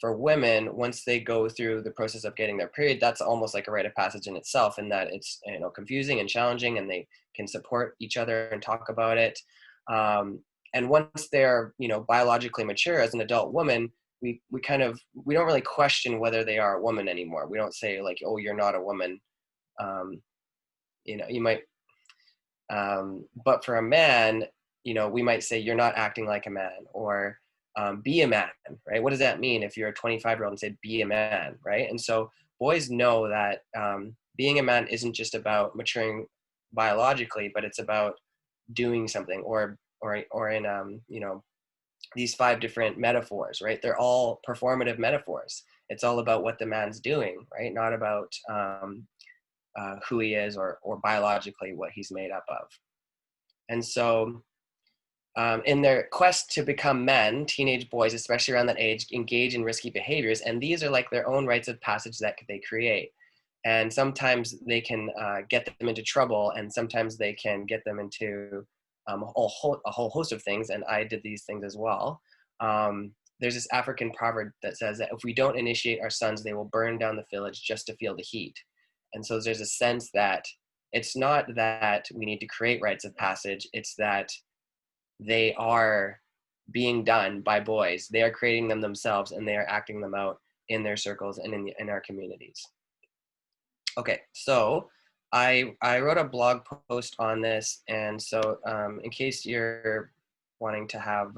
for women, once they go through the process of getting their period, that's almost like a rite of passage in itself, in that it's, you know, confusing and challenging, and they can support each other and talk about it. And once they're, you know, biologically mature as an adult woman, we don't really question whether they are a woman anymore. We don't say like, oh, you're not a woman. You know, you might, but for a man, you know, we might say you're not acting like a man, or be a man, right? What does that mean if you're a 25-year-old and say be a man, right? And so boys know that being a man isn't just about maturing biologically, but it's about doing something, or in you know, these 5 different metaphors, right? They're all performative metaphors. It's all about what the man's doing, right? Not about who he is, or biologically what he's made up of. And so in their quest to become men, teenage boys, especially around that age, engage in risky behaviors. And these are like their own rites of passage that they create. And sometimes they can get them into trouble, and sometimes they can get them into a whole host of things. And I did these things as well. There's this African proverb that says that if we don't initiate our sons, they will burn down the village just to feel the heat. And so there's a sense that it's not that we need to create rites of passage, it's that they are being done by boys. They are creating them themselves, and they are acting them out in their circles and in our communities. Okay, so I wrote a blog post on this, and so in case you're wanting to have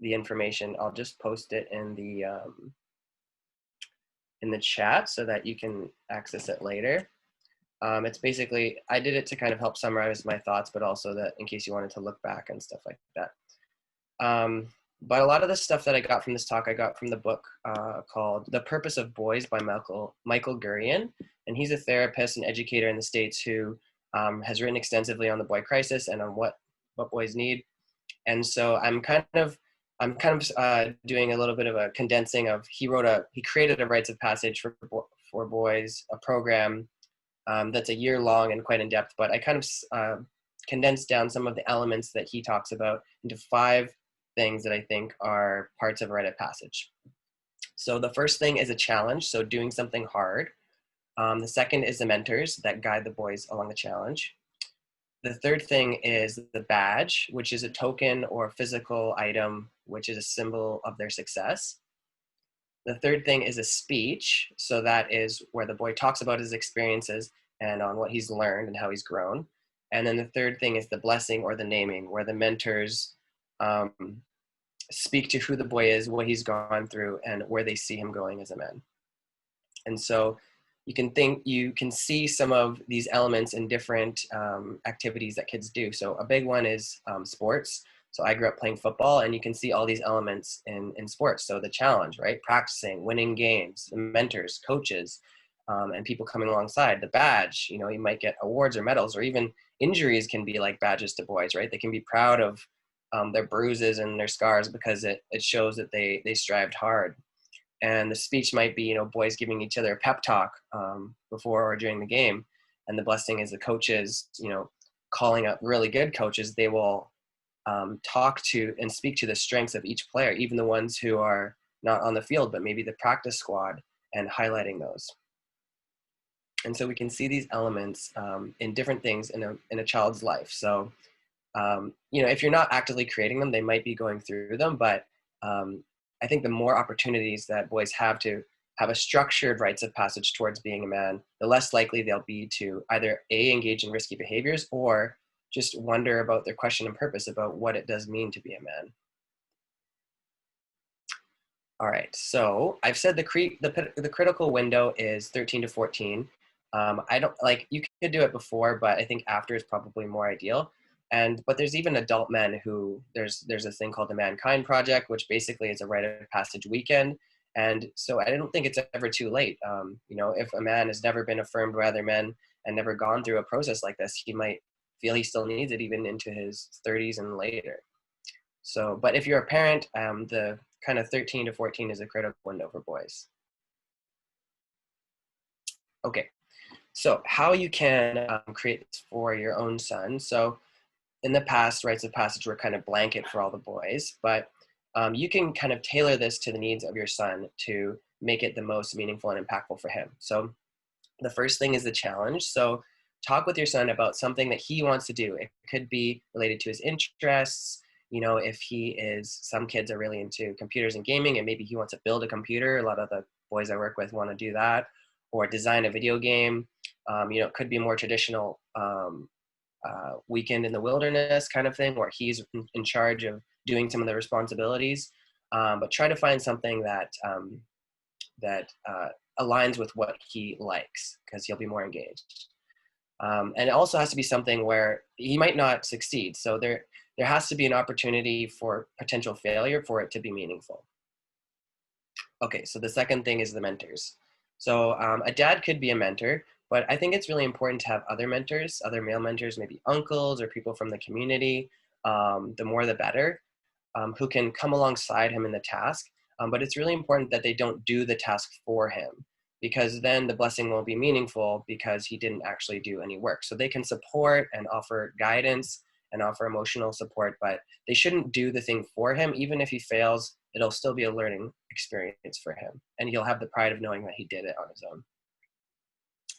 the information, I'll just post it in the chat so that you can access it later. It's basically, I did it to kind of help summarize my thoughts, but also that in case you wanted to look back and stuff like that. But a lot of the stuff that I got from this talk, I got from the book called The Purpose of Boys by Michael Gurian. And he's a therapist and educator in the States who has written extensively on the boy crisis and on what boys need. And so I'm kind of doing a little bit of a condensing of, he created a rites of passage for boys, a program that's a year long and quite in depth, but I kind of condensed down some of the elements that he talks about into 5 things that I think are parts of a rite of passage. So the first thing is a challenge, so doing something hard. The second is the mentors that guide the boys along the challenge. The third thing is the badge, which is a token or physical item, which is a symbol of their success. The third thing is a speech. So that is where the boy talks about his experiences and on what he's learned and how he's grown. And then the third thing is the blessing or the naming, where the mentors speak to who the boy is, what he's gone through, and where they see him going as a man. And so you can see some of these elements in different activities that kids do. So a big one is sports. So I grew up playing football, and you can see all these elements in sports. So the challenge, right? Practicing, winning games, mentors, coaches, and people coming alongside. The badge, you know, you might get awards or medals, or even injuries can be like badges to boys, right? They can be proud of their bruises and their scars because it shows that they strived hard. And the speech might be, you know, boys giving each other a pep talk before or during the game. And the blessing is the coaches, you know, calling up really good coaches. They will talk to and speak to the strengths of each player, even the ones who are not on the field, but maybe the practice squad, and highlighting those. And so we can see these elements in different things in a child's life. So, you know, if you're not actively creating them, they might be going through them, but I think the more opportunities that boys have to have a structured rites of passage towards being a man, the less likely they'll be to either A, engage in risky behaviors, or just wonder about their question and purpose about what it does mean to be a man. All right, so I've said the critical window is 13 to 14. I don't like, you could do it before, but I think after is probably more ideal. But there's even adult men who there's a thing called the Mankind Project, which basically is a rite of passage weekend. And so I don't think it's ever too late. If a man has never been affirmed by other men and never gone through a process like this, he might feel he still needs it even into his 30s and later. So, but if you're a parent, the kind of 13 to 14 is a critical window for boys. Okay, so how you can create this for your own son. So in the past, rites of passage were kind of blanket for all the boys, but you can kind of tailor this to the needs of your son to make it the most meaningful and impactful for him. So the first thing is the challenge. So talk with your son about something that he wants to do. It could be related to his interests. If some kids are really into computers and gaming, and maybe he wants to build a computer. A lot of the boys I work with want to do that, or design a video game. It could be more traditional weekend in the wilderness kind of thing, where he's in charge of doing some of the responsibilities. But try to find something that aligns with what he likes, because he'll be more engaged. And it also has to be something where he might not succeed. So there has to be an opportunity for potential failure for it to be meaningful. Okay, so the second thing is the mentors. So a dad could be a mentor, but I think it's really important to have other mentors, other male mentors, maybe uncles or people from the community. The more the better, who can come alongside him in the task. But it's really important that they don't do the task for him, because then the blessing won't be meaningful because he didn't actually do any work. So they can support and offer guidance and offer emotional support, but they shouldn't do the thing for him. Even if he fails, it'll still be a learning experience for him, and he'll have the pride of knowing that he did it on his own.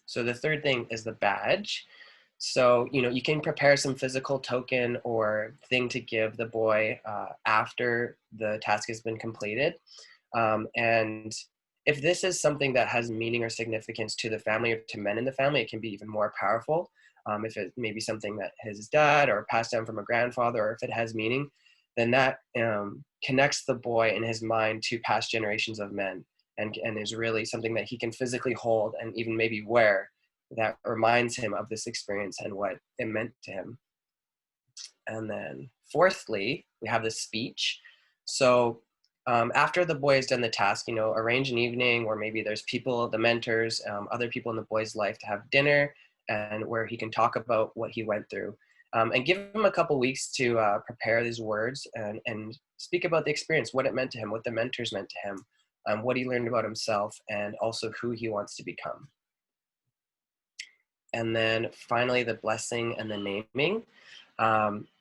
So the third thing is the badge. So, you can prepare some physical token or thing to give the boy after the task has been completed. And if this is something that has meaning or significance to the family or to men in the family, it can be even more powerful. If it may be something that his dad or passed down from a grandfather, or if it has meaning, then that connects the boy in his mind to past generations of men, and is really something that he can physically hold and even maybe wear, that reminds him of this experience and what it meant to him. And then fourthly, we have the speech. So after the boy has done the task, arrange an evening where maybe there's people, the mentors, other people in the boy's life, to have dinner, and where he can talk about what he went through. And give him a couple weeks to prepare his words and speak about the experience, what it meant to him, what the mentors meant to him, what he learned about himself, and also who he wants to become. And then finally, the blessing and the naming.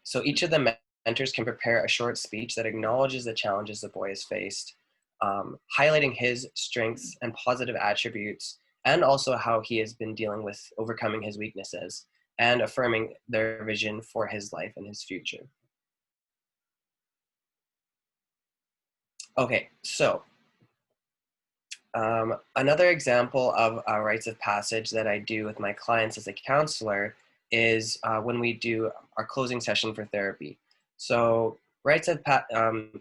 So each of the mentors can prepare a short speech that acknowledges the challenges the boy has faced, highlighting his strengths and positive attributes, and also how he has been dealing with overcoming his weaknesses, and affirming their vision for his life and his future. Okay, so another example of rites of passage that I do with my clients as a counselor is when we do our closing session for therapy. So rites of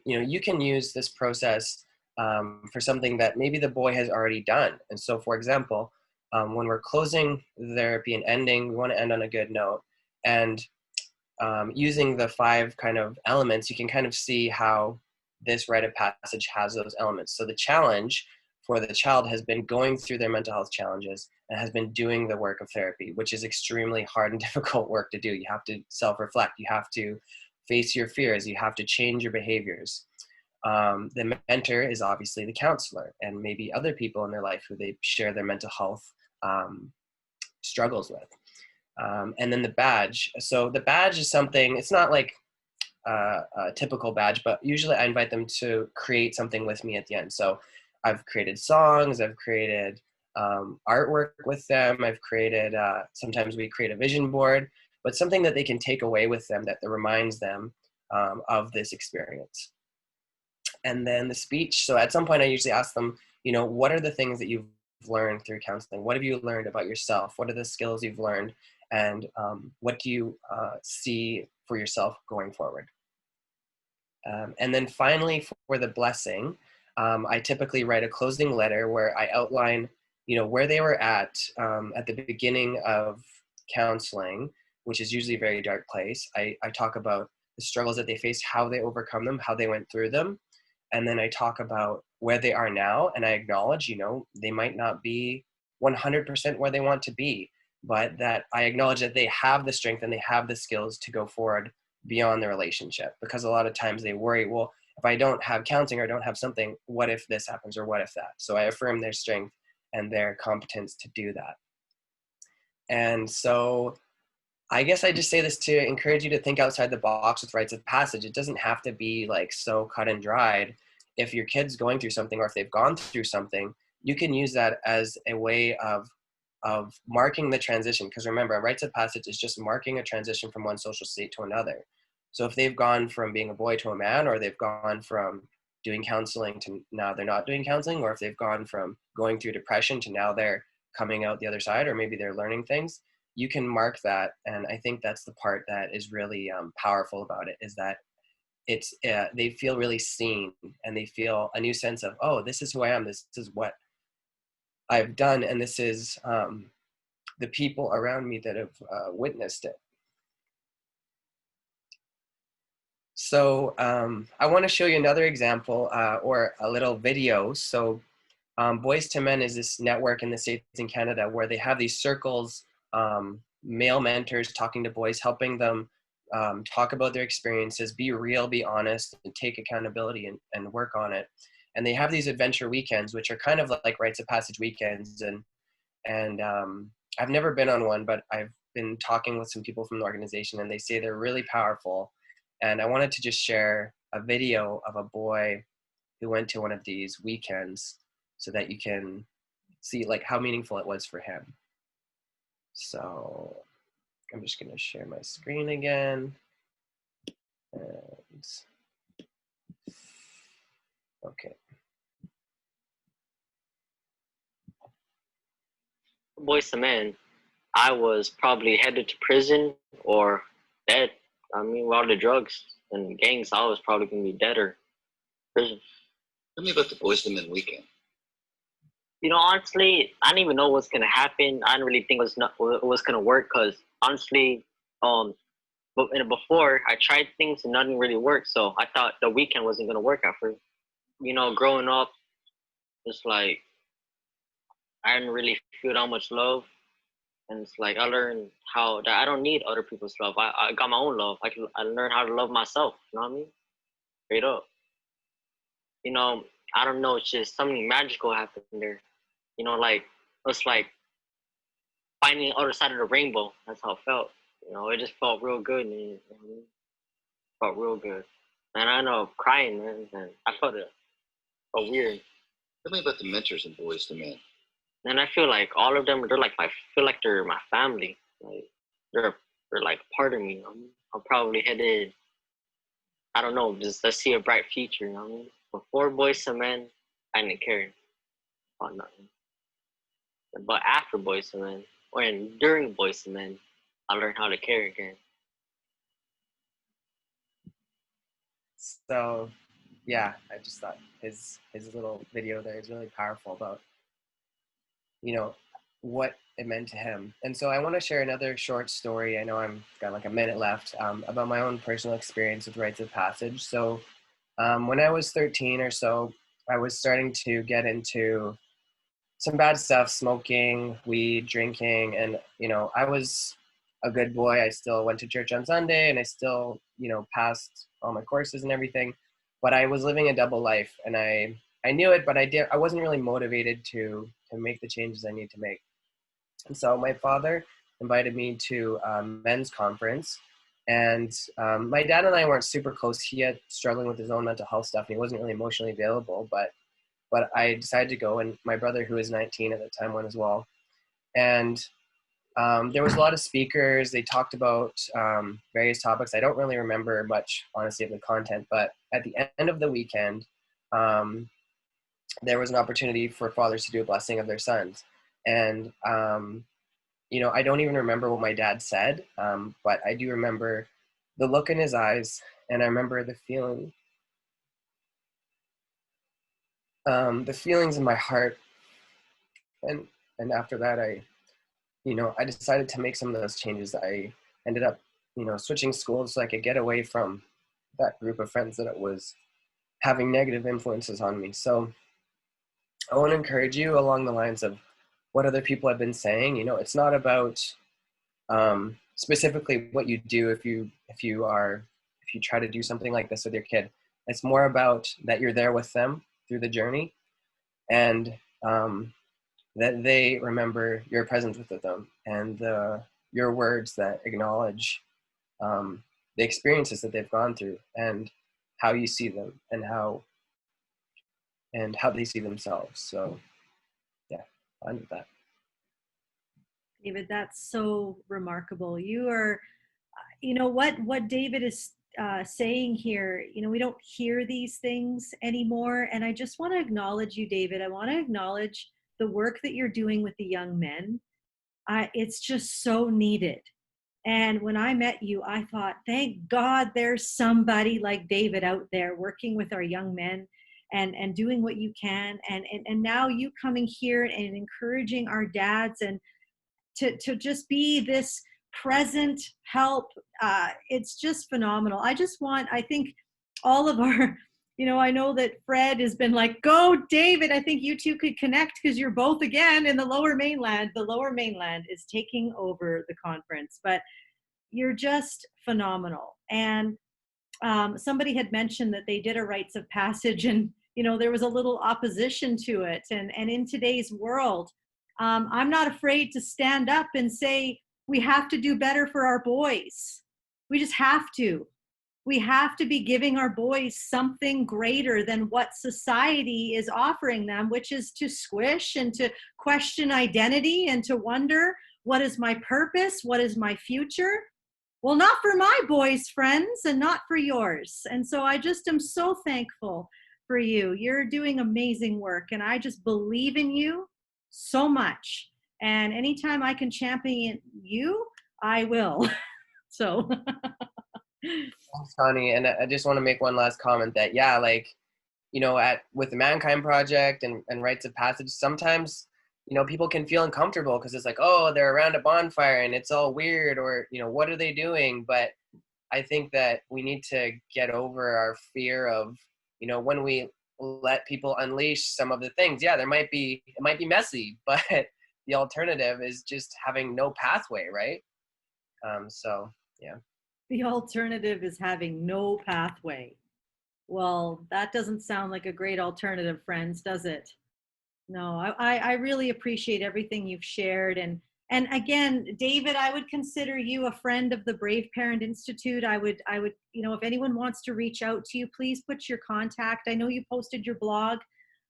you can use this process for something that maybe the boy has already done. And so, for example, when we're closing therapy and ending, we want to end on a good note. And using the 5 kind of elements, you can kind of see how this rite of passage has those elements. So the challenge for the child has been going through their mental health challenges and has been doing the work of therapy, which is extremely hard and difficult work to do. You have to self-reflect. You have to face your fears. You have to change your behaviors. The mentor is obviously the counselor, and maybe other people in their life who they share their mental health struggles with. And then the badge. So the badge is something, it's not like a typical badge, but usually I invite them to create something with me at the end. So I've created songs, I've created artwork with them, I've created, sometimes we create a vision board, but something that they can take away with them that reminds them of this experience. And then the speech. So at some point I usually ask them, what are the things that you've learned through counseling? What have you learned about yourself? What are the skills you've learned? And what do you see for yourself going forward? And then finally, for the blessing, I typically write a closing letter where I outline where they were at the beginning of counseling, which is usually a very dark place. I talk about the struggles that they faced, how they overcome them, how they went through them. And then I talk about where they are now, and I acknowledge, they might not be 100% where they want to be, but that I acknowledge that they have the strength and they have the skills to go forward beyond the relationship. Because a lot of times they worry, well, if I don't have counseling or don't have something, what if this happens or what if that? So I affirm their strength and their competence to do that. And so I guess I just say this to encourage you to think outside the box with rites of passage. It doesn't have to be like so cut and dried. If your kid's going through something, or if they've gone through something, you can use that as a way of marking the transition. Because remember, rites of passage is just marking a transition from one social state to another. So if they've gone from being a boy to a man, or they've gone from doing counseling to now they're not doing counseling, or if they've gone from going through depression to now they're coming out the other side, or maybe they're learning things, you can mark that. And I think that's the part that is really powerful about it, is that it's they feel really seen, and they feel a new sense of, oh, this is who I am, this is what I've done, and this is the people around me that have witnessed it. So I want to show you another example or a little video. So Boys to Men is this network in the States and Canada where they have these circles, male mentors talking to boys, helping them talk about their experiences, be real, be honest, and take accountability and work on it. And they have these adventure weekends, which are kind of like rites of passage weekends. And I've never been on one, but I've been talking with some people from the organization, and they say they're really powerful. And I wanted to just share a video of a boy who went to one of these weekends so that you can see like how meaningful it was for him. So I'm just going to share my screen again. And okay. Boys to Men, I was probably headed to prison or dead. I mean, with all the drugs and gangs, I was probably going to be dead or prison. Tell me about the Boys to Men weekend. Honestly, I didn't even know what's going to happen. I didn't really think it was going to work because, honestly, but before, I tried things and nothing really worked. So I thought the weekend wasn't going to work at first. Growing up, it's like I didn't really feel that much love. And it's like I learned how that I don't need other people's love. I got my own love. I learned how to love myself. You know what I mean? Straight up. I don't know. It's just something magical happened there. Like it's like finding the other side of the rainbow. That's how it felt. It just felt real good. And, felt real good. And I know crying, man. And I felt weird. Tell me about the mentors in Boys to Men. And I feel like all of them, they're my family. Like they're like part of me. I'm probably headed, I don't know, just let's see a bright future. Before Boys to Men, I didn't care about nothing. But after Boys to Men, during Boys to Men, I learned how to care again. So yeah, I just thought his little video there is really powerful about what it meant to him. And so I want to share another short story. I know I've got like a minute left about my own personal experience with rites of passage. So when I was 13 or so, I was starting to get into some bad stuff, smoking, weed, drinking. And, I was a good boy. I still went to church on Sunday, and I still, passed all my courses and everything. But I was living a double life, and I knew it, but I wasn't really motivated to make the changes I need to make. And so my father invited me to a men's conference, and my dad and I weren't super close. He had struggling with his own mental health stuff, and he wasn't really emotionally available, but I decided to go, and my brother, who was 19 at the time, went as well. And there was a lot of speakers. They talked about various topics. I don't really remember much, honestly, of the content, but at the end of the weekend, there was an opportunity for fathers to do a blessing of their sons. And, I don't even remember what my dad said, but I do remember the look in his eyes, and I remember the feelings in my heart. And And after that, I decided to make some of those changes. I ended up, switching schools so I could get away from that group of friends that was having negative influences on me. So I want to encourage you along the lines of what other people have been saying. It's not about specifically what you do if you try to do something like this with your kid. It's more about that you're there with them through the journey, and that they remember your presence with them, and your words that acknowledge the experiences that they've gone through, and how you see them, and how they see themselves. So yeah, fine with that. David, that's so remarkable. You are, what David is saying here, we don't hear these things anymore. And I just want to acknowledge you, David. I want to acknowledge the work that you're doing with the young men. It's just so needed. And when I met you, I thought, thank God there's somebody like David out there working with our young men and doing what you can. And now you coming here and encouraging our dads and to just be this present help. It's just phenomenal. I think all of our, I know that Fred has been like, go David, I think you two could connect because you're both again in the Lower Mainland. The Lower Mainland is taking over the conference, but you're just phenomenal. And somebody had mentioned that they did a rites of passage and, there was a little opposition to it. And in today's world, I'm not afraid to stand up and say, we have to do better for our boys. We just have to. We have to be giving our boys something greater than what society is offering them, which is to squish and to question identity and to wonder, what is my purpose? What is my future? Well, not for my boys, friends, and not for yours. And so I just am so thankful for you. You're doing amazing work, and I just believe in you so much. And anytime I can champion you, I will. So Thanks, Connie. And I just want to make one last comment that, with the Mankind Project and Rites of Passage, sometimes, people can feel uncomfortable because it's like, oh, they're around a bonfire and it's all weird, or, what are they doing? But I think that we need to get over our fear of, when we let people unleash some of the things. Yeah, it might be messy, but the alternative is just having no pathway, right? So, yeah. The alternative is having no pathway. Well, that doesn't sound like a great alternative, friends, does it? No, I really appreciate everything you've shared. And again, David, I would consider you a friend of the Brave Parent Institute. I would, if anyone wants to reach out to you, please put your contact. I know you posted your blog,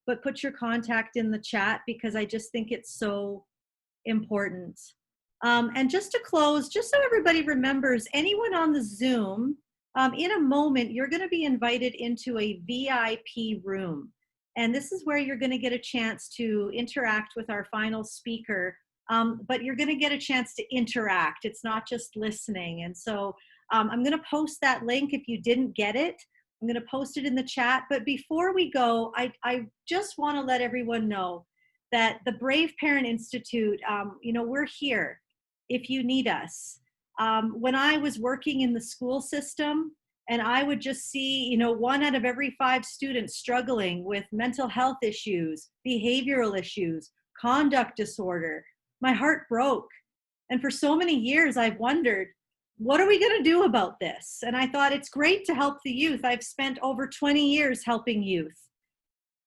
but put your contact in the chat because I just think it's so important. And just to close, just so everybody remembers, anyone on the Zoom, in a moment, you're going to be invited into a VIP room. And this is where you're going to get a chance to interact with our final speaker. But you're going to get a chance to interact. It's not just listening. And so I'm going to post that link if you didn't get it. I'm going to post it in the chat. But before we go, I just want to let everyone know that the Brave Parent Institute, we're here if you need us. When I was working in the school system, and I would just see, 1 out of every 5 students struggling with mental health issues, behavioral issues, conduct disorder, my heart broke. And for so many years, I've wondered, what are we going to do about this? And I thought, it's great to help the youth. I've spent over 20 years helping youth.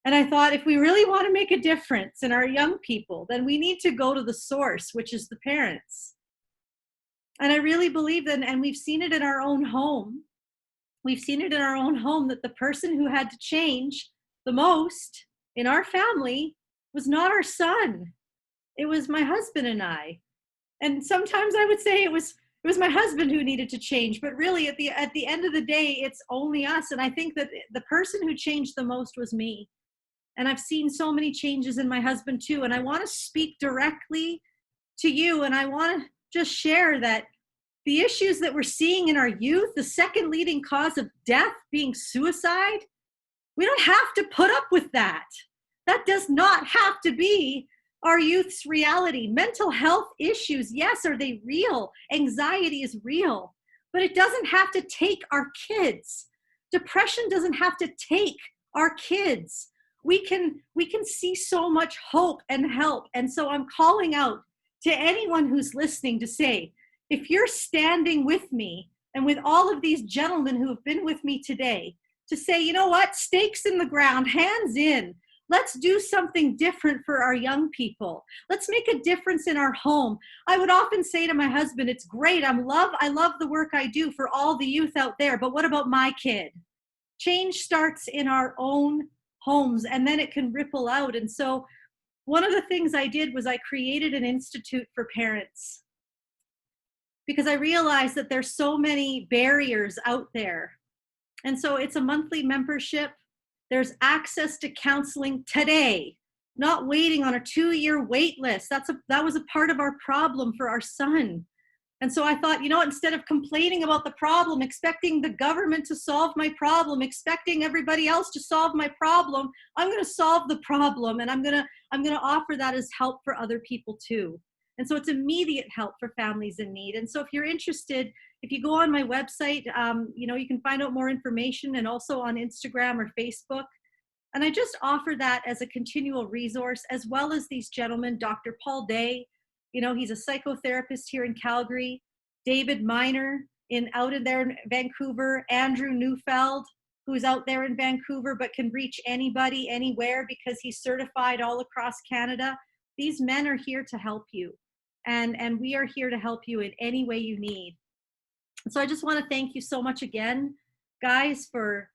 And I thought, if we really want to make a difference in our young people, then we need to go to the source, which is the parents. And I really believe that, and we've seen it in our own home. We've seen it in our own home that the person who had to change the most in our family was not our son. It was my husband and I. And sometimes I would say it was my husband who needed to change, but really at the end of the day, it's only us. And I think that the person who changed the most was me. And I've seen so many changes in my husband too. And I want to speak directly to you. And I want to just share that the issues that we're seeing in our youth, the second leading cause of death being suicide, we don't have to put up with that. That does not have to be our youth's reality. Mental health issues, yes, are they real? Anxiety is real, but it doesn't have to take our kids. Depression doesn't have to take our kids. We can see so much hope and help. And so I'm calling out to anyone who's listening to say, if you're standing with me and with all of these gentlemen who have been with me today, to say, you know what, stakes in the ground, hands in. Let's do something different for our young people. Let's make a difference in our home. I would often say to my husband, it's great. I love the work I do for all the youth out there, but what about my kid? Change starts in our own homes, and then it can ripple out. And so one of the things I did was I created an institute for parents, because I realized that there's so many barriers out there. And so it's a monthly membership. There's access to counseling today, not waiting on a 2-year wait list. That was a part of our problem for our son. And so I thought, you know, instead of complaining about the problem, expecting the government to solve my problem, expecting everybody else to solve my problem, I'm going to solve the problem, and I'm going to offer that as help for other people too. And so it's immediate help for families in need. And so if you're interested, if you go on my website, you know, you can find out more information, and also on Instagram or Facebook. And I just offer that as a continual resource, as well as these gentlemen, Dr. Paul Day, you know, he's a psychotherapist here in Calgary, David Miner out in there in Vancouver, Andrew Neufeld, who's out there in Vancouver, but can reach anybody, anywhere, because he's certified all across Canada. These men are here to help you. And we are here to help you in any way you need. So I just want to thank you so much again, guys, for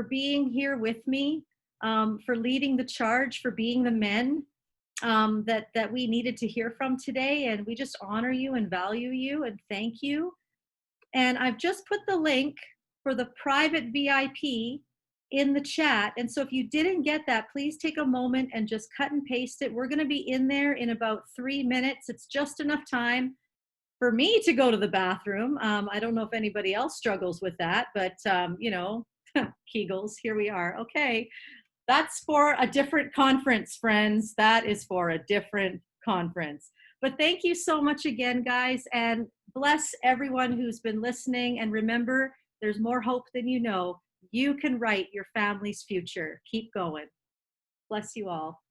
being here with me, for leading the charge, for being the men that we needed to hear from today. And we just honor you and value you and thank you. And I've just put the link for the private VIP in the chat. And so if you didn't get that, please take a moment and just cut and paste it. We're going to be in there in about 3 minutes. It's just enough time for me to go to the bathroom. I don't know if anybody else struggles with that, but you know, Kegels, here we are. Okay. That's for a different conference, friends. That is for a different conference. But thank you so much again, guys, and bless everyone who's been listening. And remember, there's more hope than you know. You can write your family's future. Keep going. Bless you all.